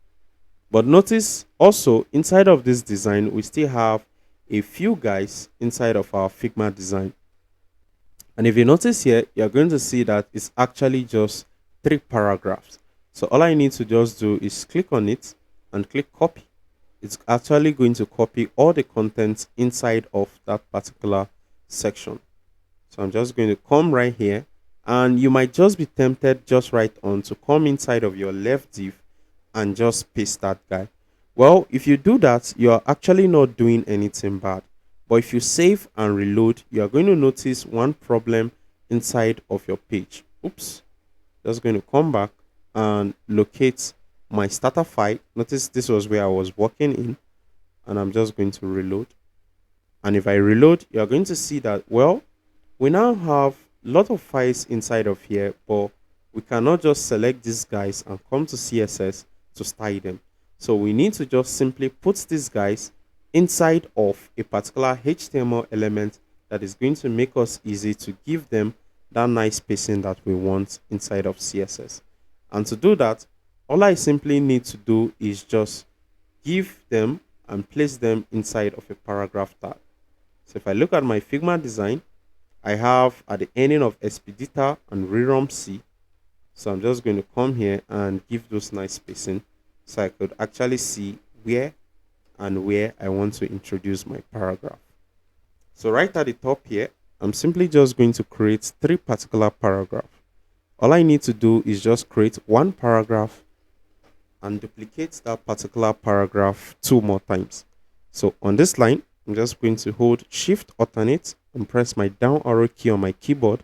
But notice also inside of this design, we still have a few guys inside of our Figma design. And if you notice here, you're going to see that it's actually just 3 paragraphs. So all I need to just do is click on it and click copy. It's actually going to copy all the contents inside of that particular section. So I'm just going to come right here, and you might just be tempted just right on to come inside of your left div and just paste that guy. Well, if you do that, you're actually not doing anything bad. But if you save and reload, you're going to notice one problem inside of your page. Oops. Just going to come back and locate my starter file. Notice this was where I was working in, and I'm just going to reload. And if I reload, you're going to see that, well, we now have a lot of files inside of here, but we cannot just select these guys and come to CSS to style them. So we need to just simply put these guys inside of a particular HTML element that is going to make us easy to give them that nice spacing that we want inside of CSS. And to do that, all I simply need to do is just give them and place them inside of a paragraph tag. So if I look at my Figma design, I have at the ending of expeditor and rerun C. So I'm just going to come here and give those nice spacing so I could actually see where and where I want to introduce my paragraph. So right at the top here, I'm simply just going to create 3 particular paragraphs. All I need to do is just create 1 paragraph and duplicate that particular paragraph 2 more times. So on this line, I'm just going to hold Shift Alternate and press my down arrow key on my keyboard,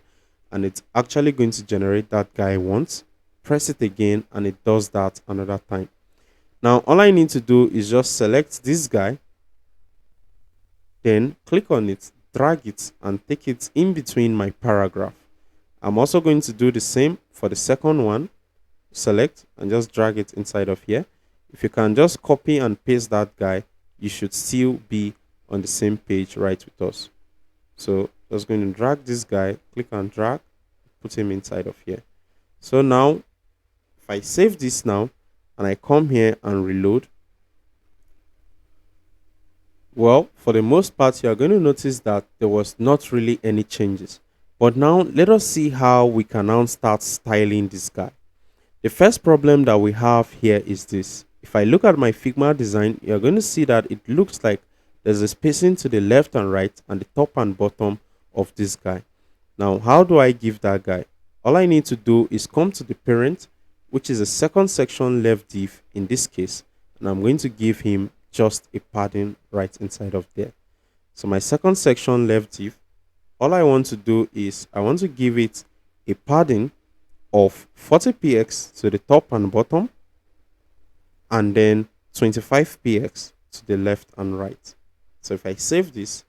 and it's actually going to generate that guy once. Press it again and it does that another time. Now all I need to do is just select this guy, then click on it, drag it, and take it in between my paragraph. I'm also going to do the same for the second one. Select and just drag it inside of here. If you can just copy and paste that guy, you should still be on the same page right with us. So just going to drag this guy, click and drag, put him inside of here. So now if I save this now and I come here and reload, well, for the most part, you're going to notice that there was not really any changes. But now let us see how we can now start styling this guy. The first problem that we have here is this. If I look at my Figma design, you're going to see that it looks like there's a spacing to the left and right and the top and bottom of this guy. Now, how do I give that guy? All I need to do is come to the parent, which is a second section left div in this case, and I'm going to give him just a padding right inside of there. So my second section left div, all I want to do is I want to give it a padding of 40px to the top and bottom, and then 25px to the left and right. So if I save this,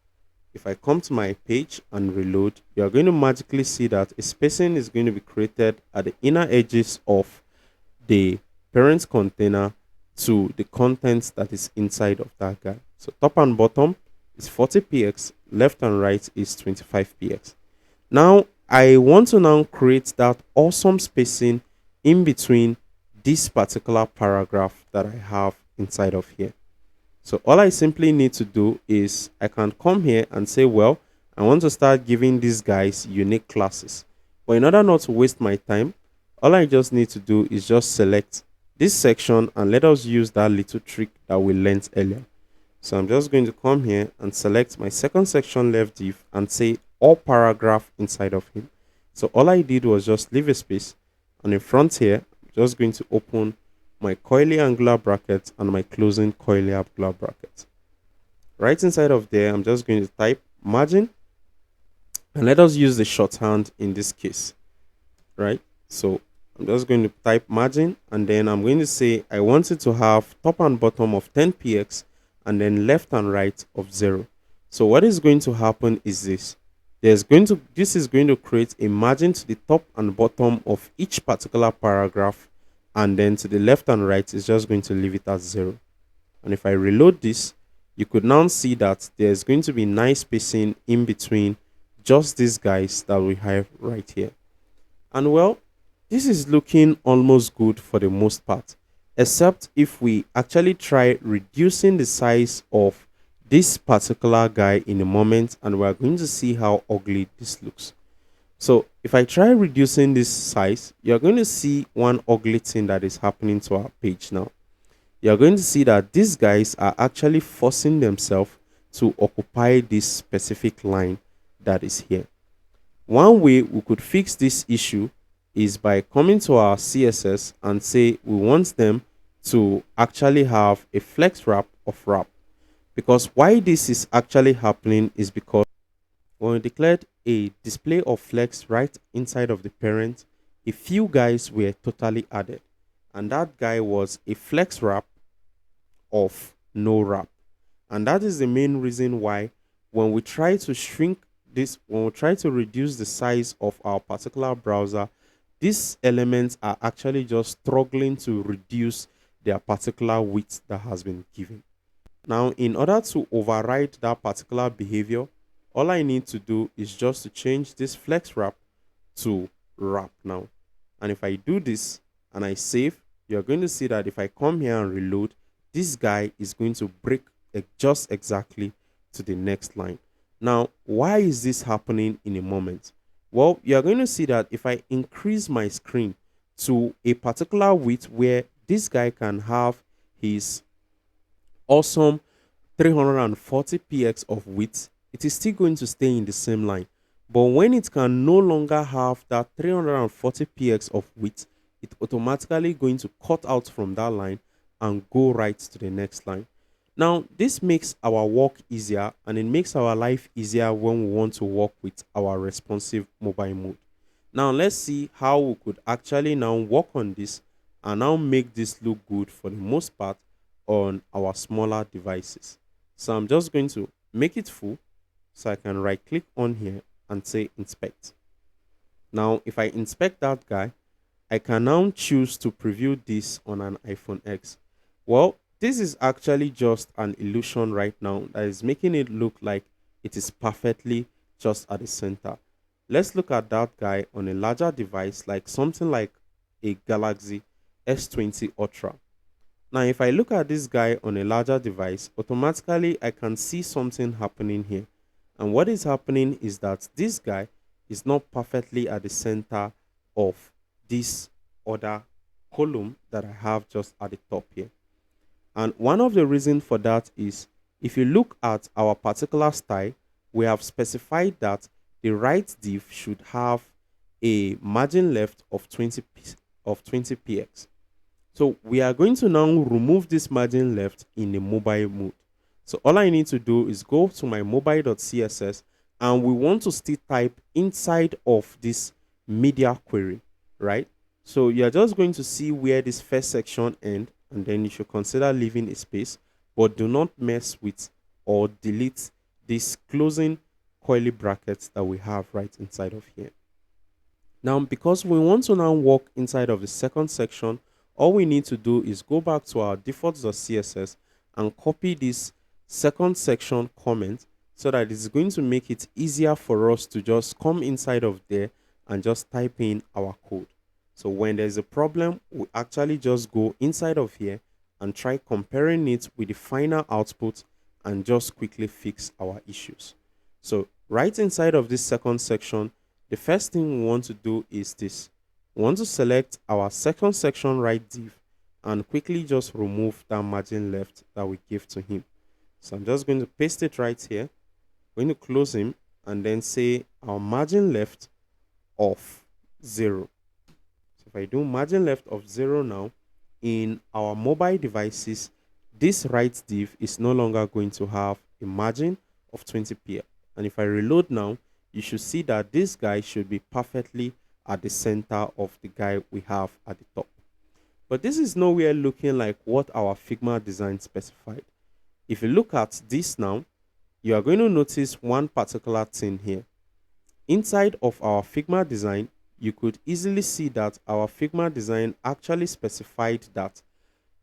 if I come to my page and reload, you're going to magically see that a spacing is going to be created at the inner edges of the parent container to the contents that is inside of that guy. So top and bottom is 40px, left and right is 25px. Now I want to now create that awesome spacing in between this particular paragraph that I have inside of here. So all I simply need to do is I can come here and say, well, I want to start giving these guys unique classes. But in order not to waste my time, all I just need to do is just select this section and let us use that little trick that we learned earlier. So I'm just going to come here and select my second section left div and say all paragraph inside of him. So all I did was just leave a space, and in front here, I'm just going to open my coily angular bracket and my closing coily angular bracket. Right inside of there, I'm just going to type margin, and let us use the shorthand in this case, right? So I'm just going to type margin, and then I'm going to say I want it to have top and bottom of 10 px and then left and right of 0. So what is going to happen is this is going to create a margin to the top and bottom of each particular paragraph, and then to the left and right is just going to leave it at 0. And if I reload this, you could now see that there's going to be nice spacing in between just these guys that we have right here. And well, this is looking almost good for the most part, except if we actually try reducing the size of this particular guy in a moment, and we're going to see how ugly this looks. So if I try reducing this size, you're going to see one ugly thing that is happening to our page now. You're going to see that these guys are actually forcing themselves to occupy this specific line that is here. One way we could fix this issue is by coming to our CSS and say we want them to actually have a flex wrap of wrap. Because why this is actually happening is because when we declared a display of flex right inside of the parent, a few guys were totally added. And that guy was a flex wrap of no wrap. And that is the main reason why when we try to shrink this, when we try to reduce the size of our particular browser, these elements are actually just struggling to reduce their particular width that has been given. Now, in order to override that particular behavior, all I need to do is just to change this flex wrap to wrap now. And if I do this and I save, you're going to see that if I come here and reload, this guy is going to break just exactly to the next line. Now, why is this happening in a moment? Well, you're going to see that if I increase my screen to a particular width where this guy can have his awesome 340 px of width, it is still going to stay in the same line. But when it can no longer have that 340 px of width, it automatically going to cut out from that line and go right to the next line. Now, this makes our work easier, and it makes our life easier when we want to work with our responsive mobile mode. Now, let's see how we could actually now work on this and now make this look good for the most part on our smaller devices. So I'm just going to make it full, so I can right click on here and say inspect. Now, if I inspect that guy, I can now choose to preview this on an iPhone X. Well, this is actually just an illusion right now that is making it look like it is perfectly just at the center. Let's look at that guy on a larger device, like something like a Galaxy S20 Ultra. Now, if I look at this guy on a larger device, automatically I can see something happening here. And what is happening is that this guy is not perfectly at the center of this other column that I have just at the top here. And one of the reasons for that is if you look at our particular style, we have specified that the right div should have a margin left of 20 px. So we are going to now remove this margin left in the mobile mode. So all I need to do is go to my mobile.css, and we want to still type inside of this media query, right? So you're just going to see where this first section ends, and then you should consider leaving a space, but do not mess with or delete these closing curly brackets that we have right inside of here. Now, because we want to now work inside of the second section, all we need to do is go back to our defaults.css and copy this second section comment, so that it's going to make it easier for us to just come inside of there and just type in our code. So when there's a problem, we actually just go inside of here and try comparing it with the final output and just quickly fix our issues. So right inside of this second section, the first thing we want to do is this. We want to select our second section right div and quickly just remove that margin left that we give to him. So I'm just going to paste it right here. Going to close him and then say our margin left of 0. So if I do margin left of 0 now, in our mobile devices, this right div is no longer going to have a margin of 20 px. And if I reload now, you should see that this guy should be perfectly at the center of the guy we have at the top. But this is nowhere looking like what our Figma design specified. If you look at this now, you are going to notice one particular thing here. Inside of our Figma design, you could easily see that our Figma design actually specified that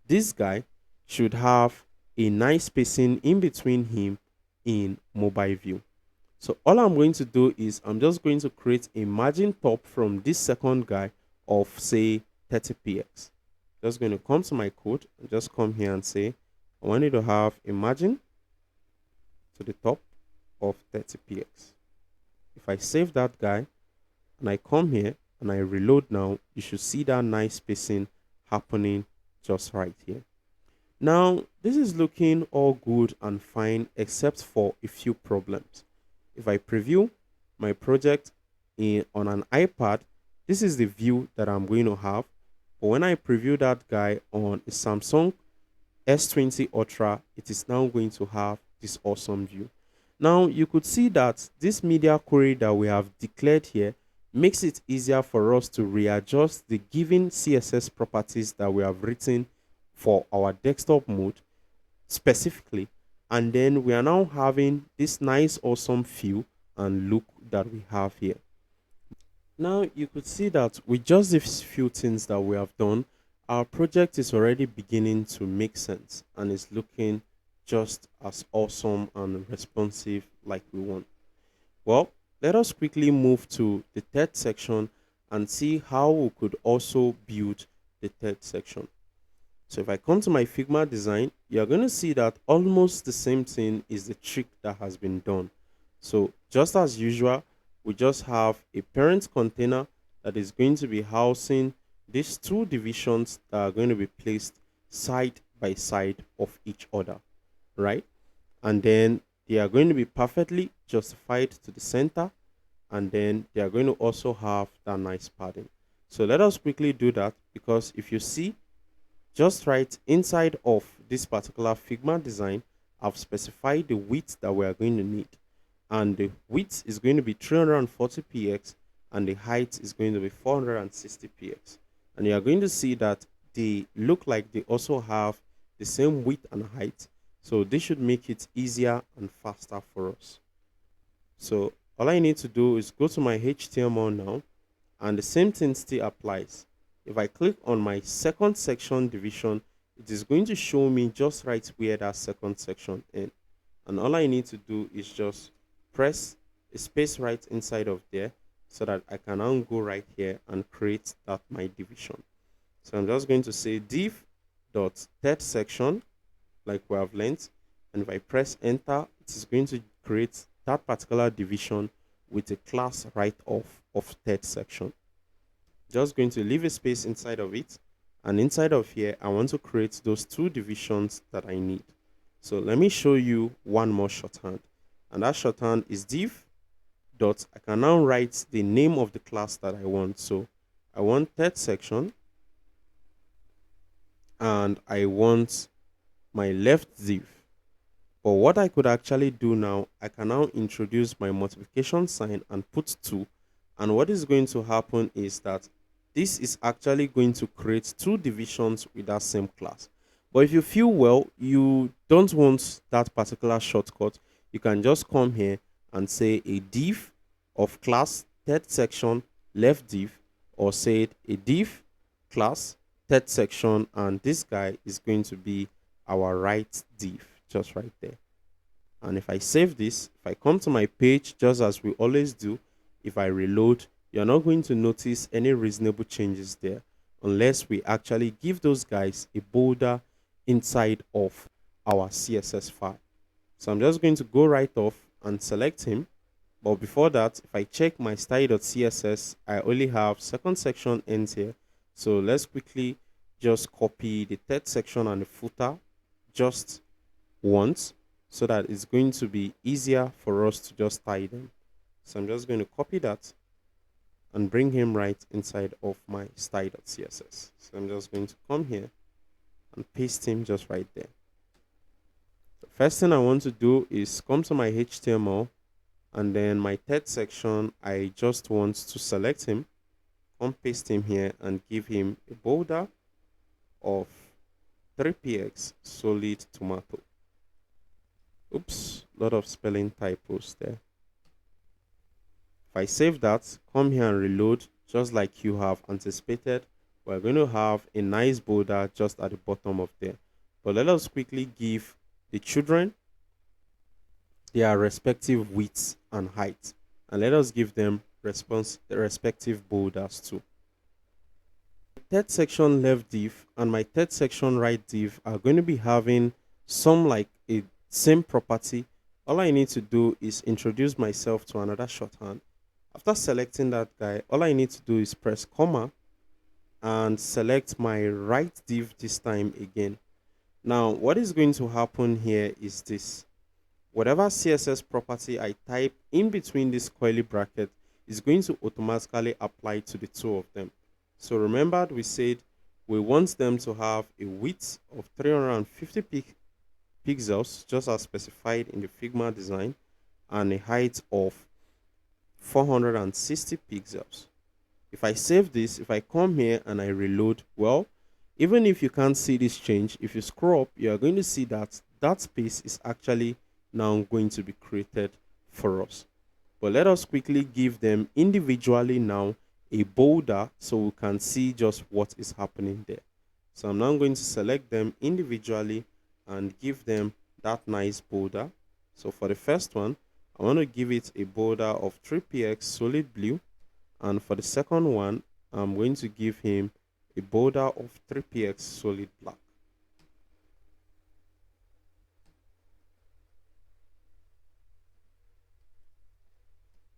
this guy should have a nice spacing in between him in mobile view. So all I'm going to do is I'm just going to create a margin top from this second guy of say 30 px. Just going to come to my code and just come here and say I want it to have a margin to the top of 30 px. If I save that guy and I come here and I reload now, you should see that nice spacing happening just right here. Now, this is looking all good and fine except for a few problems. If I preview my project on an iPad, this is the view that I'm going to have. But when I preview that guy on a Samsung S20 Ultra, it is now going to have this awesome view. Now, you could see that this media query that we have declared here makes it easier for us to readjust the given CSS properties that we have written for our desktop mode specifically. And then we are now having this nice, awesome feel and look that we have here. Now, you could see that with just these few things that we have done, our project is already beginning to make sense and is looking just as awesome and responsive like we want. Well, let us quickly move to the third section and see how we could also build the third section. So if I come to my Figma design, you're going to see that almost the same thing is the trick that has been done. So just as usual, we just have a parent container that is going to be housing these two divisions that are going to be placed side by side of each other, right? And then they are going to be perfectly justified to the center, and then they are going to also have that nice padding. So let us quickly do that, because if you see just right inside of this particular Figma design, I've specified the width that we are going to need, and the width is going to be 340 px and the height is going to be 460 px. And you are going to see that they look like they also have the same width and height, so this should make it easier and faster for us. So all I need to do is go to my HTML now, and the same thing still applies. If I click on my second section division, it is going to show me just right where that second section ends. And all I need to do is just press a space right inside of there so that I can now go right here and create that my division. So I'm just going to say div dot third section like we have learned, and if I press enter, it is going to create that particular division with a class right off of third section. Just going to leave a space inside of it, and inside of here I want to create those two divisions that I need. So let me show you one more shorthand, and that shorthand is div dot. I can now write the name of the class that I want. So I want third section, and I want my left div. But what I could actually do now, I can now introduce my multiplication sign and put 2. And what is going to happen is that this is actually going to create two divisions with that same class. But if you feel well, you don't want that particular shortcut, you can just come here and say a div of class third section left div, or say a div class third section, and this guy is going to be our right div just right there. And if I save this, if I come to my page, just as we always do, if I reload, you're not going to notice any reasonable changes there unless we actually give those guys a border inside of our CSS file. So I'm just going to go right off and select him. But before that, if I check my style.css, I only have second section ends here. So let's quickly just copy the third section and the footer just once, so that it's going to be easier for us to just tie them. So I'm just going to copy that and bring him right inside of my style.css. So I'm just going to come here and paste him just right there. The first thing I want to do is come to my HTML, and then my third section, I just want to select him. come paste him here and give him a border of 3px solid tomato. Oops, lot of spelling typos there. If I save that, come here and reload, just like you have anticipated, we're going to have a nice border just at the bottom of there. But let us quickly give the children their respective widths and heights, and let us give them respective borders too. Third section left div and my third section right div are going to be having some like a same property. All I need to do is introduce myself to another shorthand. After selecting that guy, all I need to do is press comma and select my right div this time again. Now, what is going to happen here is this. Whatever CSS property I type in between this curly bracket is going to automatically apply to the two of them. So remember, we said we want them to have a width of 350 pixels, just as specified in the Figma design, and a height of 460 pixels. If I save this, if I come here and I reload, well, even if you can't see this change, if you scroll up, you are going to see that that space is actually now going to be created for us. But let us quickly give them individually now a border so we can see just what is happening there. So I'm now going to select them individually and give them that nice border. So for the first one, I want to give it a border of 3px solid blue, and for the second one, I'm going to give him a border of 3px solid black.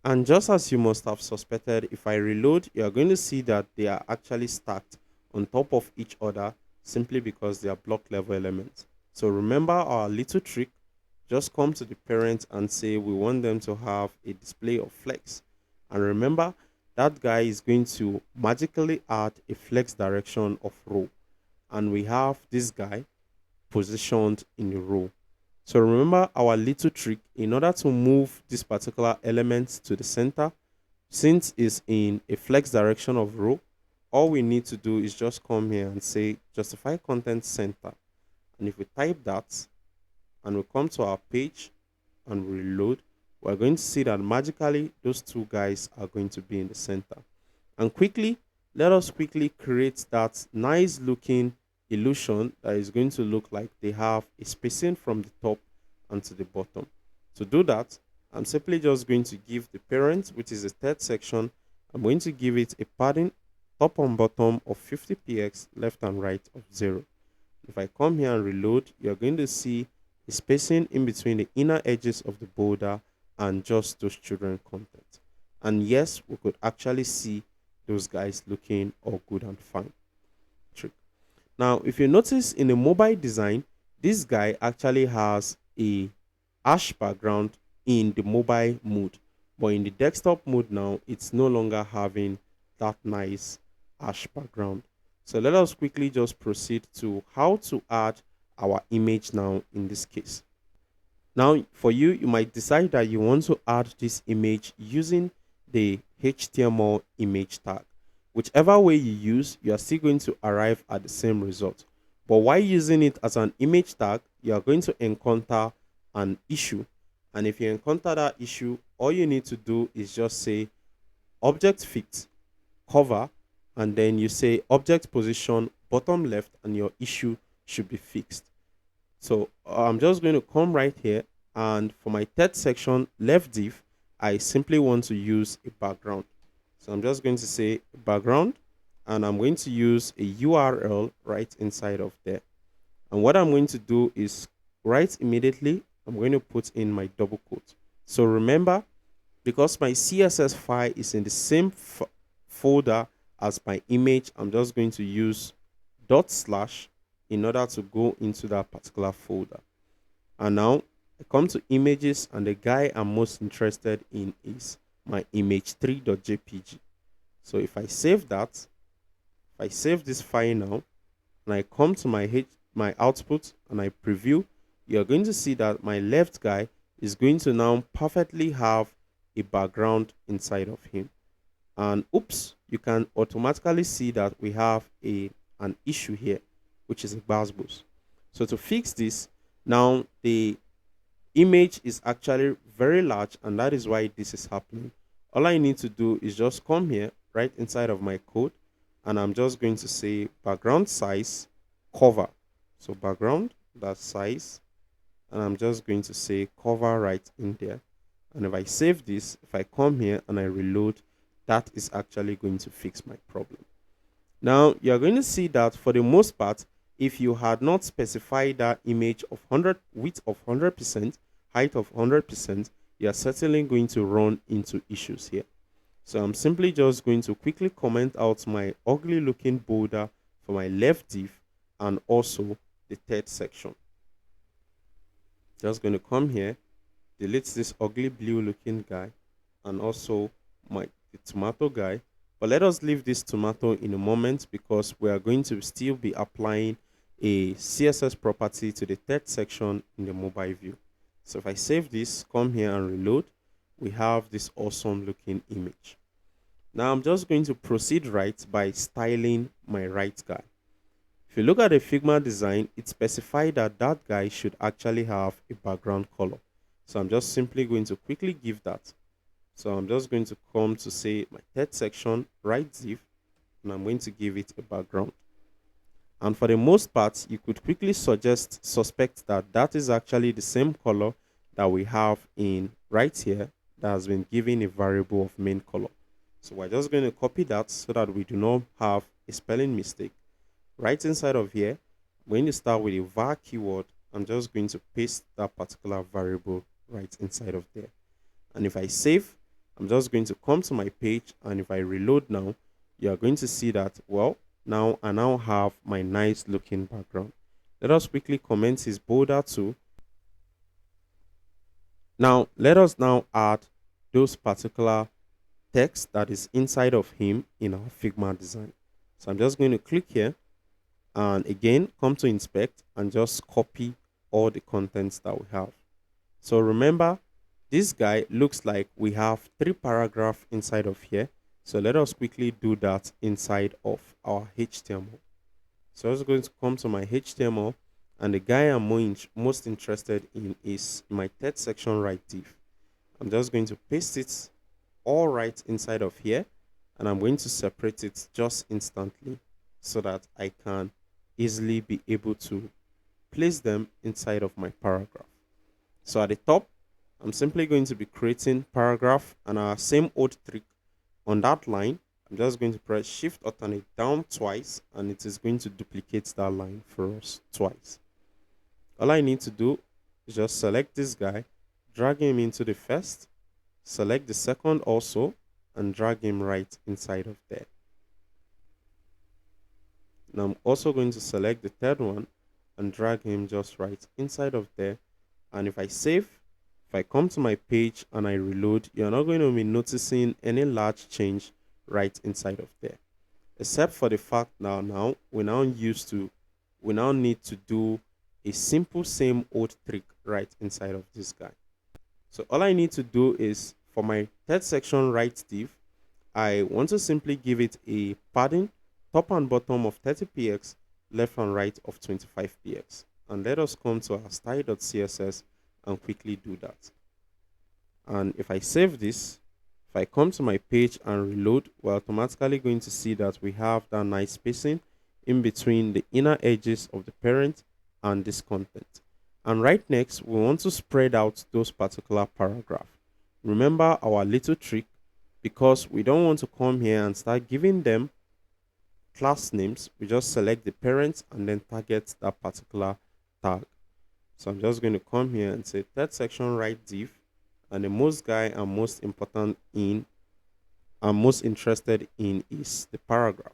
And just as you must have suspected, if I reload, you are going to see that they are actually stacked on top of each other simply because they are block level elements. So remember our little trick, just come to the parent and say we want them to have a display of flex. And remember, that guy is going to magically add a flex direction of row. And we have this guy positioned in the row. So remember our little trick. In order to move this particular element to the center, since it's in a flex direction of row, all we need to do is just come here and say justify content center. And if we type that and we come to our page and reload, we're going to see that magically those two guys are going to be in the center. And quickly, let us quickly create that nice looking illusion that is going to look like they have a spacing from the top and to the bottom. To do that, I'm simply just going to give the parent, which is the third section, I'm going to give it a padding top and bottom of 50px, left and right of 0. If I come here and reload, you're going to see a spacing in between the inner edges of the border and just those children content. And yes, we could actually see those guys looking all good and fine. Trick. Now, if you notice in the mobile design, this guy actually has a ash background in the mobile mode, but in the desktop mode now, it's no longer having that nice ash background. So let us quickly just proceed to how to add our image now in this case. Now, for you, you might decide that you want to add this image using the HTML image tag. Whichever way you use, you are still going to arrive at the same result. But while using it as an image tag, you are going to encounter an issue. And if you encounter that issue, all you need to do is just say object fit cover, and then you say object position bottom left, and your issue should be fixed. So I'm just going to come right here, and for my third section left div, I simply want to use a background. So I'm just going to say background, and I'm going to use a URL right inside of there. And what I'm going to do is right immediately, I'm going to put in my double quote. So remember, because my CSS file is in the same folder as my image, I'm just going to use / in order to go into that particular folder. And now I come to images, and the guy I'm most interested in is my image3.jpg. So if I save that, if I save this file now, and I come to my output and I preview, you're going to see that my left guy is going to now perfectly have a background inside of him. And oops, you can automatically see that we have an issue here, which is a bus. So to fix this, now the image is actually very large, and that is why this is happening. All I need to do is just come here right inside of my code, and I'm just going to say background size cover. So background, that size, and I'm just going to say cover right in there. And if I save this, if I come here and I reload, that is actually going to fix my problem. Now you're going to see that for the most part, if you had not specified that image of 100, width of 100%, height of 100%, you're certainly going to run into issues here. So I'm simply just going to quickly comment out my ugly looking border for my left div and also the third section. Just going to come here, delete this ugly blue looking guy and also the tomato guy. But let us leave this tomato in a moment because we are going to still be applying a CSS property to the third section in the mobile view. So if I save this, come here and reload, we have this awesome looking image. Now I'm just going to proceed right by styling my right guy. If you look at the Figma design, it specified that that guy should actually have a background color. So I'm just simply going to quickly give that. So I'm just going to come to say my third section, right div, and I'm going to give it a background. And for the most part, you could quickly suspect that that is actually the same color that we have in right here that has been given a variable of main color. So we're just going to copy that so that we do not have a spelling mistake. Right inside of here, I'm going to start with a var keyword. I'm just going to paste that particular variable right inside of there. And if I save, I'm just going to come to my page, and if I reload now, you are going to see that, well, now I now have my nice looking background. Let us quickly comment his border too. Now, let us now add those particular text that is inside of him in our Figma design. So I'm just going to click here and again come to inspect and just copy all the contents that we have. So remember, this guy looks like we have 3 paragraphs inside of here. So let us quickly do that inside of our HTML. So I'm just going to come to my HTML, and the guy I'm most interested in is my third section right div. I'm just going to paste it all right inside of here, and I'm going to separate it just instantly so that I can easily be able to place them inside of my paragraph. So at the top, I'm simply going to be creating paragraph, and our same old trick on that line. I'm just going to press shift alternate down twice, and it is going to duplicate that line for us twice. All I need to do is just select this guy, drag him into the first, select the second also, and drag him right inside of there. Now I'm also going to select the third one and drag him just right inside of there. And if I save, if I come to my page and I reload, you're not going to be noticing any large change right inside of there, except for the fact now we now need to do a simple same old trick right inside of this guy. So all I need to do is for my third section right div, I want to simply give it a padding top and bottom of 30px, left and right of 25px. And let us come to our style.css and quickly do that. And if I save this, if I come to my page and reload, we're automatically going to see that we have that nice spacing in between the inner edges of the parent and this content. And right next, we want to spread out those particular paragraphs. Remember our little trick, because we don't want to come here and start giving them class names. We just select the parent and then target that particular tag. So I'm just going to come here and say third section right div, and the most guy I'm most interested in is the paragraph.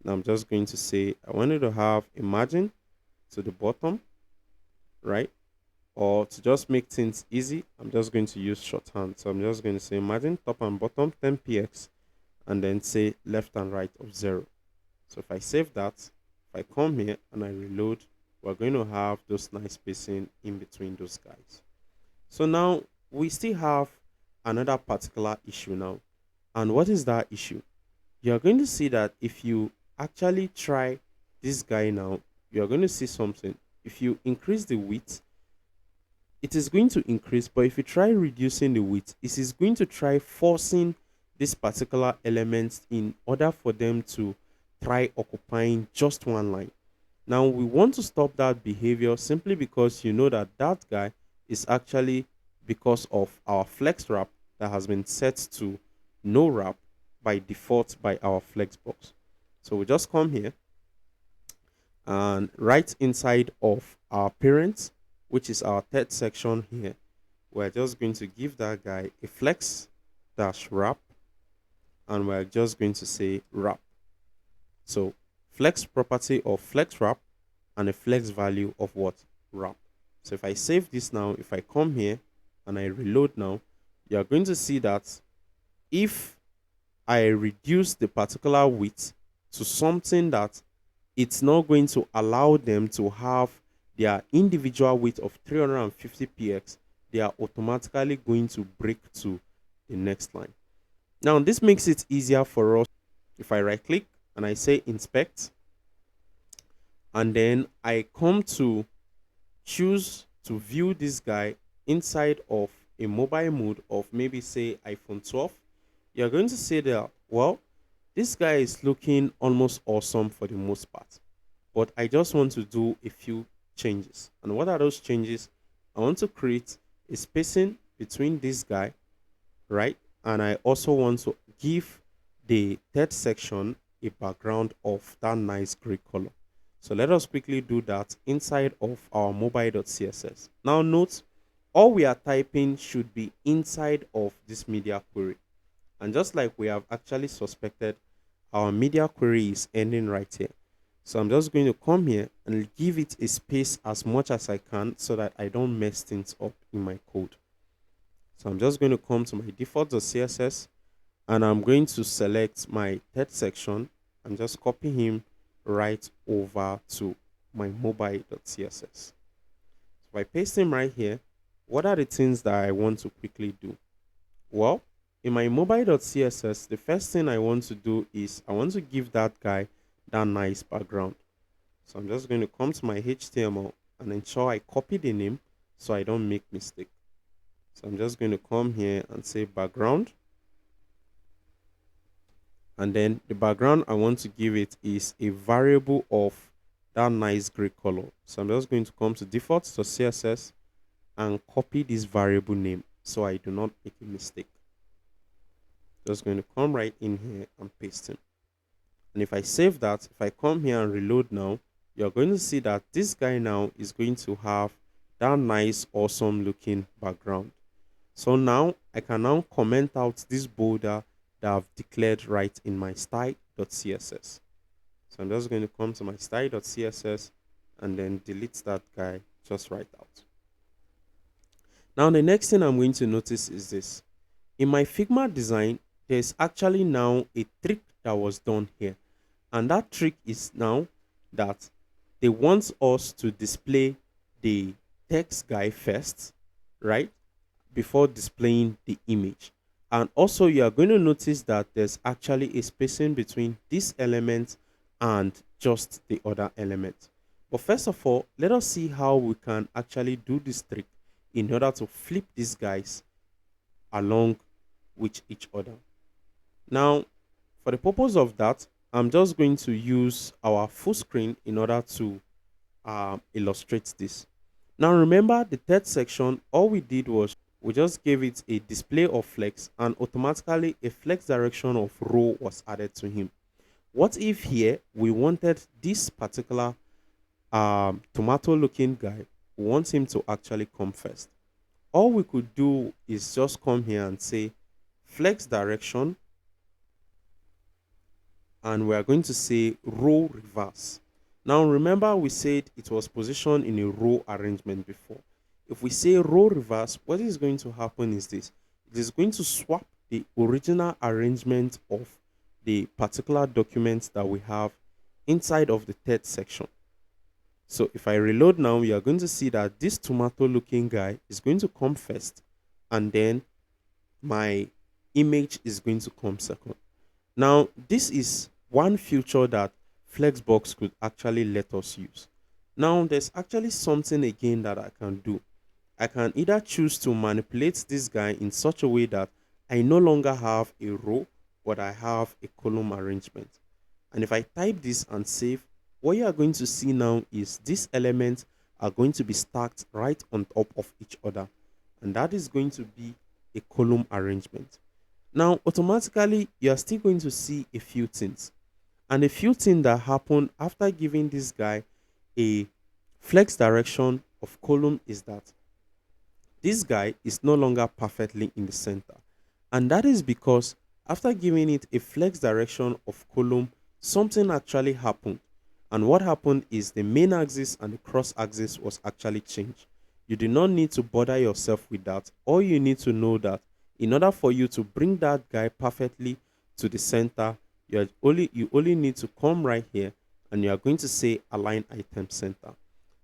Now I'm just going to say I wanted to have a margin to the bottom, right? Or to just make things easy, I'm just going to use shorthand. So I'm just going to say margin top and bottom 10px, and then say left and right of 0. So if I save that, if I come here and I reload, we're going to have those nice spacing in between those guys. So now we still have another particular issue now. And what is that issue? you're going to see that if you actually try this guy now, you're going to see something. If you increase the width, it is going to increase, but if you try reducing the width, it is going to try forcing this particular element in order for them to try occupying just one line. Now we want to stop that behavior simply because you know that that guy is actually because of our flex wrap that has been set to no wrap by default by our flexbox. So we just come here and right inside of our parents, which is our third section here, we're just going to give that guy a flex dash wrap, and we're just going to say wrap. So flex property of flex wrap and a flex value of what? Wrap. So if I save this now, if I come here and I reload now, you're going to see that if I reduce the particular width to something that it's not going to allow them to have their individual width of 350px, they are automatically going to break to the next line. Now, this makes it easier for us. If I right click and I say inspect, and then I come to choose to view this guy inside of a mobile mode of maybe say iPhone 12, you're going to say that, well, this guy is looking almost awesome for the most part, but I just want to do a few changes. And what are those changes? I want to create a spacing between this guy, right? And I also want to give the third section a background of that nice gray color. So let us quickly do that inside of our mobile.css. Now note, all we are typing should be inside of this media query. And just like we have actually suspected, our media query is ending right here. So I'm just going to come here and give it a space as much as I can so that I don't mess things up in my code. So I'm just going to come to my default.css and I'm going to select my third section and just copy him right over to my mobile.css. So if I paste him right here, what are the things that I want to quickly do? Well, in my mobile.css, the first thing I want to do is I want to give that guy that nice background. So I'm just going to come to my HTML and ensure I copy the name so I don't make mistake. So I'm just going to come here and say background. And then the background I want to give it is a variable of that nice gray color. So I'm just going to come to default.css and copy this variable name so I do not make a mistake. Just going to come right in here and paste it. And if I save that, if I come here and reload now, you're going to see that this guy now is going to have that nice, awesome looking background. So now I can now comment out this border that I've declared right in my style.css. So I'm just going to come to my style.css and then delete that guy just right out. Now the next thing I'm going to notice is this. In my Figma design, there's actually now a trick that was done here. And that trick is now that they want us to display the text guy first, right? Before displaying the image. And also you are going to notice that there's actually a spacing between this element and just the other element. But first of all, let us see how we can actually do this trick in order to flip these guys along with each other. Now, for the purpose of that, I'm just going to use our full screen in order to illustrate this. Now remember the third section, all we did was we just gave it a display of flex and automatically a flex direction of row was added to him. What if here we wanted this particular tomato looking guy, we want him to actually come first? All we could do is just come here and say flex direction, and we are going to say row reverse. Now remember we said it was positioned in a row arrangement before. If we say row reverse, what is going to happen is this. It is going to swap the original arrangement of the particular document that we have inside of the third section. So if I reload now, you are going to see that this tomato looking guy is going to come first and then my image is going to come second. Now, this is one feature that Flexbox could actually let us use. Now, there's actually something again that I can do. I can either choose to manipulate this guy in such a way that I no longer have a row, but I have a column arrangement. And if I type this and save, what you are going to see now is these elements are going to be stacked right on top of each other. And that is going to be a column arrangement. Now, automatically, you are still going to see a few things. And a few things that happen after giving this guy a flex direction of column is that this guy is no longer perfectly in the center. And that is because after giving it a flex direction of column, something actually happened. And what happened is the main axis and the cross axis was actually changed. You do not need to bother yourself with that. All you need to know that in order for you to bring that guy perfectly to the center, you only need to come right here and you are going to say align item center.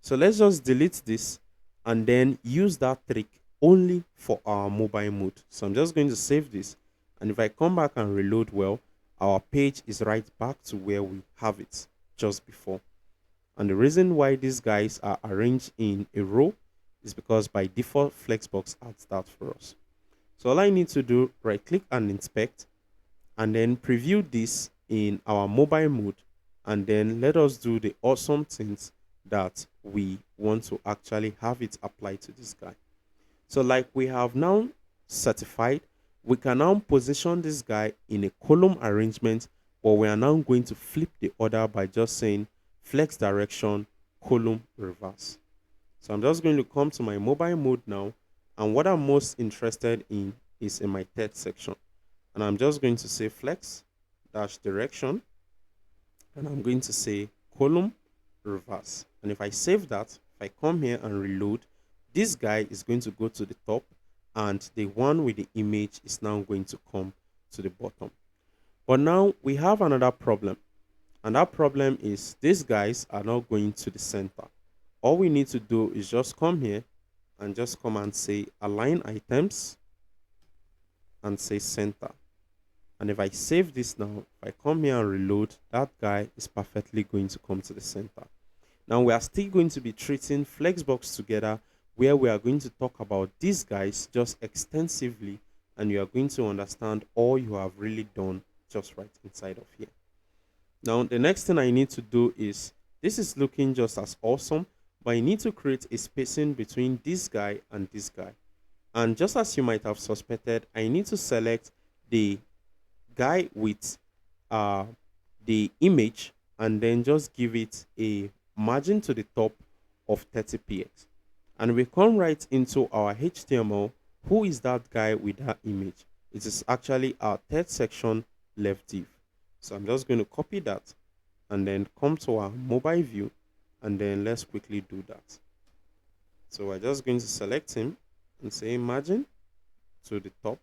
So let's just delete this and then use that trick only for our mobile mode. So I'm just going to save this, and if I come back and reload, well, our page is right back to where we have it just before. And the reason why these guys are arranged in a row is because by default Flexbox adds that for us. So all I need to do, right click and inspect, and then preview this in our mobile mode, and then let us do the awesome things that we want to actually have it applied to this guy. So like we have now certified, we can now position this guy in a column arrangement, but we are now going to flip the order by just saying flex direction, column reverse. So I'm just going to come to my mobile mode now, and what I'm most interested in is in my third section. And I'm just going to say flex dash direction, and I'm going to say column reverse. And if I save that, if I come here and reload, this guy is going to go to the top, and the one with the image is now going to come to the bottom. But now we have another problem, and that problem is these guys are not going to the center. All we need to do is just come here and just come and say align items and say center. And if I save this now, if I come here and reload, that guy is perfectly going to come to the center. Now we are still going to be treating Flexbox together, where we are going to talk about these guys just extensively, and you are going to understand all you have really done just right inside of here. Now the next thing I need to do is, this is looking just as awesome, but I need to create a spacing between this guy and this guy. And just as you might have suspected, I need to select the guy with the image and then just give it a margin to the top of 30 px. And we come right into our HTML. Who is that guy with that image? It is actually our third section left div. So I'm just going to copy that and then come to our mobile view, and then let's quickly do that. So we're just going to select him and say margin to the top,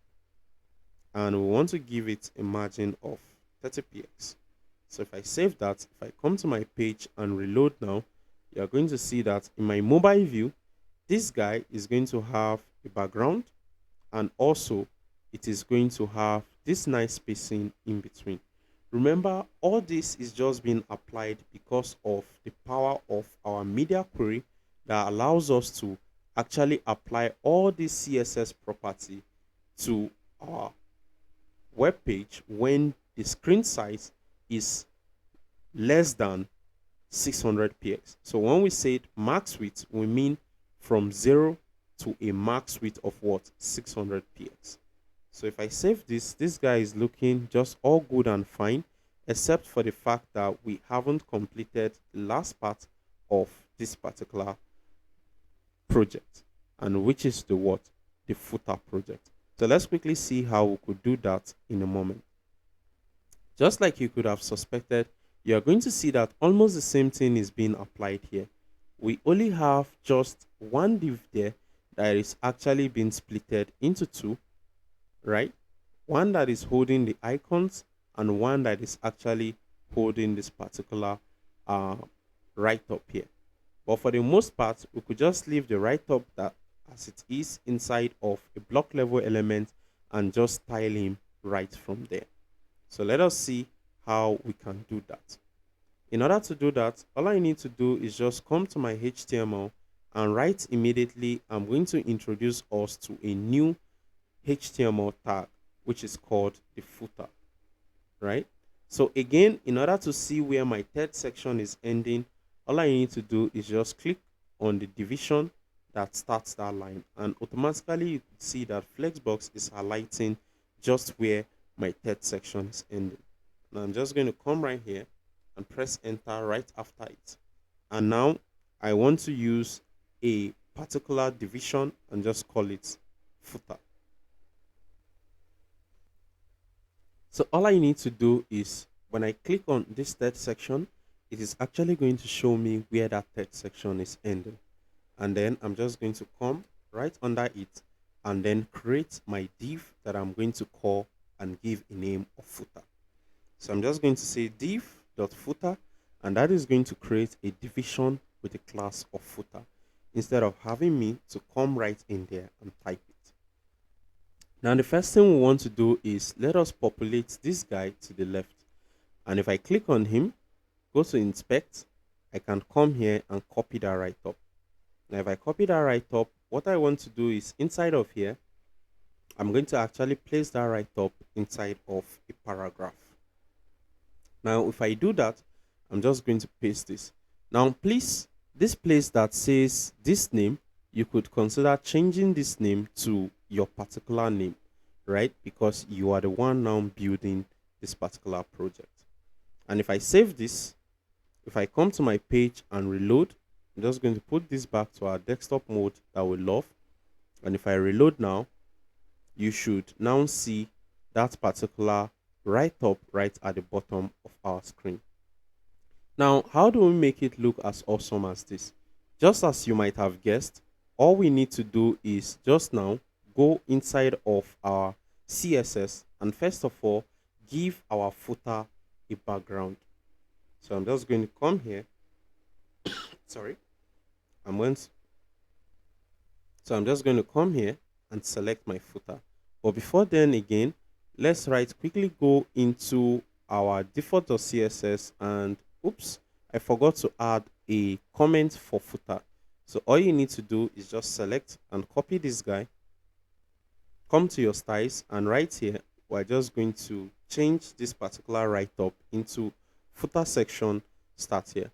and we want to give it a margin of 30 px. So if I save that, if I come to my page and reload now, you're going to see that in my mobile view, this guy is going to have a background, and also it is going to have this nice spacing in between. Remember, all this is just being applied because of the power of our media query that allows us to actually apply all this CSS property to our web page when the screen size is less than 600 px. So when we say max width, we mean from 0 to a max width of what? 600 px. So if I save this guy is looking just all good and fine, except for the fact that we haven't completed the last part of this particular project, and which is the what? The footer project. So let's quickly see how we could do that in a moment. Just like you could have suspected, you are going to see that almost the same thing is being applied here. We only have just one div there that is actually being splitted into two, right? One that is holding the icons and one that is actually holding this particular right up here. But for the most part, we could just leave the right up that as it is inside of a block level element and just style him right from there. So let us see how we can do that. In order to do that, all I need to do is just come to my HTML and right immediately, I'm going to introduce us to a new HTML tag, which is called the footer, right? So again, in order to see where my third section is ending, all I need to do is just click on the division that starts that line, and automatically you could see that Flexbox is highlighting just where my third section is ending. Now I'm just going to come right here and press enter right after it. And now I want to use a particular division and just call it footer. So all I need to do is when I click on this third section, it is actually going to show me where that third section is ending. And then I'm just going to come right under it and then create my div that I'm going to call and give a name of footer. So I'm just going to say div.footer, and that is going to create a division with a class of footer instead of having me to come right in there and type it. Now the first thing we want to do is let us populate this guy to the left. And if I click on him, go to inspect, I can come here and copy that right up. Now if I copy that right up, what I want to do is inside of here, I'm going to actually place that right up inside of a paragraph. Now if I do that, I'm just going to paste this. Now please, this place that says this name, you could consider changing this name to your particular name, right? Because you are the one now building this particular project. And if I save this, if I come to my page and reload, I'm just going to put this back to our desktop mode that we love. And if I reload now, you should now see that particular right up right at the bottom of our screen. Now, how do we make it look as awesome as this? Just as you might have guessed, all we need to do is just now go inside of our CSS and first of all, give our footer a background. So I'm just going to come here. Sorry. So I'm just going to come here and select my footer. But before then again, let's quickly go into our default.css and oops, I forgot to add a comment for footer. So all you need to do is just select and copy this guy, come to your styles, and right here, we're just going to change this particular write-up into footer section start here.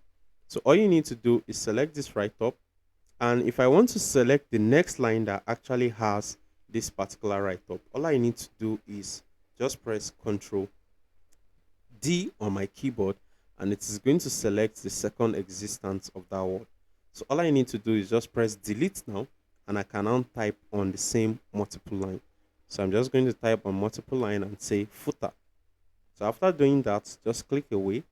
So all you need to do is select this write-up, and if I want to select the next line that actually has this particular write-up, all I need to do is just press Ctrl D on my keyboard, and it is going to select the second existence of that word. So all I need to do is just press delete now, and I can now type on the same multiple line. So I'm just going to type on multiple line and say footer. So after doing that, just click away,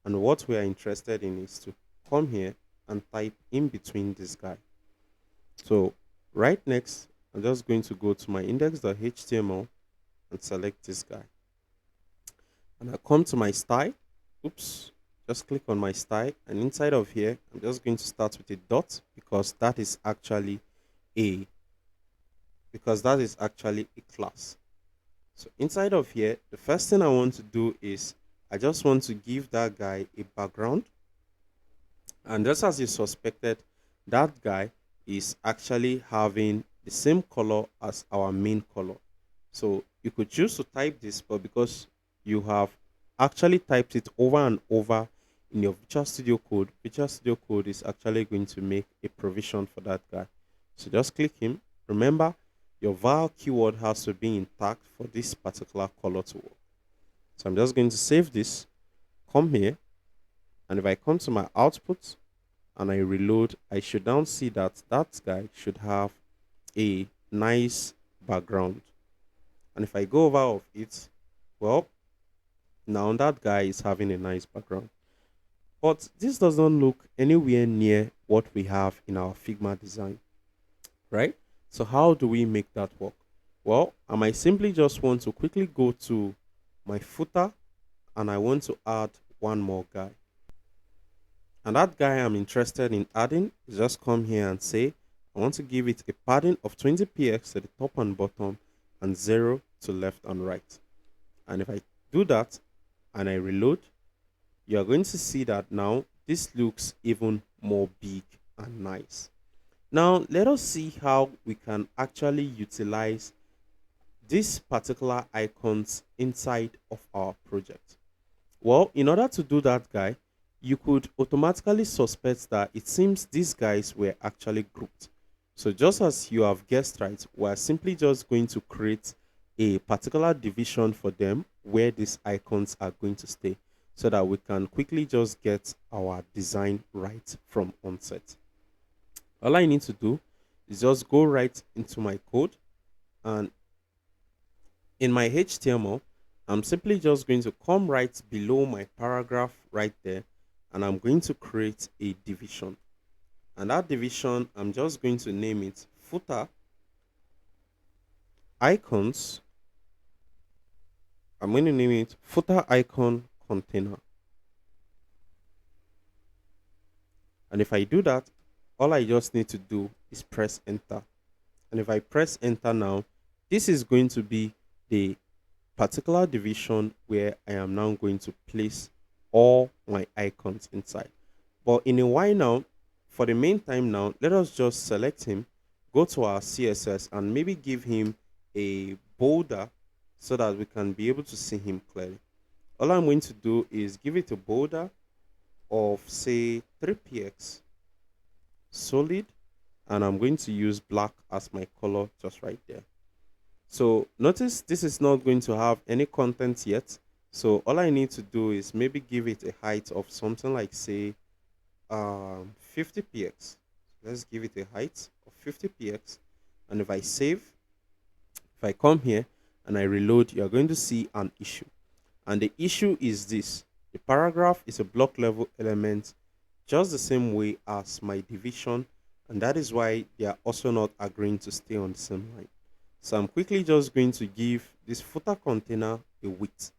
and what we are interested in is to come here and type in between this guy. So right next, I'm just going to go to my index.html and select this guy. And I come to my style. Oops, just click on my style, and inside of here, I'm just going to start with a dot because that is actually a class. So inside of here, the first thing I want to do is I just want to give that guy a background. And just as you suspected, that guy is actually having the same color as our main color. So you could choose to type this, but because you have actually typed it over and over in your Visual Studio Code is actually going to make a provision for that guy. So just click him. Remember, your var keyword has to be intact for this particular color to work. So I'm just going to save this, come here, and if I come to my output and I reload, I should now see that that guy should have a nice background. And if I go over of it, well, now that guy is having a nice background. But this doesn't look anywhere near what we have in our Figma design, right? So how do we make that work? Well, I might simply just want to quickly go to my footer and I want to add one more guy. And that guy I'm interested in adding is just come here and say, I want to give it a padding of 20 px to the top and bottom and 0 to left and right. And if I do that and I reload, you are going to see that now this looks even more big and nice. Now, let us see how we can actually utilize these particular icons inside of our project. Well, in order to do that, guy, you could automatically suspect that it seems these guys were actually grouped. So just as you have guessed right, we're simply just going to create a particular division for them where these icons are going to stay so that we can quickly just get our design right from onset. All I need to do is just go right into my code, and in my HTML, I'm simply just going to come right below my paragraph right there, and I'm going to create a division. And that division, I'm just going to name it footer icons. I'm going to name it footer icon container. And if I do that, all I just need to do is press enter. And if I press enter now, this is going to be the particular division where I am now going to place all my icons inside. But in a while now, for the meantime now, let us just select him, go to our CSS and maybe give him a border so that we can be able to see him clearly. All I'm going to do is give it a border of say 3px solid, and I'm going to use black as my color just right there. So notice this is not going to have any content yet. So all I need to do is maybe give it a height of something like say 50px. Let's give it a height of 50px. And if I save, if I come here and I reload, you're going to see an issue. And the issue is this: the paragraph is a block level element, just the same way as my division. And that is why they are also not agreeing to stay on the same line. So I'm quickly just going to give this footer container a width.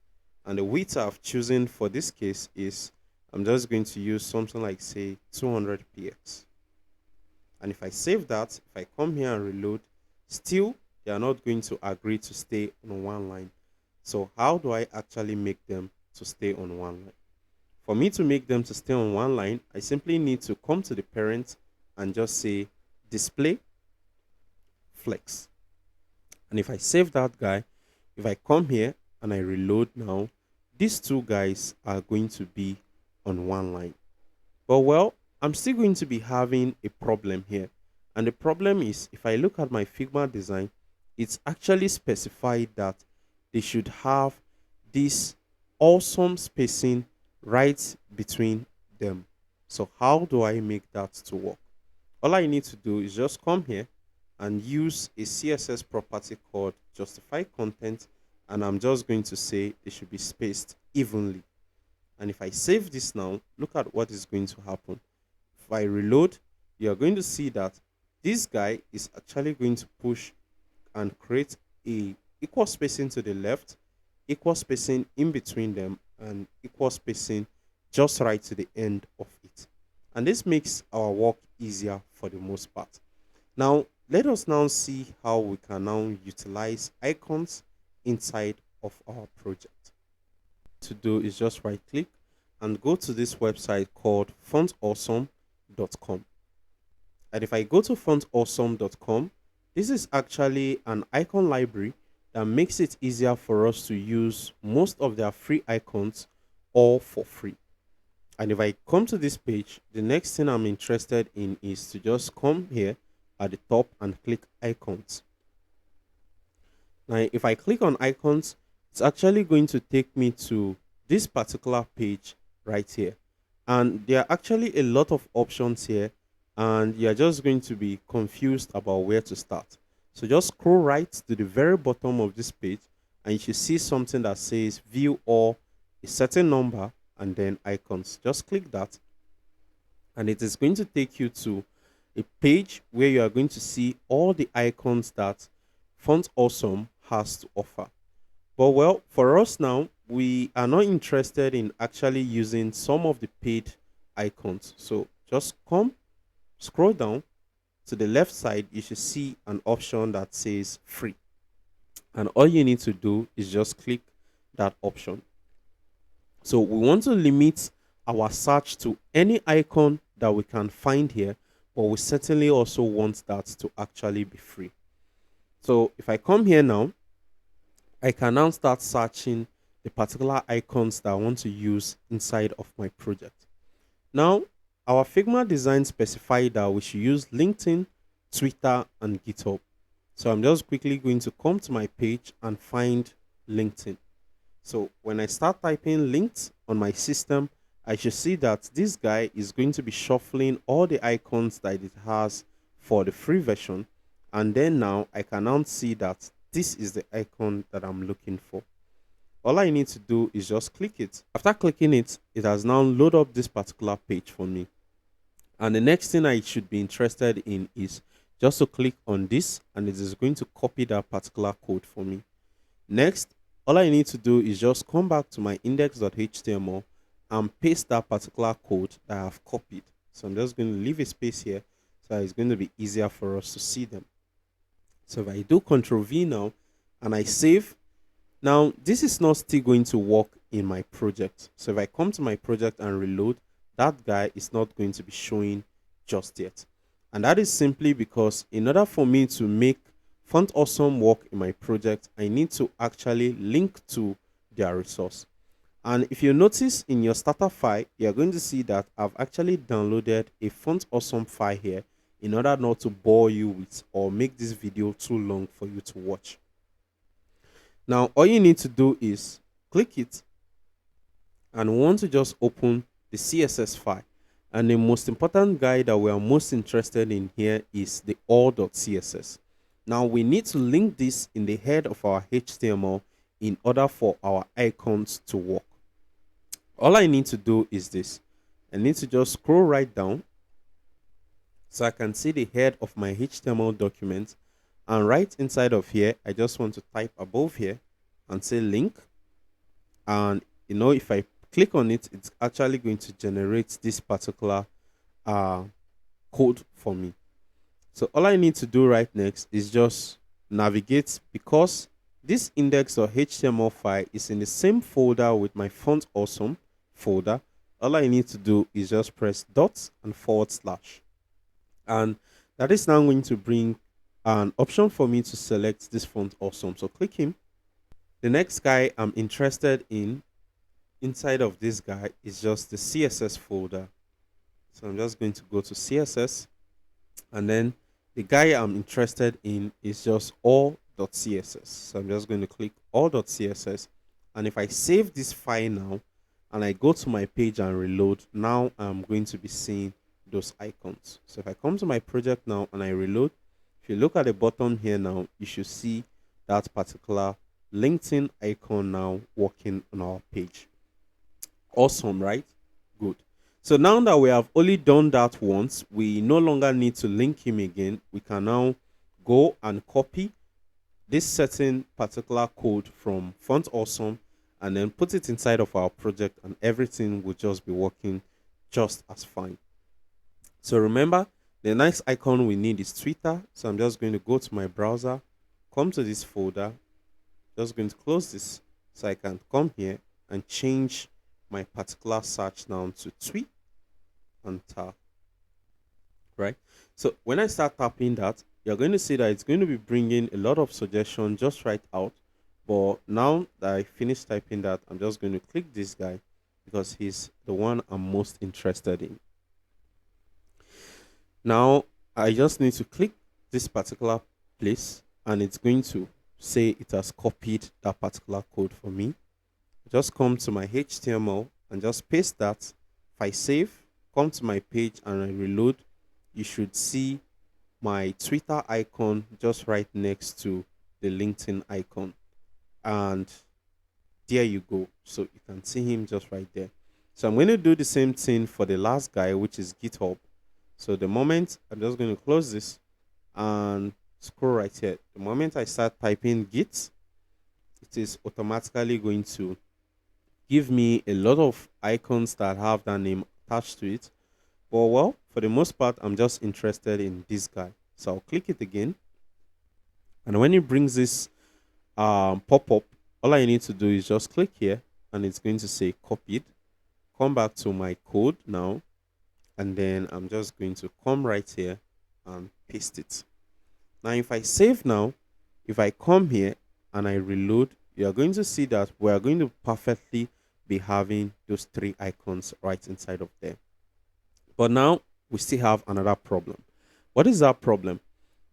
And the width I've chosen for this case is, I'm just going to use something like say 200px. And if I save that, if I come here and reload, still they are not going to agree to stay on one line. So how do I actually make them to stay on one line? For me to make them to stay on one line, I simply need to come to the parent and just say display flex. And if I save that guy, if I come here and I reload now, these two guys are going to be on one line. But well, I'm still going to be having a problem here. And the problem is, if I look at my Figma design, it's actually specified that they should have this awesome spacing right between them. So how do I make that to work? All I need to do is just come here and use a CSS property called justify content, and I'm just going to say they should be spaced evenly. And if I save this now, look at what is going to happen. If I reload, you're going to see that this guy is actually going to push and create a equal spacing to the left, equal spacing in between them, and equal spacing just right to the end of it. And this makes our work easier for the most part. Now, let us now see how we can now utilize icons inside of our project. To do is just right click and go to this website called fontawesome.com. And if I go to fontawesome.com, this is actually an icon library that makes it easier for us to use most of their free icons all for free. And if I come to this page, the next thing I'm interested in is to just come here at the top and click icons. Now, if I click on icons, it's actually going to take me to this particular page right here. And there are actually a lot of options here, and you're just going to be confused about where to start. So just scroll right to the very bottom of this page, and you should see something that says view all, a certain number, and then icons. Just click that, and it is going to take you to a page where you are going to see all the icons that Font Awesome has to offer. But well, for us now, we are not interested in actually using some of the paid icons. So just come, scroll down to the left side, you should see an option that says free. And all you need to do is just click that option. So we want to limit our search to any icon that we can find here, but we certainly also want that to actually be free. So if I come here now, I can now start searching the particular icons that I want to use inside of my project. Now, our Figma design specified that we should use LinkedIn, Twitter, and GitHub. So I'm just quickly going to come to my page and find LinkedIn. So when I start typing links on my system, I should see that this guy is going to be shuffling all the icons that it has for the free version. And then now I can now see that this is the icon that I'm looking for. All I need to do is just click it. After clicking it, it has now loaded up this particular page for me. And the next thing I should be interested in is just to click on this, and it is going to copy that particular code for me. Next, all I need to do is just come back to my index.html and paste that particular code that I have copied. So I'm just going to leave a space here so it's going to be easier for us to see them. So if I do Ctrl V now and I save, now this is not still going to work in my project. So if I come to my project and reload, that guy is not going to be showing just yet. And that is simply because in order for me to make Font Awesome work in my project, I need to actually link to their resource. And if you notice in your starter file, you're going to see that I've actually downloaded a Font Awesome file here in order not to bore you with or make this video too long for you to watch. Now, all you need to do is click it, and we want to just open the CSS file. And the most important guy that we are most interested in here is the all.css. Now we need to link this in the head of our HTML in order for our icons to work. All I need to do is this. I need to just scroll right down so I can see the head of my HTML document. And right inside of here, I just want to type above here and say link. And if I click on it, it's actually going to generate this particular code for me. So all I need to do right next is just navigate, because this index.html file is in the same folder with my Font Awesome folder. All I need to do is just press dot and /. And that is now going to bring an option for me to select this Font Awesome. So click him. The next guy I'm interested in inside of this guy is just the CSS folder. So I'm just going to go to CSS, and then the guy I'm interested in is just all.css. So I'm just going to click all.css, and if I save this file now and I go to my page and reload, now I'm going to be seeing those icons. So if I come to my project now and I reload, if you look at the bottom here now, you should see that particular LinkedIn icon now working on our page. Awesome, right? Good. So now that we have only done that once, we no longer need to link him again. We can now go and copy this certain particular code from Font Awesome and then put it inside of our project, and everything will just be working just as fine. So remember, the next icon we need is Twitter. So I'm just going to go to my browser, come to this folder, just going to close this so I can come here and change my particular search now to tweet and tap. Right? So when I start tapping that, you're going to see that it's going to be bringing a lot of suggestions just right out. But now that I finished typing that, I'm just going to click this guy because he's the one I'm most interested in. Now I just need to click this particular place, and it's going to say it has copied that particular code for me. Just come to my HTML and just paste that. If I save, come to my page and I reload, you should see my Twitter icon just right next to the LinkedIn icon. And there you go. So you can see him just right there. So I'm going to do the same thing for the last guy, which is GitHub. So the moment I'm just going to close this and scroll right here. The moment I start typing Git, it is automatically going to give me a lot of icons that have that name attached to it. But well, for the most part, I'm just interested in this guy. So I'll click it again. And when it brings this pop-up, All I need to do is just click here and it's going to say copied. Come back to my code now, and then I'm just going to come right here and paste it. Now, if I save now, if I come here and I reload, you're going to see that we are going to perfectly be having those three icons right inside of there. But now we still have another problem. What is that problem?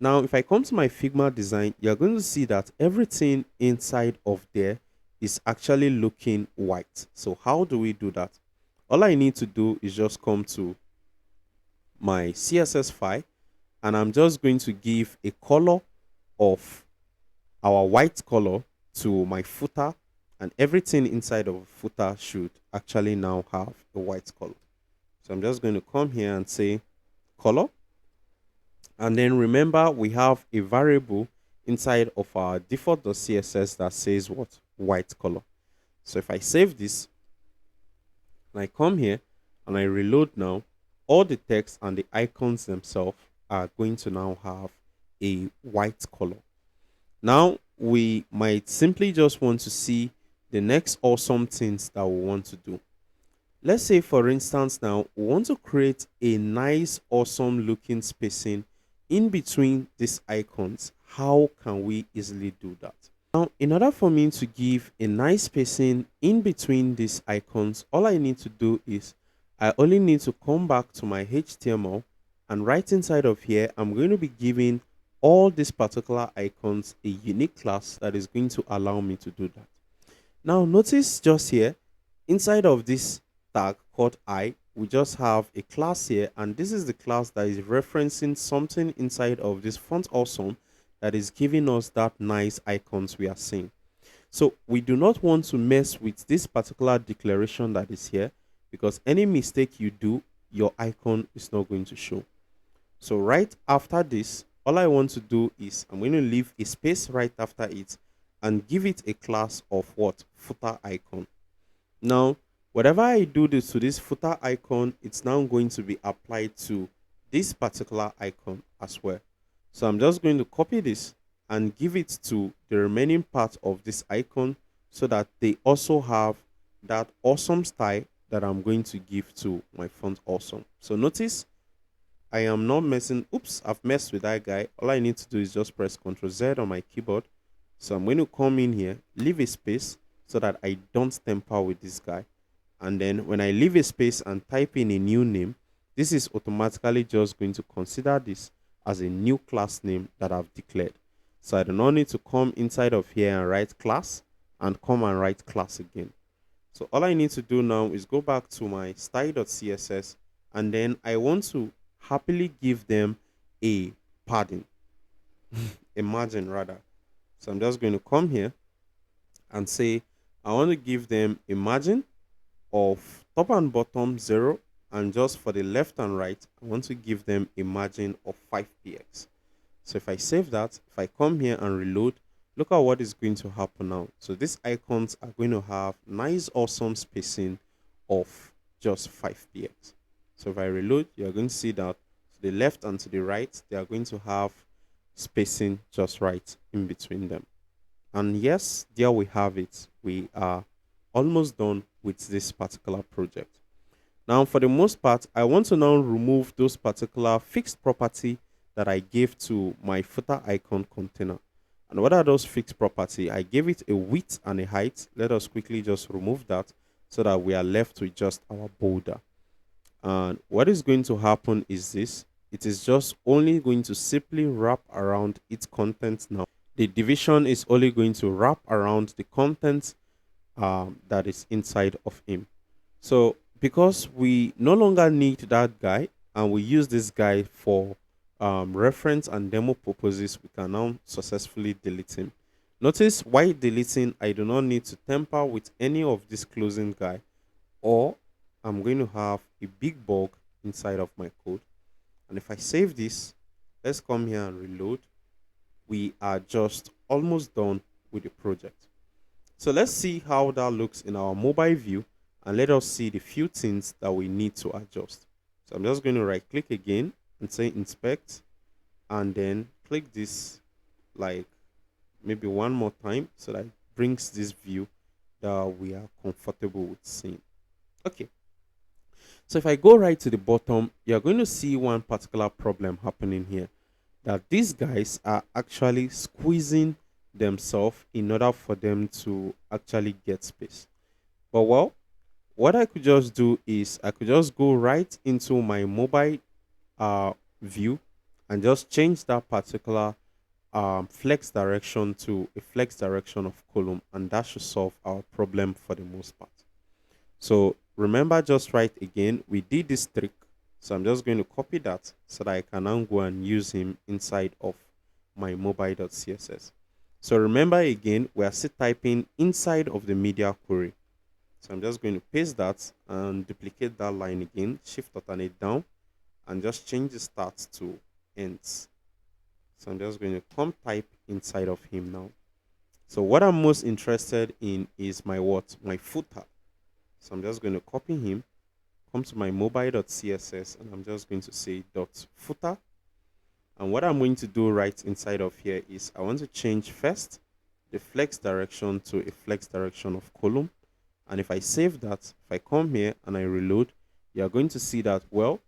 Now, if I come to my Figma design, you're going to see that everything inside of there is actually looking white. So how do we do that? All I need to do is just come to my CSS file, and I'm just going to give a color of our white color to my footer, and everything inside of footer should actually now have a white color. So I'm just going to come here and say color. And then remember, we have a variable inside of our default.css that says what? White color. So if I save this and I come here and I reload now, all the text and the icons themselves are going to now have a white color. Now we might simply just want to see the next awesome things that we want to do. Let's say, for instance, now we want to create a nice, awesome looking spacing in between these icons. How can we easily do that? Now, in order for me to give a nice spacing in between these icons, all I need to do is I only need to come back to my HTML, and right inside of here, I'm going to be giving all these particular icons a unique class that is going to allow me to do that. Now, notice just here, inside of this tag called I, we just have a class here, and this is the class that is referencing something inside of this font awesome that is giving us that nice icons we are seeing. So we do not want to mess with this particular declaration that is here, because any mistake you do, your icon is not going to show. So right after this, all I want to do is I'm going to leave a space right after it and give it a class of what? Footer icon. Now, whatever I do this to this footer icon, it's now going to be applied to this particular icon as well. So I'm just going to copy this and give it to the remaining part of this icon so that they also have that awesome style that I'm going to give to my font awesome. So notice I am not messing. Oops, I've messed with that guy. All I need to do is just press Ctrl Z on my keyboard. So I'm going to come in here, leave a space so that I don't tamper with this guy. And then when I leave a space and type in a new name, this is automatically just going to consider this as a new class name that I've declared. So I do not need to come inside of here and write class and come and write class again. So all I need to do now is go back to my style.css, and then I want to happily give them a padding, a margin rather. So I'm just going to come here and say I want to give them a margin of top and bottom 0, and just for the left and right I want to give them a margin of 5px. So if I save that, if I come here and reload, look at what is going to happen now. So these icons are going to have nice awesome spacing of just 5px. So if I reload, you're going to see that to the left and to the right they are going to have spacing just right in between them. And yes, there we have it. We are almost done with this particular project. Now, for the most part, I want to now remove those particular fixed property that I gave to my footer icon container. And what are those fixed property? I gave it a width and a height. Let us quickly just remove that so that we are left with just our border. And what is going to happen is this. It is just only going to simply wrap around its content now. The division is only going to wrap around the content that is inside of him. So because we no longer need that guy and we use this guy for reference and demo purposes, we can now successfully delete him. Notice while deleting, I do not need to tamper with any of this closing guy, or I'm going to have a big bug inside of my code. And if I save this, let's come here and reload. We are just almost done with the project. So let's see how that looks in our mobile view, and let us see the few things that we need to adjust. So I'm just going to right click again and say inspect, and then click this like maybe one more time so that I brings this view that we are comfortable with seeing. Okay, so if I go right to the bottom, you're going to see one particular problem happening here, that these guys are actually squeezing themselves in order for them to actually get space. But well, what I could just do is I could just go right into my mobile view and just change that particular flex direction to a flex direction of column, and that should solve our problem for the most part. So remember, just right again, we did this trick. So I'm just going to copy that so that I can now go and use him inside of my mobile.css. So remember again, we are still typing inside of the media query. So I'm just going to paste that and duplicate that line again, shift alternate down, and just change the start to ends. So I'm just going to come type inside of him now. So what I'm most interested in is my what? My footer. So I'm just going to copy him, come to my mobile.css, and I'm just going to say dot footer. And what I'm going to do right inside of here is I want to change first the flex direction to a flex direction of column. And if I save that, if I come here and I reload, you're going to see that, well,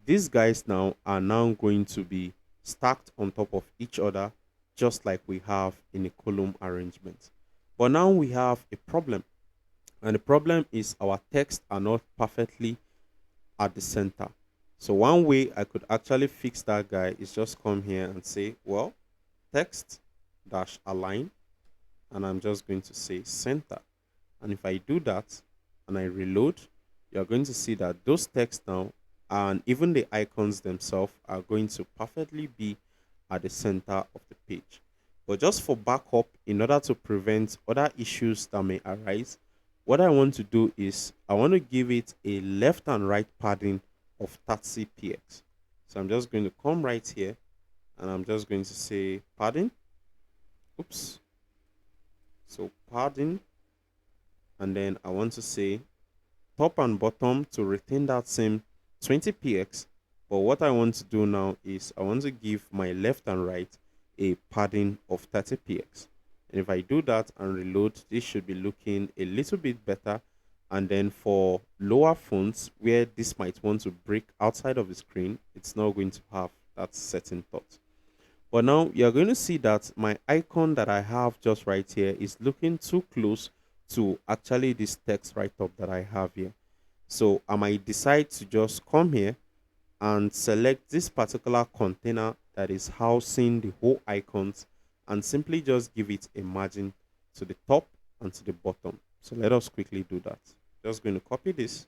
these guys now are now going to be stacked on top of each other, just like we have in a column arrangement. But now we have a problem. And the problem is our text are not perfectly at the center. So one way I could actually fix that guy is just come here and say, well, text dash align, and I'm just going to say center. And if I do that and I reload, you're going to see that those text now and even the icons themselves are going to perfectly be at the center of the page. But just for backup, in order to prevent other issues that may arise, what I want to do is I want to give it a left and right padding of 30 px. So I'm just going to come right here and I'm just going to say padding. Oops. So padding, and then I want to say top and bottom to retain that same 20 px. But what I want to do now is I want to give my left and right a padding of 30 px. And if I do that and reload, this should be looking a little bit better. And then for lower fonts where this might want to break outside of the screen, it's not going to have that certain thought. But now you're going to see that my icon that I have just right here is looking too close to actually this text right up that I have here. So I might decide to just come here and select this particular container that is housing the whole icons and simply just give it a margin to the top and to the bottom. So let us quickly do that. Just going to copy this,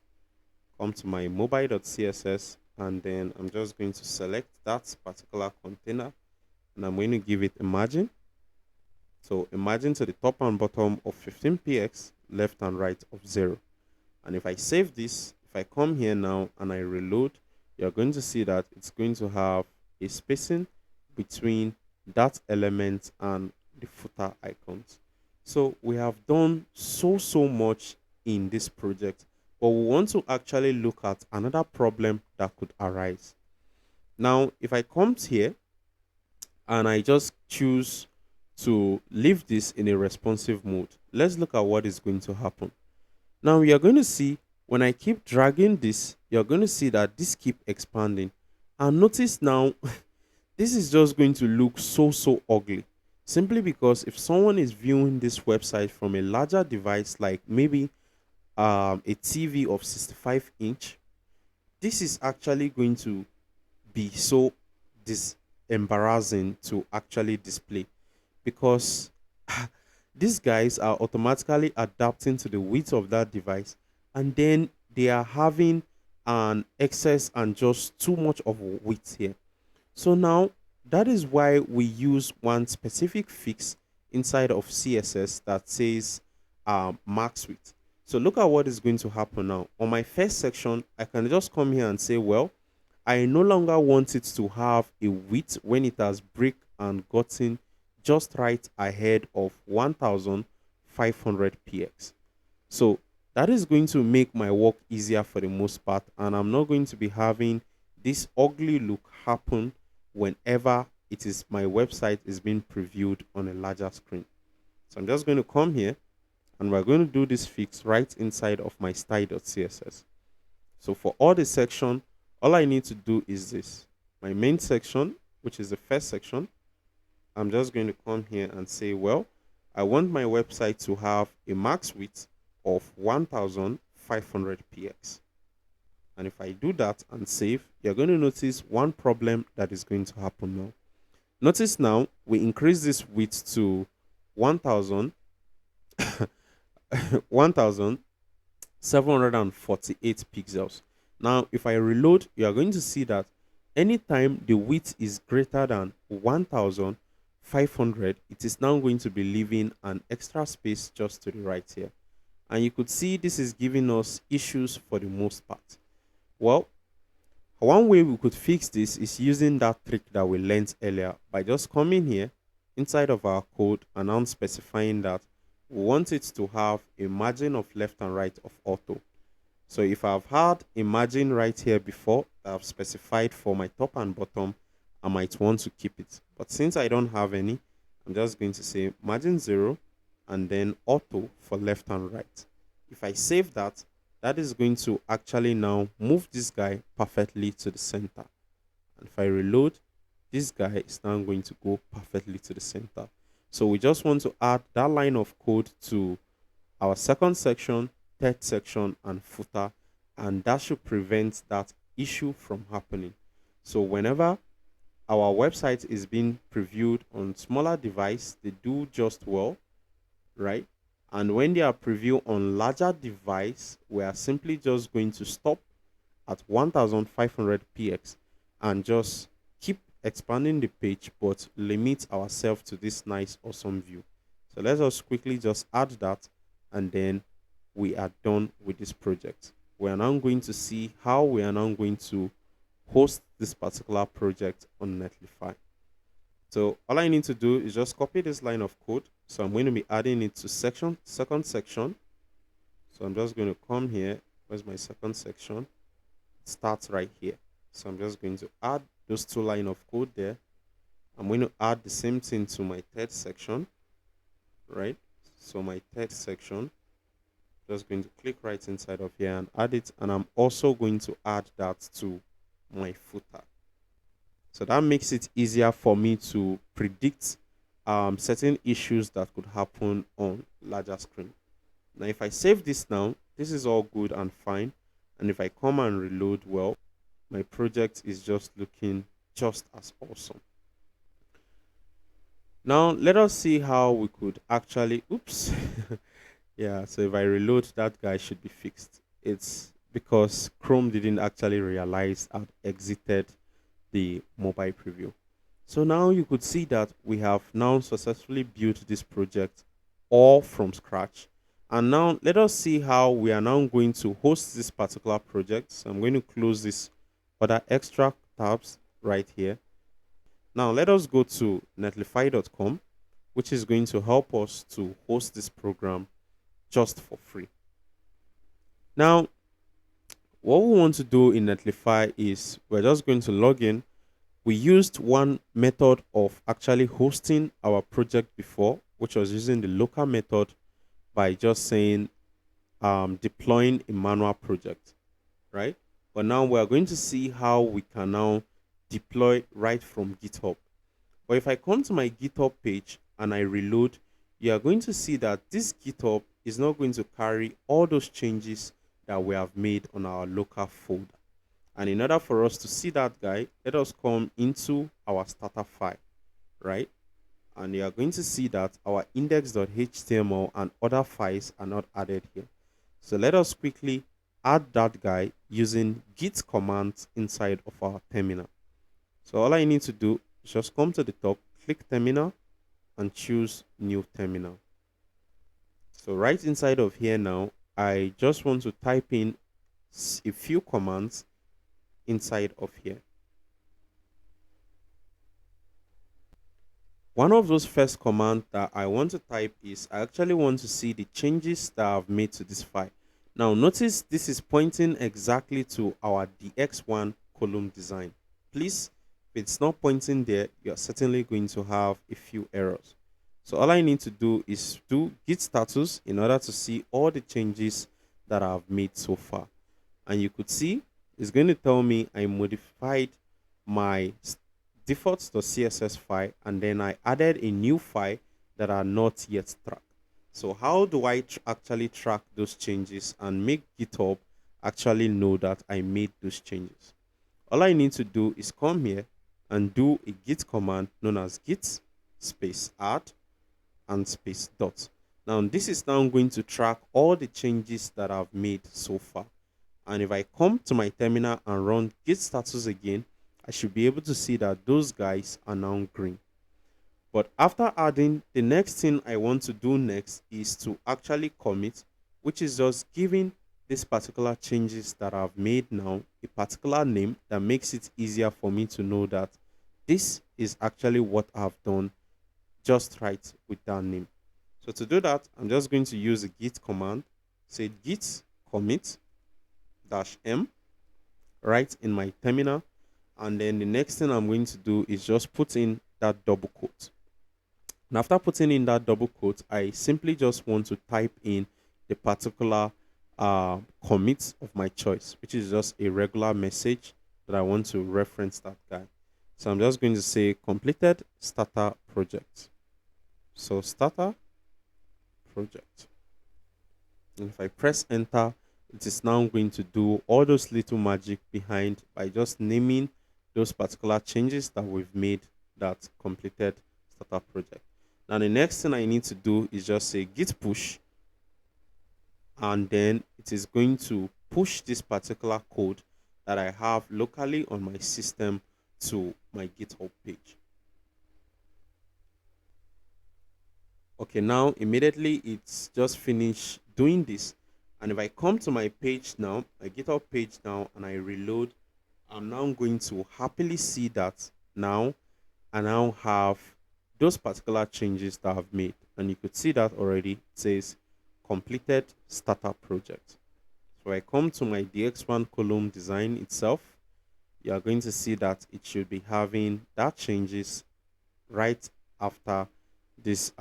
come to my mobile.css, and then I'm just going to select that particular container and I'm going to give it a margin. So a margin to the top and bottom of 15 px, left and right of 0. And if I save this, if I come here now and I reload, you're going to see that it's going to have a spacing between that element and the footer icons. So we have done so much in this project, but we want to actually look at another problem that could arise. Now, if I come here and I just choose to leave this in a responsive mode, let's look at what is going to happen. Now you're going to see when I keep dragging this, you're going to see that this keep expanding. And notice now, this is just going to look so ugly. Simply because if someone is viewing this website from a larger device, like maybe a TV of 65-inch, this is actually going to be so embarrassing to actually display, because these guys are automatically adapting to the width of that device, and then they are having an excess and just too much of width here. So now that is why we use one specific fix inside of CSS that says max width. So look at what is going to happen now. On my first section, I can just come here and say, well, I no longer want it to have a width when it has break and gotten just right ahead of 1500 px. So that is going to make my work easier for the most part, and I'm not going to be having this ugly look happen whenever it is my website is being previewed on a larger screen. So I'm just going to come here and we're going to do this fix right inside of my style.css. So for all the section, all I need to do is this. My main section, which is the first section, I'm just going to come here and say, well, I want my website to have a max width of 1500 px. And if I do that and save, you're going to notice one problem that is going to happen now. Notice now we increase this width to 1000 1748 pixels. Now, if I reload, you are going to see that anytime the width is greater than 1500, it is now going to be leaving an extra space just to the right here. And you could see this is giving us issues for the most part. Well, one way we could fix this is using that trick that we learned earlier by just coming here inside of our code and now specifying that we want it to have a margin of left and right of auto. So if I've had a margin right here before that I've specified for my top and bottom, I might want to keep it. But since I don't have any, I'm just going to say margin 0 and then auto for left and right. If I save that, that is going to actually now move this guy perfectly to the center. And if I reload, this guy is now going to go perfectly to the center. So we just want to add that line of code to our second section, third section, and footer, and that should prevent that issue from happening. So whenever our website is being previewed on smaller device, they do just well, right? And when they are previewed on larger device, we are simply just going to stop at 1500 px and just keep expanding the page but limit ourselves to this nice awesome view. So let's just quickly just add that and then we are done with this project. We are now going to see how we are now going to host this particular project on Netlify. So all I need to do is just copy this line of code. So I'm going to be adding it to second section. So I'm just going to come here. Where's my second section? It starts right here. So I'm just going to add those two lines of code there. I'm going to add the same thing to my third section, right? So my third section, just going to click right inside of here and add it. And I'm also going to add that to my footer. So that makes it easier for me to predict certain issues that could happen on larger screen. Now, if I save this now, this is all good and fine. And if I come and reload, well, my project is just looking just as awesome. Now, let us see how we could actually, oops. Yeah, so if I reload, that guy should be fixed. It's because Chrome didn't actually realize I'd exited the mobile preview. So now you could see that we have now successfully built this project all from scratch. And now let us see how we are now going to host this particular project. So I'm going to close this other extra tabs right here. Now let us go to netlify.com, which is going to help us to host this program just for free. Now, what we want to do in Netlify is we're just going to log in. We used one method of actually hosting our project before, which was using the local method by just saying deploying a manual project, right? But now we're going to see how we can now deploy right from GitHub. But if I come to my GitHub page and I reload, you are going to see that this GitHub is not going to carry all those changes that we have made on our local folder. And in order for us to see that guy, let us come into our starter file, right? And you are going to see that our index.html and other files are not added here. So let us quickly add that guy using git commands inside of our terminal. So all I need to do is just come to the top, click terminal, and choose new terminal. So right inside of here now, I just want to type in a few commands inside of here. One of those first commands that I want to type is I actually want to see the changes that I've made to this file. Now notice this is pointing exactly to our DX1 column design. Please, if it's not pointing there, you're certainly going to have a few errors. So all I need to do is do git status in order to see all the changes that I've made so far. And you could see it's going to tell me I modified my default.css file, and then I added a new file that are not yet tracked. So how do I actually track those changes and make GitHub actually know that I made those changes? All I need to do is come here and do a git command known as git space add and space dot. Now this is now going to track all the changes that I've made so far. And if I come to my terminal and run git status again, I should be able to see that those guys are now green. But after adding, the next thing I want to do next is to actually commit, which is just giving these particular changes that I've made now a particular name that makes it easier for me to know that this is actually what I've done just right with that name. So to do that, I'm just going to use a git command, say git commit -m right in my terminal, and then the next thing I'm going to do is just put in that double quote. And after putting in that double quote, I simply just want to type in the particular commit of my choice, which is just a regular message that I want to reference that guy. So I'm just going to say completed starter project. So starter project. And if I press enter, it is now going to do all those little magic behind by just naming those particular changes that we've made that completed starter project. Now the next thing I need to do is just say git push, and then it is going to push this particular code that I have locally on my system to my GitHub page. Okay, now immediately it's just finished doing this. And if I come to my page now, my GitHub page now, and I reload, I'm now going to happily see that now I now have those particular changes that I've made. And you could see that already. It says completed starter project. So I come to my DX1 column design itself. You are going to see that it should be having that changes right after this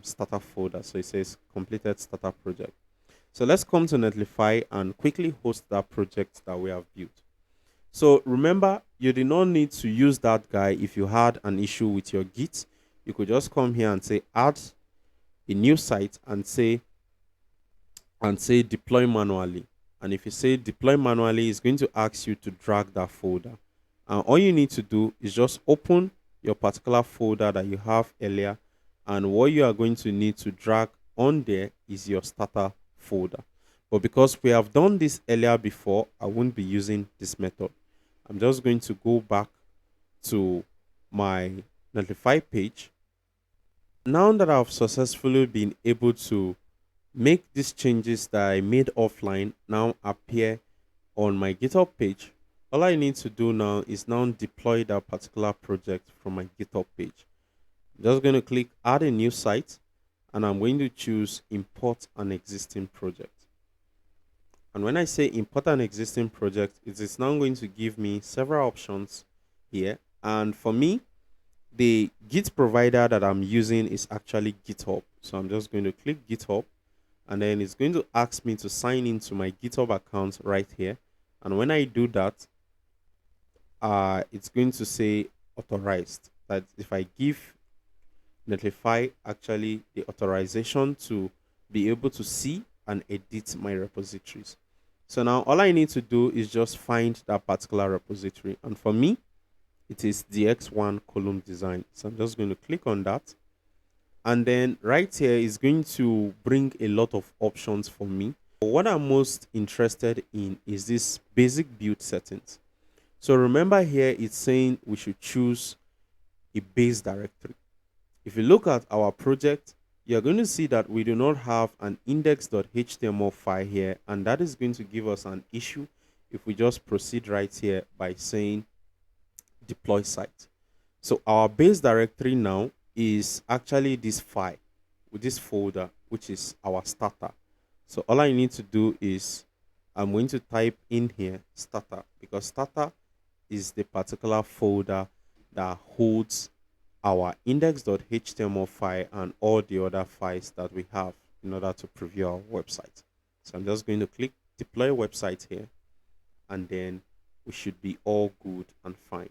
starter folder. So it says completed starter project. So let's come to Netlify and quickly host that project that we have built. So remember, you did not need to use that guy if you had an issue with your Git. You could just come here and say add a new site and say deploy manually. And if you say deploy manually, it's going to ask you to drag that folder. And all you need to do is just open your particular folder that you have earlier, and what you are going to need to drag on there is your starter folder. But because we have done this earlier before, I won't be using this method. I'm just going to go back to my Netlify page. Now that I've successfully been able to make these changes that I made offline now appear on my GitHub page, all I need to do now is now deploy that particular project from my GitHub page. I'm just going to click add a new site, and I'm going to choose import an existing project. And when I say import an existing project, it is now going to give me several options here. And for me, the Git provider that I'm using is actually GitHub. So I'm just going to click GitHub, and then it's going to ask me to sign into my GitHub account right here. And when I do that, it's going to say authorized. That if I give Netlify actually the authorization to be able to see and edit my repositories. So now all I need to do is just find that particular repository. And for me, it is DX1 column design. So I'm just going to click on that. And then right here is going to bring a lot of options for me. But what I'm most interested in is this basic build settings. So remember here, it's saying we should choose a base directory. If you look at our project, you're going to see that we do not have an index.html file here, and that is going to give us an issue if we just proceed right here by saying deploy site. So our base directory now is actually this file with this folder, which is our starter. So all I need to do is I'm going to type in here starter, because starter is the particular folder that holds our index.html file and all the other files that we have in order to preview our website. So I'm just going to click deploy website here, and then we should be all good and fine.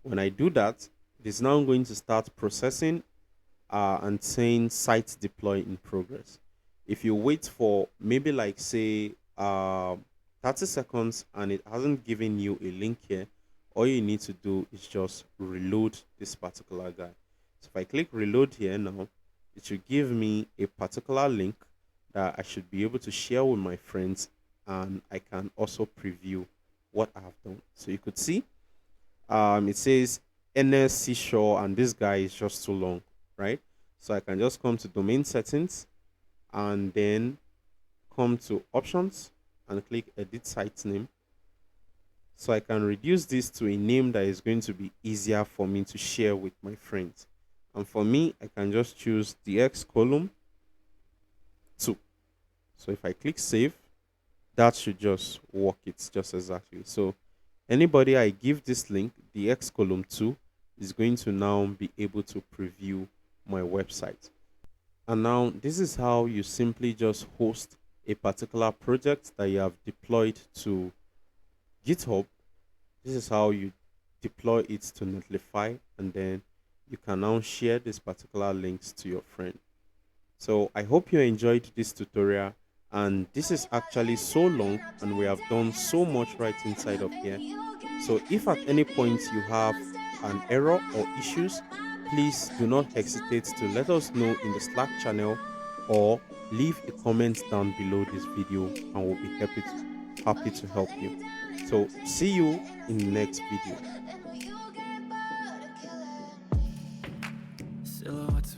When I do that, it is now going to start processing and saying site deploy in progress. If you wait for maybe like say 30 seconds and it hasn't given you a link here, all you need to do is just reload this particular guy. So if I click reload here now, it should give me a particular link that I should be able to share with my friends, and I can also preview what I have done. So you could see it says NS Shore, and this guy is just too long, right? So I can just come to domain settings and then come to options and click edit site name. So I can reduce this to a name that is going to be easier for me to share with my friends. And for me, I can just choose DX column 2. So if I click save, that should just work it just exactly. So anybody I give this link, the X column 2, is going to now be able to preview my website. And now this is how you simply just host a particular project that you have deployed to GitHub. This is how you deploy it to Netlify, and then you can now share these particular links to your friend. So I hope you enjoyed this tutorial, and this is actually so long and we have done so much right inside of here. So if at any point you have an error or issues, please do not hesitate to let us know in the Slack channel or leave a comment down below this video, and we'll be happy to help you. So see you in the next video.
Silhouettes